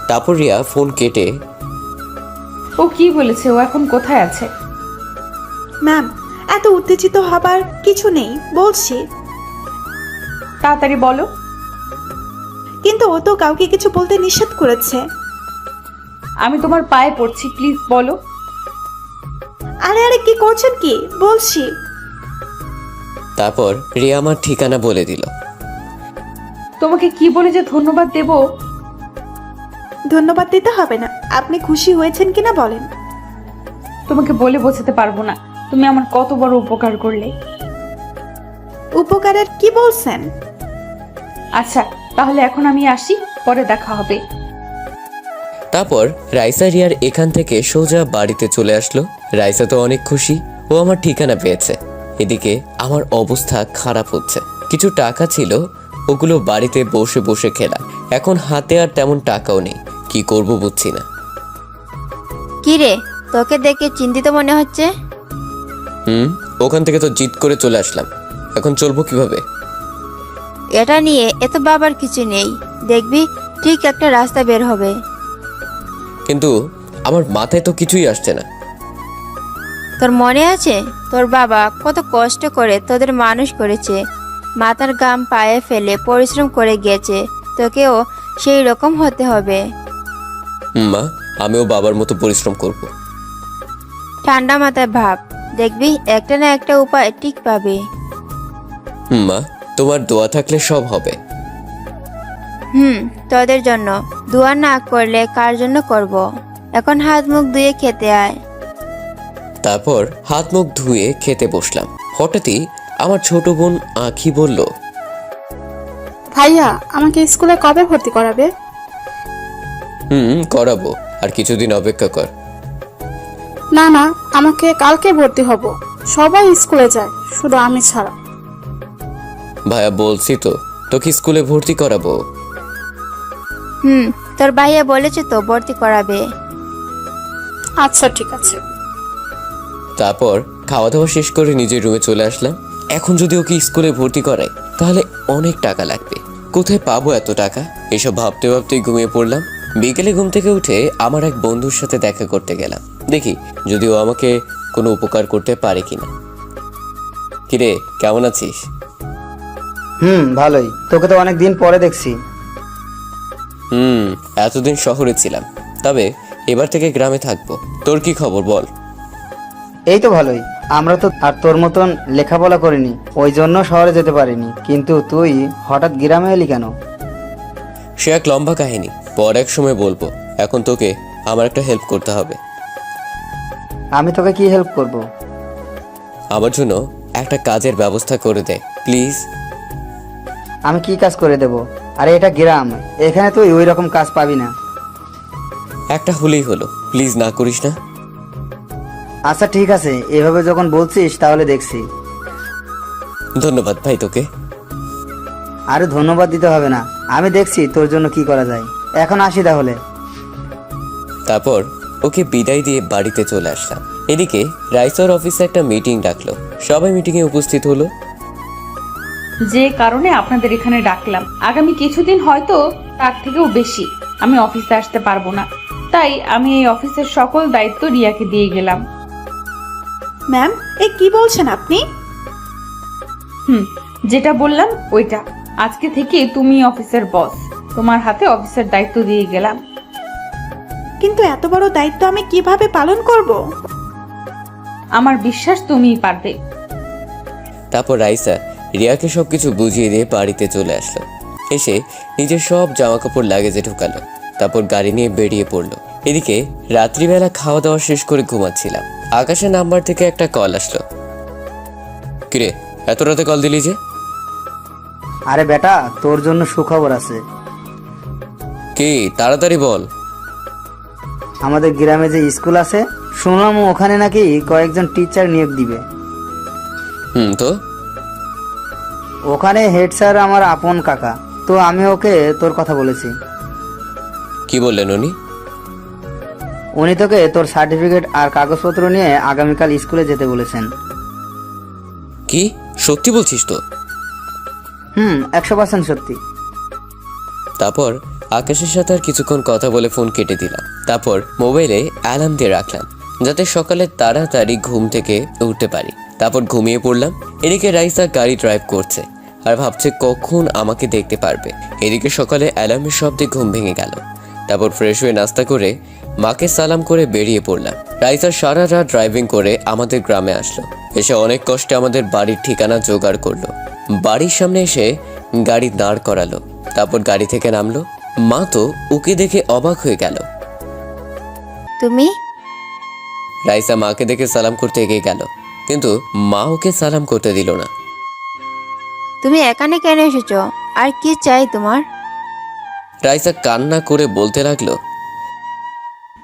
তারপর রিয়া ফোন কেটে ও কি বলেছে ও এখন কোথায় আছে? ম্যাম, এত উত্তেজিত হবার কিছু নেই, বলছি। তাড়াতাড়ি বলো। কিন্তু ও তো কাউকে কিছু বলতে নিষেধ করেছে। আমি তোমার পায়ে পড়ছি, প্লিজ বলো। আরে আরে, কি করছেন কি, বলছি। তারপর রিয়া আমার ঠিকানা বলে দিল। তোমাকে কি বলে যে ধন্যবাদ দেব? ধন্যবাদ দিতে হবে না, আপনি খুশি হয়েছেন কিনা বলেন। তোমাকে বলে বোঝাতে পারবো না তুমি আমার কত বড় উপকার করলে। উপকারের কি বলছেন? আচ্ছা তাহলে এখন আমি আসি, পরে দেখা হবে। তারপর রাইসা রিয়ার এখান থেকে সোজা বাড়িতে চলে আসলো। রাইসা তো অনেক খুশি, ও আমার ঠিকানা পেয়েছে। এদিকে আমার অবস্থা খারাপ হচ্ছে। কিছু টাকা ছিল, ওগুলো বাড়িতে বসে বসে খেলাম। এখন হাতে আর তেমন টাকাও নেই, কি করব বুঝছি না। কি রে, তোকে দেখে চিন্তিত মনে হচ্ছে। ওখান থেকে তো জিদ করে চলে আসলাম, এখন চলবো কিভাবে? এটা নিয়ে এত বাবার কিছু নেই, দেখবি ঠিক একটা রাস্তা বের হবে। কিন্তু আমার মাথায় তো কিছুই আসছে না। তোর মনে আছে তোর বাবা কত কষ্ট করে তোদের মানুষ করেছে, মাথার ঘাম পায়ে ফেলে পরিশ্রম করে গেছে, তোকেও সেই রকম হতে হবে। মা, আমিও বাবার মতো পরিশ্রম করব। ঠান্ডা মাথায় ভাব, দেখবি একটা না একটা উপায় ঠিক পাবে। মা, তোমার দোয়া থাকলে সব হবে। তোদের জন্য। দোয়া না করলে কার জন্য করব? এখন হাত মুখ ধুয়ে খেতে আয়। তারপর হাত মুখ ধুয়ে খেতে বসলাম। হঠাৎই আমার ছোট বোন আঁখি বলল, ভাইয়া, আমাকে স্কুলে কবে ভর্তি করাবে? করাবো, আর কিছুদিন অপেক্ষা কর। না না, আমাকে কালকে ভর্তি হব। সবাই স্কুলে যায়, শুধু আমি ছাড়া। ভাইয়া বলছি তো, তোকে স্কুলে ভর্তি করাবো। তোর ভাইয়া বলেছে তো ভর্তি করাবে। আচ্ছা ঠিক আছে। তারপর খাওয়া দাওয়া শেষ করে নিজের রুমে চলে আসলাম। এখন যদি ওকে স্কুলে ভর্তি করাই তাহলে অনেক টাকা লাগবে। কোথায় পাবো এত টাকা? এসব ভাবতে ভাবতেই ঘুমিয়ে পড়লাম। বিকেলে ঘুম থেকে উঠে আমার এক বন্ধুর সাথে দেখা করতে গেলাম, দেখি যদিও আমাকে কোনো উপকার করতে পারে কিনা। কিরে, কেমন আছিস? ভালোই। তোকে তো অনেক দিন পরে দেখছি। এতদিন শহরে ছিলাম, তবে এবার থেকে গ্রামে থাকবো। তোর কি খবর বল? এই তো ভালোই। আমরা তো আর তোর মতন লেখাপড়া করিনি, ওই জন্য শহরে যেতে পারিনি। কিন্তু তুই হঠাৎ গ্রামে এলি কেন? সে এক লম্বা কাহিনী, পর এক সময় বলবো। এখন তোকে আমার একটা হেল্প করতে হবে। আমি তোকে কি হেল্প করব? আমার জন্য একটা কাজের ব্যবস্থা করে দে প্লিজ। আমি কি কাজ করে দেব? আরে এটা গ্রাম, এখানে তুই ওই রকম কাজ পাবি না। একটা হলেই হলো, প্লিজ না করিস না। আচ্ছা ঠিক আছে, এভাবে যখন বলছিস তাহলে দেখছি। ধন্যবাদ ভাই তোকে। আরে ধন্যবাদ দিতে হবে না, আমি দেখছি তোর জন্য কি করা যায়। এখন আসি তাহলে। তারপর ওকে বিদায় দিয়ে বাড়িতে চলে আসলাম। এদিকে রাইসর অফিসে একটা মিটিং ডাকলো, সবাই মিটিংয়ে উপস্থিত হলো। যে কারণে আপনাদের এখানে ডাকলাম, আগামী কিছুদিন হয়তো তার থেকেও বেশি আমি অফিসে আসতে পারবো না, তাই আমি এই অফিসের সকল দায়িত্ব রিয়াকে দিয়ে গেলাম। ম্যাম, এ কি বলছেন আপনি? যেটা বললাম ওইটা। আজকে থেকে তুমি অফিসের বস, তোমার হাতে অফিসের দায়িত্ব দিয়ে গেলাম। কিন্তু এত বড় দায়িত্ব আমি কিভাবে পালন করব? আমার বিশ্বাস তুমিই পারবে। তারপর রাইসা রিয়াকে সবকিছু বুঝিয়ে দিয়ে বাড়িতে চলে আসলো। এসে নিজের সব জামা কাপড় লাগেজে ঢুকালো, তারপর গাড়ি নিয়ে বেরিয়ে পড়লো। এদিকে রাত্রিবেলা খাওয়া দাওয়া শেষ করে ঘুমাচ্ছিলাম। আকাশের নাম্বার থেকে একটা কল আসলো। কিরে, এত রাতে কল দিলি যে? আরে বেটা, তোর জন্য সুখবর আছে। কি, তাড়াতাড়ি বল। আমাদের গ্রামে যে স্কুল আছে, শুনলাম ওখানে নাকি কয়েকজন টিচার নিয়োগ দিবে। তো ওখানে হেড স্যার আমার আপন কাকা, তো আমি ওকে তোর কথা বলেছি। কি বললেন উনি? উনি তোকে তোর সার্টিফিকেট আর কাগজপত্র নিয়ে আগামীকাল স্কুলে যেতে বলেছেন। কি, সত্যি বলছিস তো? 100% সত্যি। তারপর আকাশের সাথে আর কিছুক্ষণ কথা বলে ফোন কেটে দিলাম। তারপর মোবাইলে অ্যালার্ম দিয়ে রাখলাম, যাতে সকালে তাড়াতাড়ি ঘুম থেকে উঠতে পারি। তারপর ঘুমিয়ে পড়লাম। এদিকে রাইসা গাড়ি ড্রাইভ করছে আর ভাবছে কখন আমাকে দেখতে পারবে। এদিকে সকালে অ্যালার্মের শব্দে ঘুম ভেঙে গেল। তারপর ফ্রেশ হয়ে নাস্তা করে মাকে সালাম করে বেরিয়ে পড়লাম। রাইসা সারা রাত ড্রাইভিং করে আমাদের গ্রামে আসলো। এসে অনেক কষ্টে আমাদের বাড়ির ঠিকানা জোগাড় করলো। বাড়ির সামনে এসে গাড়ি দাঁড় করালো। তারপর গাড়ি থেকে নামলো। মা তো ওকে দেখে অবাক হয়ে গেল। তুমি? রাইসা মাকে দেখে সালাম করতে এগিয়ে গেল, কিন্তু মা ওকে সালাম করতে দিল না। তুমি এখানে কেন এসেছো? আর কি চাই তোমার? রাইসা কান্না করে বলতে লাগলো,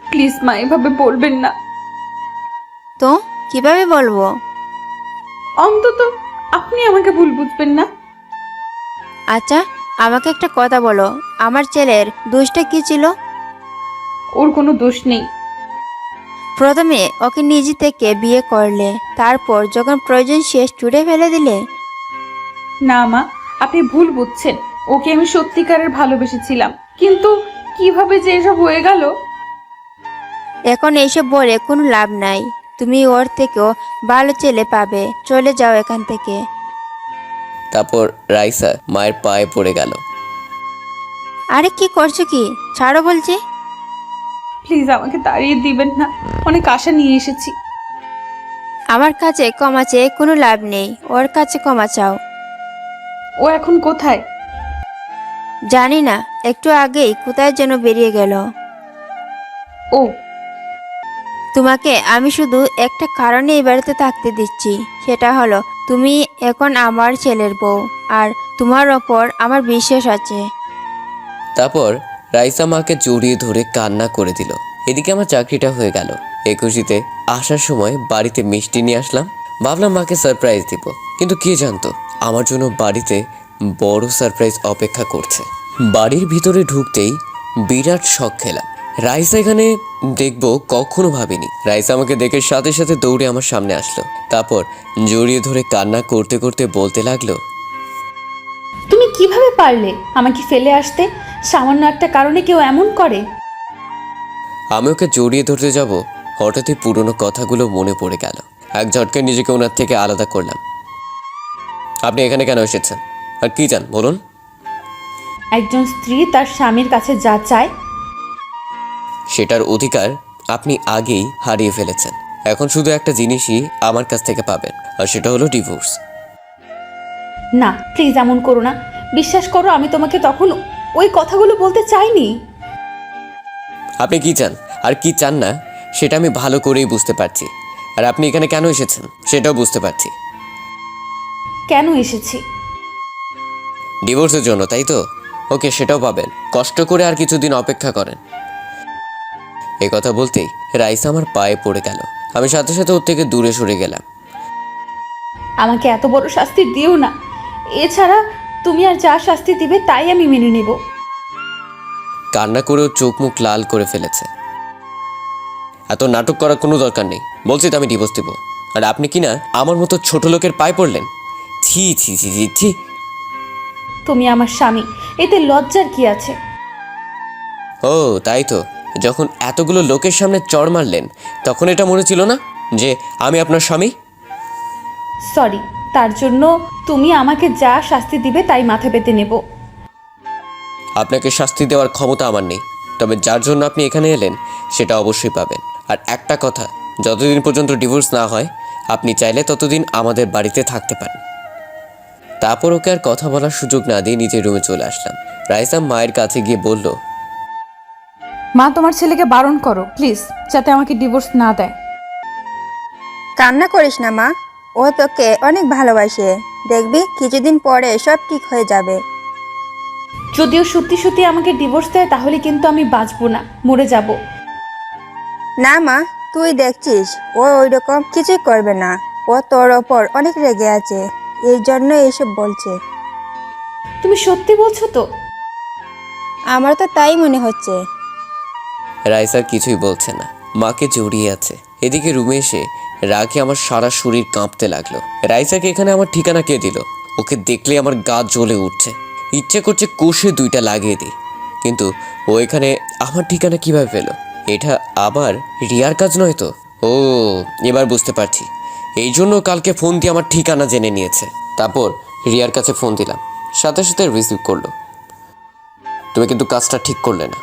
প্লিজ মা, এভাবে বলবেন না। তো কিভাবে বলবো? অন্তত আপনি আমাকে ভুল বুঝবেন না। আচ্ছা, আমাকে একটা কথা বলো, আমার ছেলের দোষটা কি ছিল? ওর কোনো দোষ নেই। প্রথমে ওকে নিজে থেকে বিয়ে করলে, তারপর যখন প্রয়োজন শেষ ছুড়ে ফেলে দিলে। না মা, আপনি ভুল বুঝছেন। ওকে আমি সত্যিকারের ভালোবেসেছিলাম, কিন্তু কিভাবে যে এসব হয়ে গেল। এখন এইসব বলে কোনো লাভ নাই। তুমি ওর থেকেও ভালো ছেলে পাবে, চলে যাও এখান থেকে। তারপর রাইসা মায়ের পায়ে পড়ে গেল। আরে কি করছো কি? ছাড়ো বলছি। প্লিজ আমাকে তাড়িয়ে দিবেন না, অনেক আশা নিয়ে এসেছি। আমার কাছে ক্ষমা চেয়ে কোনো লাভ নেই, ওর কাছে ক্ষমা চাও। ও এখন কোথায়? জানি না, একটু আগেই কোথায় যেন বেরিয়ে গেল। ও, তোমাকে আমি শুধু একটা কারণে এই বাড়িতে থাকতে দিচ্ছি, সেটা হলো তুমি এখন আমার ছেলের বউ, আর তোমার ওপর আমার বিশ্বাস আছে। তারপর রাইসা মাকে জড়িয়ে ধরে কান্না করে দিল। এদিকে আমার চাকরিটা হয়ে গেল। এই খুশিতে আসার সময় বাড়িতে মিষ্টি নিয়ে আসলাম, ভাবলাম মাকে সারপ্রাইজ দিব, কিন্তু কে জানতো আমার জন্য বাড়িতে বড় সারপ্রাইজ অপেক্ষা করছে। বাড়ির ভিতরে ঢুকতেই বিরাট শখ খেলাম। রাইসা এখানে দেখবো কখনো ভাবিনি। রাইসা আমাকে দেখে সাথে সাথে দৌড়ে আমার সামনে আসলো। তারপর জড়িয়ে ধরে কান্না করতে করতে বলতে লাগলো, তুমি কিভাবে পারলে আমাকে ফেলে আসতে? সামান্য একটা কারণে কেউ এমন করে? আমি ওকে জড়িয়ে ধরতে যাব, হঠাৎই পুরনো কথাগুলো মনে পড়ে গেল। এক ঝটকায় নিজেকে ওনার থেকে আলাদা করলাম। আপনি এখানে কেন এসেছেন আর কি চান বলুন? একজন স্ত্রী তার স্বামীর কাছে যা চায় সেটার অধিকার আপনি আগেই হারিয়ে ফেলেছেন। এখন শুধু একটা জিনিসই আমার কাছ থেকে পাবেন, আর সেটা হলো ডিভোর্স। না প্লিজ এমন করো না। বিশ্বাস করো আমি তোমাকে তখন ওই কথাগুলো বলতে চাইনি। আপনি কি চান আর কি চান না সেটা আমি ভালো করেই বুঝতে পারছি, আর আপনি এখানে কেন এসেছেন সেটাও বুঝতে পারছি। কেন এসেছি? ডিভোর্সের জন্য, তাই তো? ওকে, সেটাও পাবেন। কষ্ট করে আর কিছুদিন অপেক্ষা করেন। এ কথা বলতেই রাইসা আমার পায়ে পড়ে গেল। আমি সাথে সাথে ওর থেকে দূরে সরে গেলাম। আমাকে এত বড় শাস্তি দিও না। এছাড়া তুমি আর যা শাস্তি দিবে তাই আমি মেনে নেব। কান্না করেও চোখ মুখ লাল করে ফেলেছে। এত নাটক করার কোনো দরকার নেই। বলছি তো আমি ডিভোর্স দেব, আর আপনি কি না আমার মতো ছোট লোকের পায়ে পড়লেন? ছি ছি ছি ছি ছি। তুমি আমার স্বামী, এতে লজ্জার কি আছে? ও তাই তো, যখন এতগুলো লোকের সামনে চড় মারলেন তখন এটা মনে ছিল না যে আমি আপনার স্বামী? সরি, তার জন্য তুমি আমাকে যা শাস্তি দিবে তাই মাথা পেতে নেব। আপনাকে শাস্তি দেওয়ার ক্ষমতা আমার নেই, তবে যার জন্য আপনি এখানে এলেন সেটা অবশ্যই পাবেন। আর একটা কথা, যতদিন পর্যন্ত ডিভোর্স না হয় আপনি চাইলে ততদিন আমাদের বাড়িতে থাকতে পারেন। তারপর ওকে আর কথা বলার সুযোগ না দিয়ে নিজের রুমে চলে আসলাম। রাইসা মায়ের কাছে গিয়ে বলল, মা, তোমার ছেলেকে বারণ করো প্লিজ, যাতে আমাকে ডিভোর্স না দেয়। কান্না করিস না মা, ও তোকে অনেক ভালোবাসে। দেখবি কিছুদিন পরে সব ঠিক হয়ে যাবে। যদিও সত্যি সত্যি আমাকে ডিভোর্স দেয় তাহলে কিন্তু আমি বাঁচবো না, মরে যাব। না মা, তুই দেখছিস ও ওইরকম কিছুই করবে না। ও তোর ওপর অনেক রেগে আছে, এই জন্য এইসব বলছে। তুমি সত্যি বলছো তো? আমার তো তাই মনে হচ্ছে। রাইসা কিছুই বলছে না, মাকে জড়িয়ে আছে। এদিকে রুমে এসে রাগে আমার সারা শরীর কাঁপতে লাগলো। রাইসাকে এখানে আমার ঠিকানা কে দিল? ওকে দেখলে আমার গা জ্বলে উঠছে, ইচ্ছে করছে কষে দুইটা লাগিয়ে দিই। কিন্তু ও এখানে আমার ঠিকানা কিভাবে পেলো? এটা আবার রিয়ার কাজ নয় তো? ও, এবার বুঝতে পারছি, এই জন্য কালকে ফোন দিয়ে আমার ঠিকানা জেনে নিয়েছে। তারপর রিয়ার কাছে ফোন দিলাম, সাথে সাথে রিসিভ করলো। তুমি কিন্তু কাজটা ঠিক করলে না।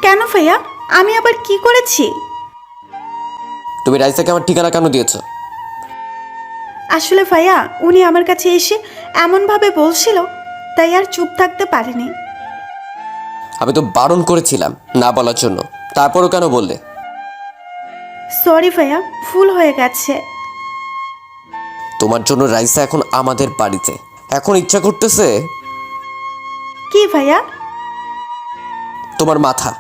কেন ভাইয়া, আমি আবার কি করেছি? তুমি রাইসাকে আমার ঠিকানা কেন দিয়েছ? আসলে ভাইয়া, উনি আমার কাছে এসে এমনভাবে বলছিল, তাই আর চুপ থাকতে পারিনি। আমি তো বারণ করেছিলাম না বলার জন্য, তারপরও কেন বললে? সরি ভাইয়া, ভুল হয়ে গেছে। তোমার জন্য রাইসা এখন আমাদের বাড়িতে। এখন ইচ্ছা করতেছে কি ভাইয়া? তোমার মাথা।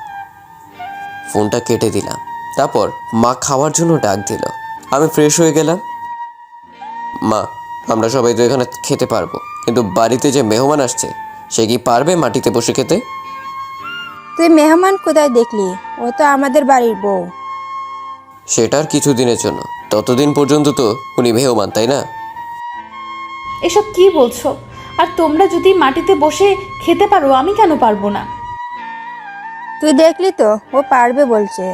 ফোনটা কেটে দিলাম। তারপর মা খাওয়ার জন্য ডাক দিল। আমি ফ্রেশ হয়ে গেলাম। মা, আমরা সবাই তো এখানে খেতে পারবো, কিন্তু বাড়িতে যে মেহমান আসছে সে কি পারবে মাটিতে বসে খেতে? তুই মেহমান কোথায় দেখলি? ও তো আমাদের বাড়ির বউ। সেটার কিছুদিনের জন্য, ততদিন পর্যন্ত তো উনি মেহমান, তাই না? এসব কি বলছো? আর তোমরা যদি মাটিতে বসে খেতে পারো, আমি কেন পারবো না? তুই দেখলি তো, ও পারবে বলছে।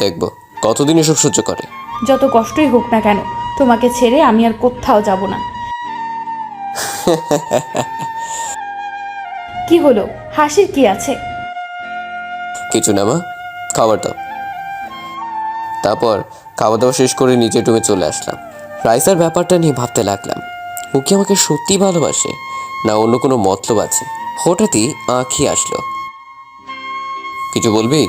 দেখবো কতদিন এসব সহ্য করে। যত কষ্টই হোক না কেন, তোমাকে ছেড়ে আমি আর কোথাও যাব না। কি হলো, হাসির কি আছে? কিছু না মা, খাবার দাও। তারপর খাওয়া দাওয়া শেষ করে নিজের রুমে চলে আসলাম। রাইসার ব্যাপারটা নিয়ে ভাবতে লাগলাম, ও কি আমাকে সত্যি ভালোবাসে না অন্য কোনো মতলব আছে? হঠাৎই আঁখি আসলো। কিছু বলবি?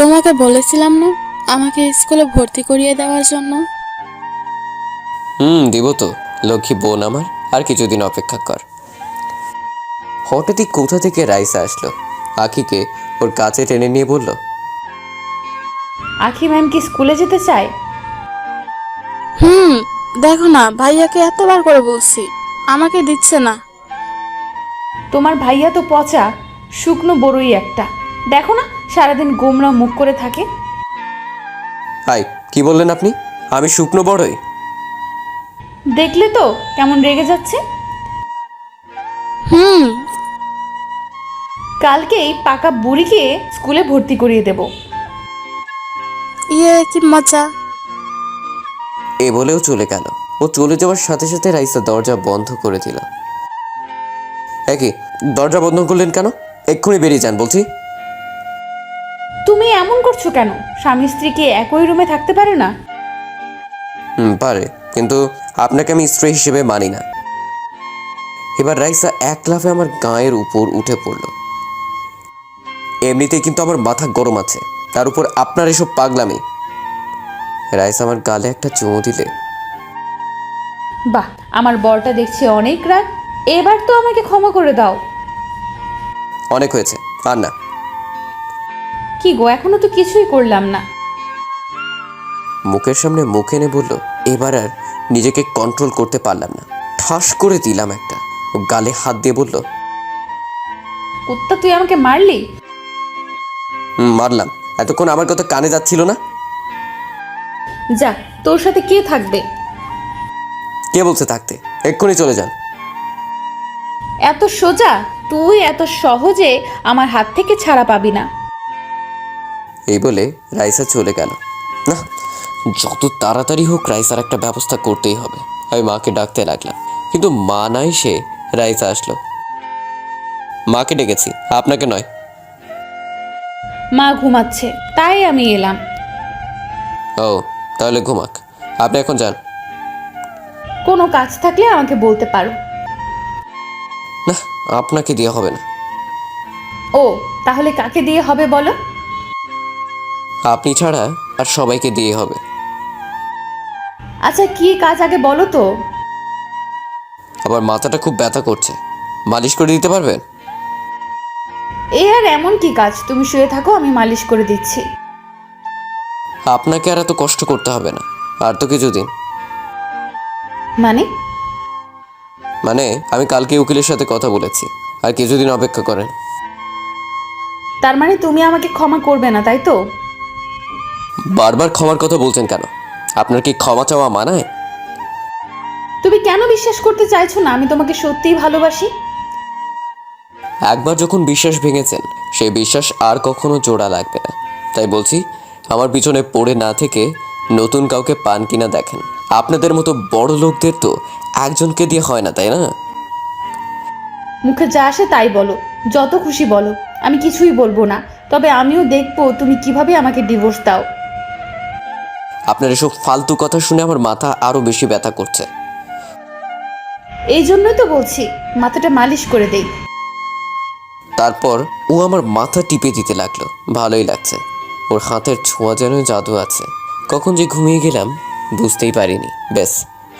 তোমাকে বলেছিলাম না আমাকে স্কুলে ভর্তি করিয়ে দেওয়ার জন্য? দিব তো, লক্ষ্মী বোন আমার, আর কিছুদিন অপেক্ষা কর। হঠাৎই কোথা থেকে রাইসা আসলো, আঁখিকে ওর কাছে টেনে নিয়ে বলল, আখি ম্যাম কি স্কুলে যেতে চায়? দেখো না, ভাইয়াকে এতবার করে বলছি, আমাকে দিচ্ছে না। তোমার ভাইয়া তো পচা শুকনো বড়ই একটা, দেখো না সারাদিন গোমরা মুখ করে থাকে। হাই, কি বললেন আপনি? আমি শুকনো বড়ই? দেখলে তো কেমন রেগে যাচ্ছে। কালকেই পাকা বুড়িকে স্কুলে ভর্তি করিয়ে দেব। ইয়ে কি মজা। এ বলেও চলে গেল। ও চলে যাওয়ার সাথে সাথে রাইসা দরজা বন্ধ করে দিল। একই দরজা বন্ধ করলেন কেন? এক্ষুনি বেরিয়ে যান বলছি। তুমি এমন করছো কেন? স্বামী স্ত্রী কি একই রুমে থাকতে পারে না? পারে, কিন্তু আপনাকে আমি স্ত্রী হিসেবে মানি না। এবার রাইসা এক লাফে আমার গায়ের উপর উঠে পড়ল। এমনিতেই কিন্তু আমার মাথা গরম আছে, তার উপর আপনার এসব পাগলামি। রাইসা আমার গালে একটা চুমু দিলে। বাহ, আমার বরটা দেখছি অনেক রাগ। এবার তো আমাকে ক্ষমা করে দাও। অনেক হয়েছে, আর না। কি গো, এখনো তো কিছুই করলাম না। মুখের সামনে মুখ এনে বলল। এবার আর নিজেকে কন্ট্রোল করতে পারলাম না, ঠাস করে দিলাম একটা। ও গালে হাত দিয়ে বলল, কুত্তা তুই আমাকে মারলি? মারলাম। এতক্ষণ আমার কথা কানে যাচ্ছিল না? যা, তোর সাথে কে থাকবে? কে বলছে থাকতে? এক্ষুনি চলে যান। এত সোজা? তুই এত সহজে আমার হাত থেকে ছাড়া পাবি না। এই বলে রাইসা চলে গেল। না, যত তাড়াতাড়ি হোক রাইসার একটা ব্যবস্থা করতেই হবে। আমি মাকে ডাকতে লাগলাম, কিন্তু মা নাই, সে রাইসা আসলো। মাকে ডেকেছি, আপনাকে নয়। মা ঘুমাচ্ছে, তাই আমি এলাম। ও, তাহলে ঘুমাক। আপনি এখন যান। কোনো কাজ থাকলে আমাকে বলতে পারো। না, আপনাকে দিয়ে হবে না। ও, তাহলে কাকে দিয়ে হবে বলো? আপনি ছাড়া আর সবাইকে দিয়ে হবে। আচ্ছা, কি কাজ আগে বলো তো। আবার মাথাটা খুব ব্যথা করছে, মালিশ করে দিতে পারবেন? এ আর এমন কি কাজ? তুমি শুয়ে থাকো, আমি মালিশ করে দিচ্ছি। আপনাকে আর এত কষ্ট করতে হবে না, আর তো কিছুদিন। মানে? মানে আমি কালকে উকিলের সাথে কথা বলেছি, আর কিছুদিন অপেক্ষা করেন। তার মানে তুমি আমাকে ক্ষমা করবে না, তাই তো? বারবার ক্ষমার কথা বলছেন কেন? আপনার কি ক্ষমা চাওয়া মানায়? তুমি কেন বিশ্বাস করতে চাইছো না আমি তোমাকে সত্যিই ভালোবাসি? একবার যখন বিশ্বাস ভেঙেছেন, সেই বিশ্বাস আর কখনো জোড়া লাগবে না। তাই বলছি, আমার পিছনে পড়ে না থেকে নতুন কাউকে পান কিনা দেখেন। আপনাদের মতো বড় লোকদের তো একজনকে দিয়ে হয় না, তাই না? মুখে যা আসে তাই বলো, যত খুশি বলো, আমি কিছুই বলবো না। তবে আমিও দেখবো তুমি কিভাবে আমাকে ডিভোর্স দাও। আপনার এসব ফালতু কথা শুনে আমার মাথা আরো বেশি ব্যথা করছে। এই জন্যই তো বলছি মাথাটা মালিশ করে দেই। তারপর ও আমার মাথা টিপে দিতে লাগলো। ভালোই লাগছে, ওর হাতের ছোঁয়া যেন জাদু আছে। কখন যে ঘুমিয়ে গেলাম বুঝতেই পারিনি। ব্যাস,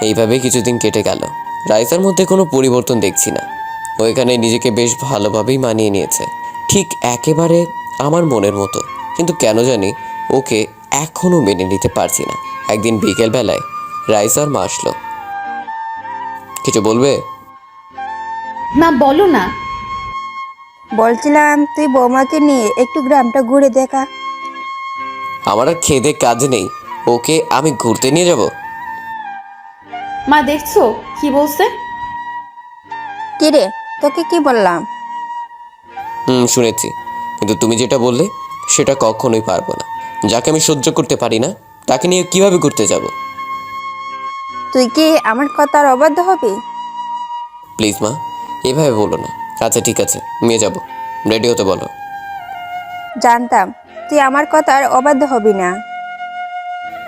এইভাবে কিছুদিন কেটে গেল। রাইসার মধ্যে কোনো পরিবর্তন দেখছি না। ও এখানে নিজেকে বেশ ভালোভাবেই মানিয়ে নিয়েছে, ঠিক একেবারে আমার মনের মতো। কিন্তু কেন জানি ওকে এখনও মেনে নিতে পারছি না। একদিন বিকেলবেলায় রাইসার মা আসলো। কিছু বলবে? না, বলো না। বলছিলাম তুই বৌমাকে নিয়ে একটু গ্রামটা ঘুরে দেখা। আমার আর খেদে কাজ নেই, ওকে আমি ঘুরতে নিয়ে যাব? মা দেখছো কি বলছে? কিরে, তোকে কি বললাম? শুনেছি, কিন্তু তুমি যেটা বললে সেটা কখনোই পারবো না। যাকে আমি সহ্য করতে পারি না তাকে নিয়ে কিভাবে ঘুরতে যাব? তুই কি আমার কথার অবাধ্য হবি? প্লিজ মা, এভাবে বলো না। আচ্ছা ঠিক আছে, নিয়ে যাব। রেডি হতে বলো। জানতাম তুই আমার কথার অবাধ্য হবি না।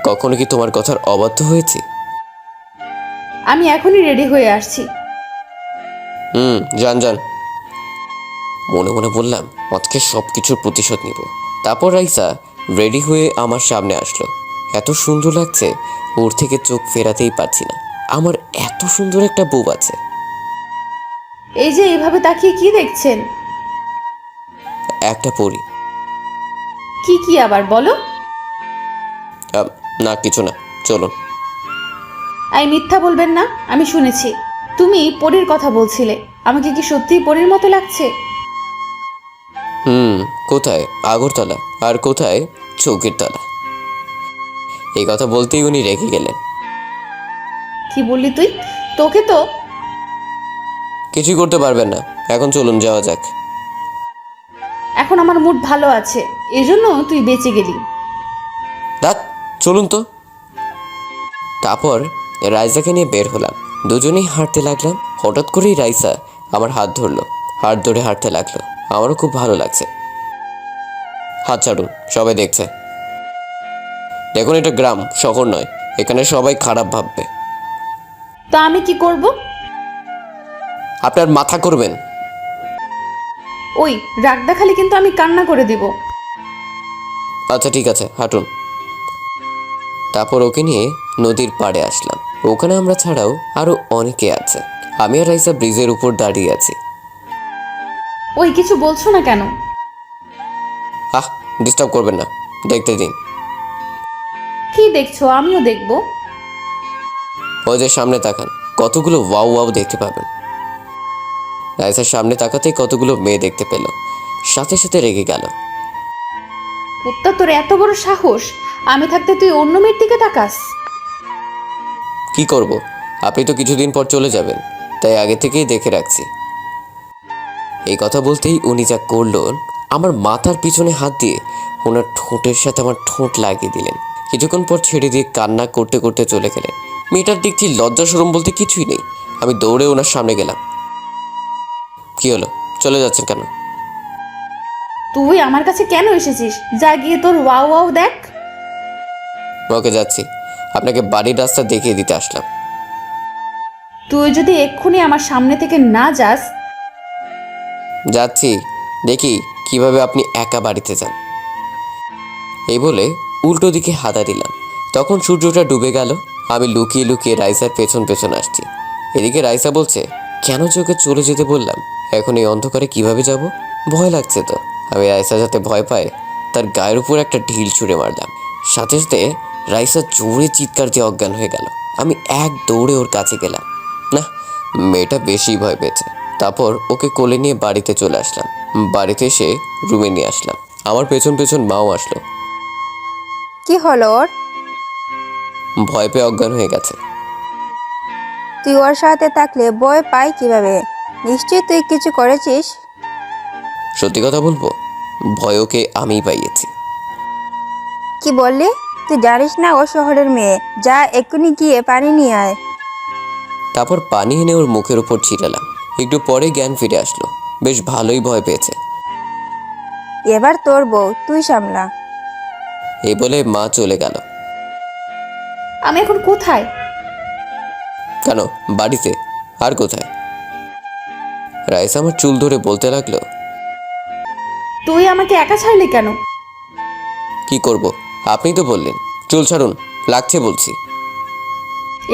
কখনো কি তোমার কথার অবাধ্য হয়েছি? আমি এখনই রেডি হয়ে আসছি। যান যান। মনে মনে বললাম আজকে সব কিছুর প্রতিশোধ নিব। তারপর রাইসা রেডি হয়ে আমার সামনে আসলো। এত সুন্দর লাগছে, ওর থেকে চোখ ফেরাতেই পারছি না। আমার এত সুন্দর একটা বউ আছে। এই যে এইভাবে তাকিয়ে কি দেখছেন? একটা পরি। কি কি আবার বলো? না কিছু না, চলুন। আই মিথ্যা বলবেন না, আমি শুনেছি তুমি পরীর কথা বলছিলে। আমাকে কি সত্যিই পরীর মতো লাগছে? কোথায় আগরতলা আর কোথায় চৌকির তলা? এই কথা বলতেই উনি রেগে গেলেন। কি বললি তুই? তোকে তো কিছুই করতে পারবেন না। এখন চলুন, যাওয়া যাক। এখন আমার মুড ভালো আছে, এজন্য তুই বেঁচে গেলি। রাত চলুন তো। তারপর রাইসাকে নিয়ে বের হলাম, দুজনেই হাঁটতে লাগলাম। হঠাৎ করেই রাইসা আমার হাত ধরলো, হাত ধরে হাঁটতে লাগলো। আমারও খুব ভালো লাগছে। হাত ছাড়ুন, সবাই দেখছে। দেখুন এটা গ্রাম, শহর নয়, এখানে সবাই খারাপ ভাববে। তা আমি কি করব? আপনার মাথা করবেন। ওই রাগ দেখালে কিন্তু আমি কান্না করে দিব। আচ্ছা ঠিক আছে, হাঁটুন। তারপর ওকে নিয়ে নদীর পাড়ে আসলাম। ওখানে আমরা ছাড়াও আরো অনেকে আছে। আমি আর রাইসা ব্রিজের উপর দাঁড়িয়ে আছি। ওই কিছু বলছো না কেন? ডিস্টার্ব করবেন না, দেখতে দিন। কি দেখছো? আমিও দেখবো। ওই যে সামনে তাকান, কতগুলো ওয়াও ওয়াও দেখতে পাবেন। রাইসার সামনে তাকাতেই কতগুলো মেয়ে দেখতে পেল, সাথে সাথে রেগে গেল। কুত্তা, তোর এত বড় সাহস! আমি থাকতে তুই অন্য মেয়ের দিকে তাকাস? কি করব, আপনি তো কিছুদিন পর চলে যাবেন, তাই আগে থেকেই দেখে রাখছি। এই কথা বলতেই উনি যা করলো, আমার মাথার পিছনে হাত দিয়ে ওনার ঠোঁটের সাথে আমার ঠোঁট লাগিয়ে দিলেন। কিছুক্ষণ পর ছেড়ে দিয়ে কান্না করতে করতে চলে গেলেন। মেয়েটার দেখছি লজ্জা শরম বলতে কিছুই নেই। আমি দৌড়ে ওনার সামনে গেলাম। কি হলো, চলে যাচ্ছেন কেন? তুই আমার কাছে কেন এসেছিস? যা গিয়ে তোর ওয়াও ওয়াও দেখ। ওকে যাচ্ছি, আপনাকে বাড়ির রাস্তা দেখিয়ে দিতে আসলাম। তুই যদি এক্ষুনি আমার সামনে থেকে না যাস। যাচ্ছি, দেখি কিভাবে আপনি একা বাড়িতে যান। এই বলে উল্টো দিকে হাতা দিলাম। তখন সূর্যটা ডুবে গেল। আমি লুকিয়ে লুকিয়ে রাইসার পেছন পেছন আসছি। এদিকে রাইসা বলছে, কেন চোখে চলে যেতে বললাম, এখন এই অন্ধকারে কিভাবে যাব? ভয় লাগছে তো। আমি রাইসা যাতে ভয় পায় তার গায়ের উপর একটা ঢিল ছুঁড়ে মারলাম। সাথে সাথে রাইসা জোরে চিৎকার দিয়ে অজ্ঞান হয়ে গেল। আমি এক দৌড়ে ওর কাছে গেলাম। না, মেয়েটা বেশি ভয় পেয়েছে। তারপর ওকে কোলে নিয়ে বাড়িতে চলে আসলাম। বাড়িতে এসে রুমে নিয়ে আসলাম। আমার পেছন পেছন মাও আসলো। কি হলো ওর? ভয় পেয়ে অজ্ঞান হয়ে গেছে। তুই ওর সাথে থাকলে ভয় পাই কিভাবে? নিশ্চয়ই তুই কিছু করেছিস। সত্যি কথা বলবো, ভয় ওকে আমিই পাইয়েছি। কি বললি? তুই জানিস না ও শহরের মেয়ে? যা এক্ষুনি গিয়ে পানি নিয়ে আয়। তারপর পানি এনে ওর মুখের উপর ছিটালাম। একটু পরে জ্ঞান ফিরে আসলো। বেশ ভালোই ভয় পেয়েছে। এবার তোর বউ, তুই সামলা। এই বলে মা চলে গেল। আমি এখন কোথায়? কেন, বাড়িতে। আর কোথায়? রাইসা আমার চুল ধরে বলতে লাগলো, তুই আমাকে একা ছাড়লি কেন? কি করব, আপনি তো বললেন। চুল ছাড়ুন, লাগছে বলছি।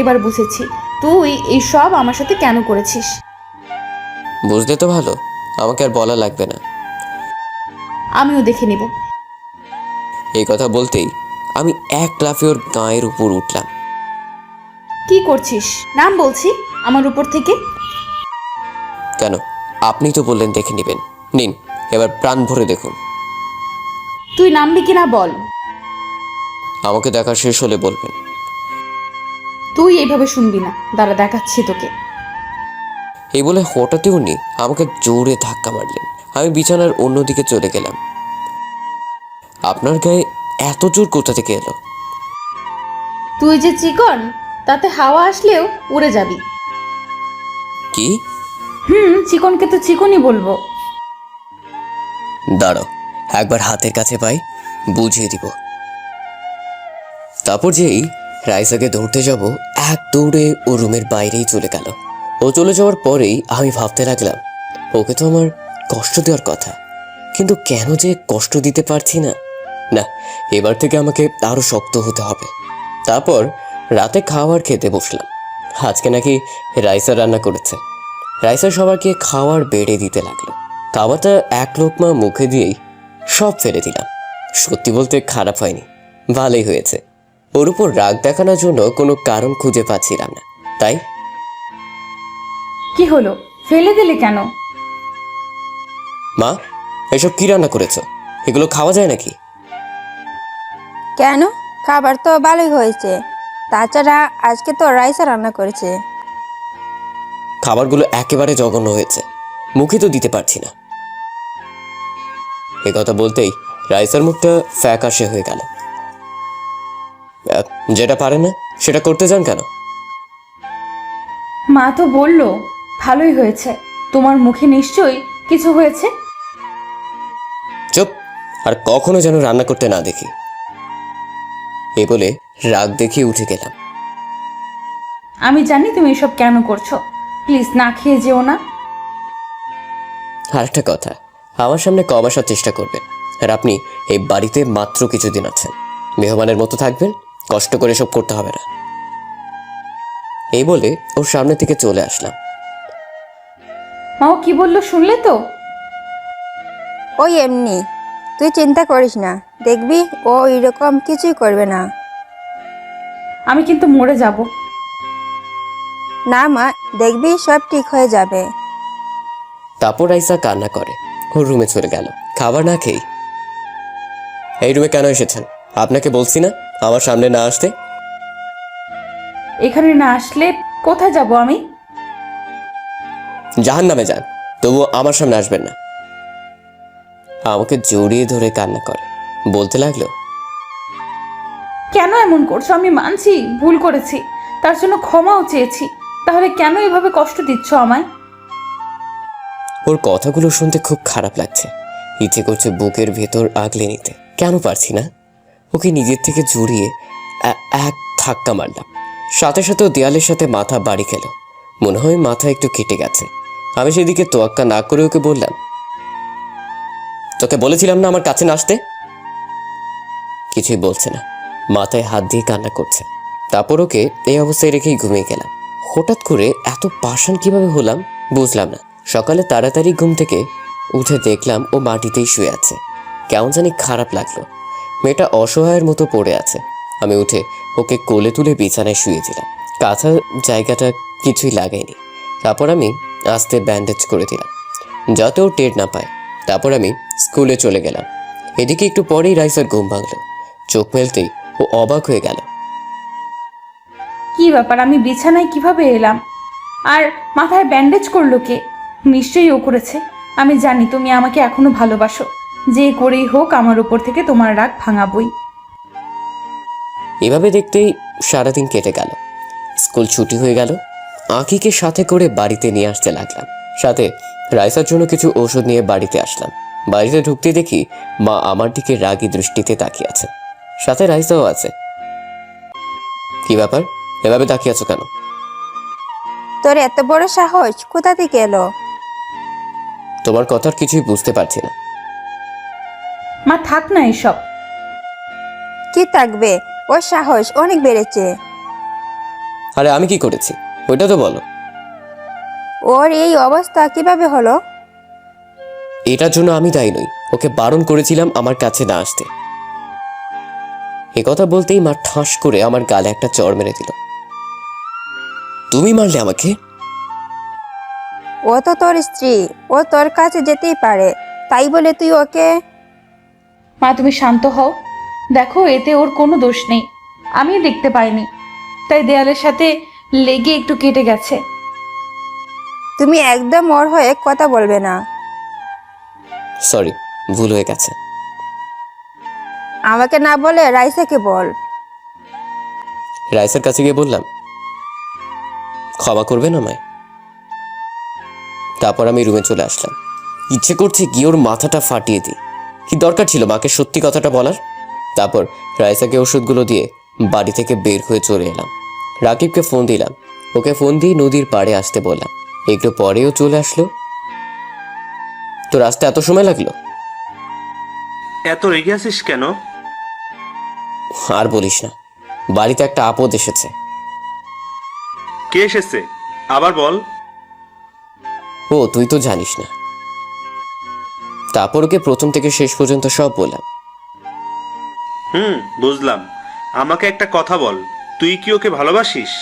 এবার বুঝেছি তুই এই সব আমার সাথে কেন করেছিস। বুঝলে তো ভালো, আমাকে আর বলা লাগবে না। আমিও দেখে নিব। এই কথা বলতেই আমি এক লাফে ওর গায়ের উপর উঠলাম। কি করছিস? নাম বলছি আমার উপর থেকে। কেন, আপনি তো বললেন দেখে নেবেন। নিন, এবার প্রাণ ভরে দেখুন। তুই নামবি কিনা বল। আমাকে দেখা শেষ হলে বলবেন। তুই এইভাবে শুনবি না, দাঁড়া দেখাচ্ছি তোকে। এই বলে হঠাৎই উনি আমাকে জোরে ধাক্কা মারলেন। আমি বিছানার অন্যদিকে চলে গেলাম। আপনার গায়ে এত জোর কোথা থেকে এলো? তুই যে চিকন, তাতে হাওয়া আসলেও উড়ে যাবি। কি? চিকনকে তো চিকনই বলবো। দাঁড়াও, একবার হাতের কাছে পাই, বুঝিয়ে দিব। তারপর যেই রাইসাকে ধরতে যাব, এক দৌড়ে ও রুমের বাইরেই চলে গেল। ও চলে যাওয়ার পরেই আমি ভাবতে লাগলাম, ওকে তো আমার কষ্ট দেওয়ার কথা, কিন্তু কেন যে কষ্ট দিতে পারছি না। না, এবার থেকে আমাকে আরো শক্ত হতে হবে। তারপর রাতে খাবার খেতে বসলাম। আজকে নাকি রাইসা রান্না করেছে। রাইসা সবাইকে খাবার বেড়ে দিতে লাগলো। খাবারটা এক লোকমা মুখে দিয়েই সব ফেলে দিলাম। সত্যি বলতে খারাপ হয়নি, ভালোই হয়েছে। ওর উপর রাগ দেখানোর জন্য কোনো কারণ খুঁজে পাচ্ছিলাম না, তাই। কি হলো, ফেলে দিলে কেন? মা, এসব কি রান্না করেছো? এগুলো খাওয়া যায় নাকি? কেন? খাবার তো ভালোই হয়েছে। তাছাড়া আজকে তো রাইসা রান্না করেছে। খাবারগুলো একেবারে জঘন্য হয়েছে, মুখে তো দিতে পারছি না। এ কথা বলতেই রাইসার মুখটা ফ্যাকাশে হয়ে গেল। যেটা পারে না সেটা করতে যান কেন? মা তো বলল ভালোই হয়েছে, তোমার মুখে নিশ্চয়ই কিছু হয়েছে। চুপ, আর কখনো যেন রান্না করতে না দেখি। এই বলে রাগ দেখিয়ে উঠে গেলাম। আমি জানি তুমি এসব কেন করছো, প্লিজ না খেয়ে যেও না। আর একটা কথা, আমার সামনে কম আসার চেষ্টা করবেন। আর আপনি এই বাড়িতে মাত্র কিছুদিন আছেন, মেহমানের মতো থাকবেন, কষ্ট করে সব করতে হবে না। এই বলে ওর সামনে থেকে চলে আসলাম। মা ও কি বললো শুনলে তো? ওই এমনি, তুই চিন্তা করিস না, দেখবি ও এরকম কিছুই করবে না। আমি কিন্তু মরে যাব। না মা, দেখবি সব ঠিক হয়ে যাবে। তারপর রাইসা কান্না করে ওর রুমে চলে গেল খাবার না খেয়ে। এই রুমে কেন এসেছেন? আপনাকে বলছি না আমার সামনে না আসতে? এখানে না আসলে কোথায় যাব আমি? জাহান্নামে যান, তবুও আমার সামনে আসবেন না। আমাকে জড়িয়ে ধরে কান্না করে, বলতে লাগলো, কেন এমন করছো? আমি মানছি ভুল করেছি, তার জন্য ক্ষমাও চেয়েছি, তাহলে কেন এভাবে কষ্ট দিচ্ছ আমায়? ওর কথাগুলো শুনতে খুব খারাপ লাগছে। ইচ্ছে করছে বুকের ভেতর আগলে নিতে, কেন পারছি না। ওকে নিজের থেকে জড়িয়ে এক ধাক্কা মারলাম। সাথে সাথে ও দেয়ালের সাথে মাথা বাড়ি খেল, মনে হয় মাথা একটু কেটে গেছে। আমি সেদিকে তোয়াক্কা না করে ওকে বললাম, তোকে বলেছিলাম না আমার কাছে না আসতে। কিছুই বলছে না, মাথায় হাত দিয়ে কান্না করছে। তারপর ওকে এই অবস্থায় রেখেই ঘুমিয়ে গেলাম। হঠাৎ করে এত পাষাণ কিভাবে হলাম বুঝলাম না। সকালে তাড়াতাড়ি ঘুম থেকে উঠে দেখলাম ও মাটিতেই শুয়ে আছে। কেমন জানি খারাপ লাগলো। মেয়েটা অসহায়ের মতো পড়ে আছে। আমি উঠে ওকে কোলে তুলে বিছানায় শুয়ে দিলাম। কাঁথা জায়গাটা কিছুই লাগাইনি। তারপর আমি আস্তে ব্যান্ডেজ করে দিলাম যাতে ও টের না পায়। তারপর আমি স্কুলে চলে গেলাম। এদিকে একটু পরেই রাইসার ঘুম ভাঙলো। চোখ মেলতেই ও অবাক হয়ে গেল। কি ব্যাপার, আমি বিছানায় কিভাবে এলাম? আর মাথায় ব্যান্ডেজ করলো কে? নিশ্চয়ই ও করেছে। আমি জানি তুমি আমাকে এখনো ভালোবাসো, যে করেই হোক আমার উপর থেকে তোমার রাগ ভাঙাবই। এভাবে দেখতেই সারাদিন কেটে গেল। স্কুল ছুটি হয়ে গেল। আঁকিকে সাথে করে বাড়িতে নিয়ে আসতে লাগলাম। সাথে রাইসার জন্য কিছু ওষুধ নিয়ে বাড়িতে আসলাম। বাড়িতে ঢুকতে দেখি মা আমার দিকে রাগী দৃষ্টিতে তাকিয়ে আছে, সাথে রাইসাও আছে। কি ব্যাপার, এভাবে তাকিয়ে আছো কেন? তোর এত বড় সাহস কোথা থেকে এলো? তোমার কথার কিছুই বুঝতে পারছি না। মা থাক না এসব। কি থাকবে, ওর সাহস অনেক বেড়েছে। আরে আমি কি করেছি ওইটা তো বলো। ওর এই অবস্থা কিভাবে হলো? এটার জন্য আমি দায়ী নই। ওকে বারণ করেছিলাম আমার কাছে না আসতে। এ কথা বলতেই মা ঠাস করে আমার গালে একটা চড় মেরে দিল। তুমি মারলে আমাকে? ও তো তোর স্ত্রী, ও তোর কাছে যেতেই পারে, তাই বলে তুই ওকে? মা তুমি শান্ত হও, দেখো এতে ওর কোনো দোষ নেই, আমি দেখতে পাইনি, তাই দেয়ালের সাথে লেগে একটু কেটে গেছে। তুমি একদম ওর হয়ে কথা বলবে না। সরি, ভুল হয়ে গেছে। আমাকে না বলে রাইসাকে বল। রাইসার কাছে গিয়ে বললাম, ক্ষমা করবেন আমায়। তারপর আমি রুমে চলে আসলাম। ইচ্ছে করছে গিয়ে ওর মাথাটা ফাটিয়ে দিই। কি দরকার ছিল মাকে সত্যি কথাটা বলার? তারপর রাইসাকে ওষুধগুলো দিয়ে বাড়ি থেকে বের হয়ে চলে এলাম। রাকিবকে ফোন দিলাম। ওকে ফোন দিয়ে নদীর পাড়ে আসতে বললাম। একটু পরেও চলে আসলো। তো রাস্তা এত সময় লাগলো? এত রেগে আছিস কেন? আর বলিস না, বাড়িতে একটা আপদ এসেছে। কে এসেছে আবার বল। ও তুই তো জানিস না। তারপর ওকে প্রথম থেকে শেষ পর্যন্ত সব বললাম। বুঝলাম। আমাকে একটা কথা বল, তুই কি ওকে ভালোবাসিস?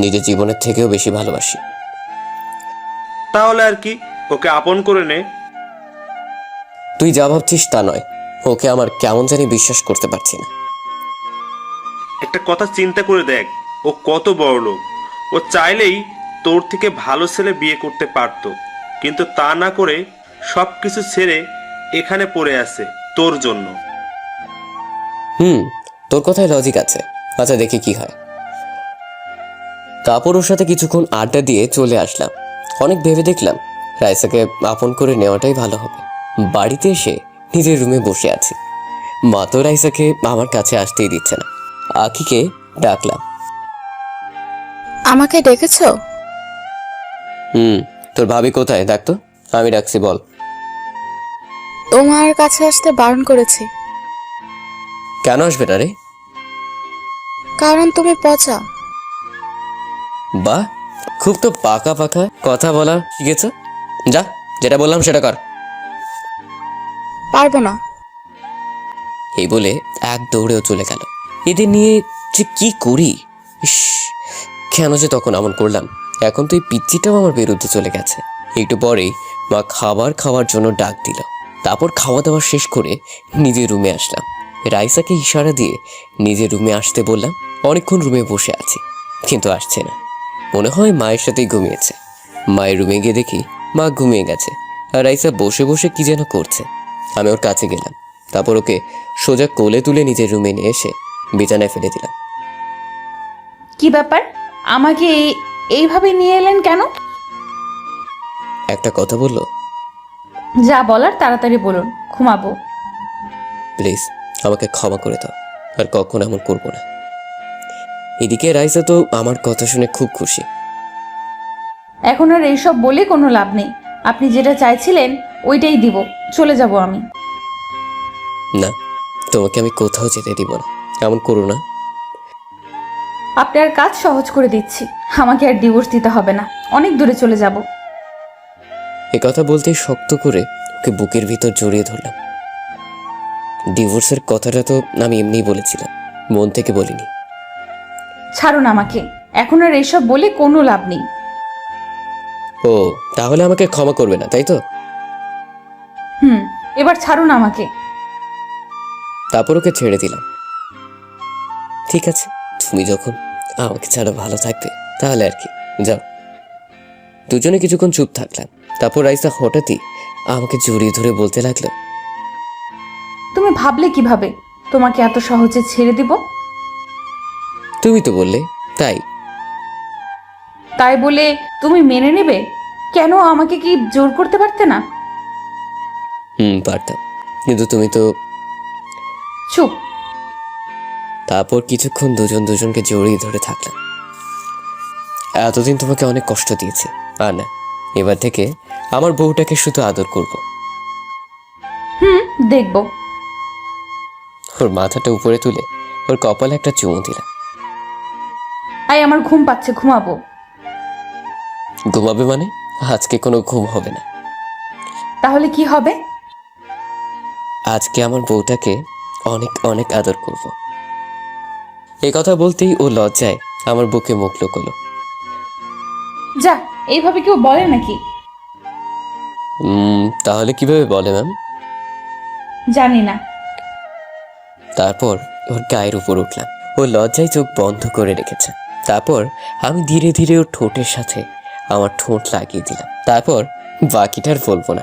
নিজের জীবনের থেকেও বেশি ভালোবাসি। তাহলে আর কি, ওকে আপন করে নে। তুই যা ভাবছিস তা নয়। ওকে আমার কেমন জানি বিশ্বাস করতে পারছি না। একটা কথা চিন্তা করে দেখ, ও কত বড় লোক। ও চাইলেই তোর থেকে ভালো ছেলে বিয়ে করতে পারতো, কিন্তু তা না করে সব কিছু ছেড়ে এখানে পড়ে আছে তোর জন্য। তোর কথায় লজিক আছে। আচ্ছা দেখি কি হয়। তারপর ওর সাথে কিছুক্ষণ আড্ডা দিয়ে চলে আসলাম। অনেক ভেবে দেখলাম রাইসাকে আপন করে নেওয়াটাই ভালো হবে। বাড়িতে এসে নিজের রুমে বসে আছি। মা তো রাইসাকে আমার কাছে আসতেই দিচ্ছে না। আখিকে ডাকলাম। আমাকে ডেকেছো? তোর ভাবি কোথায় দেখ তো। আমি ডাকছি, বল। তোমার কাছে আসতে বারণ করেছি। কেন আসবে না রে? কারণ তুমি পচা। বাহ, খুব তো পাকা পাকা কথা বলা শিখেছ। যা, যেটা বললাম সেটা কর। পারবো না। এই বলে এক দৌড়েও চলে গেল। এদের নিয়ে যে কি করি, ইস, কেন যে তখন এমন করলাম। এখন তো এই পিচ্চিটাও আমার বিরুদ্ধে চলে গেছে। একটু পরেই মা খাবার খাওয়ার জন্য ডাক দিল। তারপর খাওয়া দাওয়া শেষ করে নিজের রুমে আসলাম। রাইসাকে ইশারা দিয়ে নিজের রুমে আসতে বললাম। অনেকক্ষণ রুমে বসে আছি, কিন্তু আসছে না। মনে হয় মায়ের সাথেই ঘুমিয়েছে। মায়ের রুমে গিয়ে দেখি মা ঘুমিয়ে গেছে, আর রাইসা বসে বসে কি যেন করছে। আমি ওর কাছে গেলাম। তারপর ওকে সোজা কোলে তুলে নিজের রুমে নিয়ে এসে বিছানায় ফেলে দিলাম। কি ব্যাপার, আমাকে এইভাবে নিয়ে এলেন কেন? একটা কথা বললো। যা বলার তাড়াতাড়ি বলুন, ঘুমাবো। প্লিজ আমাকে ক্ষমা করে দাও, আর কখন এমন করবো না। এদিকে রাইসা তো আমার কথা শুনে খুব খুশি। এখন আর এইসব বলে কোনো লাভ নেই। আপনি যেটা চাইছিলেন ওইটাই দিব। চলে যাব আমি। না, তোমাকে আমি কোথাও যেতে দিব না, এমন করো না। আপনার কাজ সহজ করে দিচ্ছি। আমাকে আর ডিভোর্স দিতে হবে না, অনেক দূরে চলে যাব। এ কথা বলতেই শক্ত করে ওকে বুকের ভিতর জড়িয়ে ধরলাম। ডিভোর্সের কথাটা তো আমি এমনিই বলেছিলাম, মন থেকে বলিনি। ছাড়ুন আমাকে, এখন আর এইসব বলে কোনো লাভ নেই। ও, তাহলে আমাকে ক্ষমা করবে না, তাই তো? এবার ছাড়ুন আমাকে। তারপর ওকে ছেড়ে দিলাম। ঠিক আছে, তুমি যখন আমাকে ছাড়া ভালো থাকবে তাহলে আর কি, যাও। দুজনে কিছুক্ষণ চুপ থাকলাম। তারপর রাইসা হঠাৎই আমাকে জড়িয়ে ধরে বলতে লাগলো, তুমি ভাবলে কিভাবে তোমাকে এত সহজে ছেড়ে দিব? তুমি তো বললে তাই। তাই বলে তুমি মেনে নেবে? কেন, আমাকে কি জোর করতে পারতে না? পারতাম, কিন্তু তুমি তো। চুপ। তারপর কিছুক্ষণ দুজনকে জড়িয়ে ধরে থাকলাম। এতদিন তোমাকে অনেক কষ্ট দিয়েছি, আর না, এবার থেকে আমার বউটাকে শুধু আদর করব। দেখব। ওর মাথাটা উপরে তুলে ওর কপালে একটা চুমু দিলাম। আমার ঘুম পাচ্ছে, ঘুমাবো। ঘুমাবে মানে? আজকে কোনো ঘুম হবে না। তাহলে কি হবে? আজকে আমার বউটাকে অনেক অনেক আদর করব। এই কথা বলতেই ও লজ্জায় আমার বুকে মুখ লুকোলো। যা, এইভাবে কেউ বলে নাকি? তাহলে কিভাবে বলে ম্যাম? জানি না। তারপর ওর গায়ের উপর উঠলাম। ও লজ্জায় চোখ বন্ধ করে রেখেছে। তারপর আমি ধীরে ধীরে ওর ঠোঁটের সাথে আমার ঠোঁট লাগিয়ে দিলাম। তারপর বাকিটা আর বলবো না।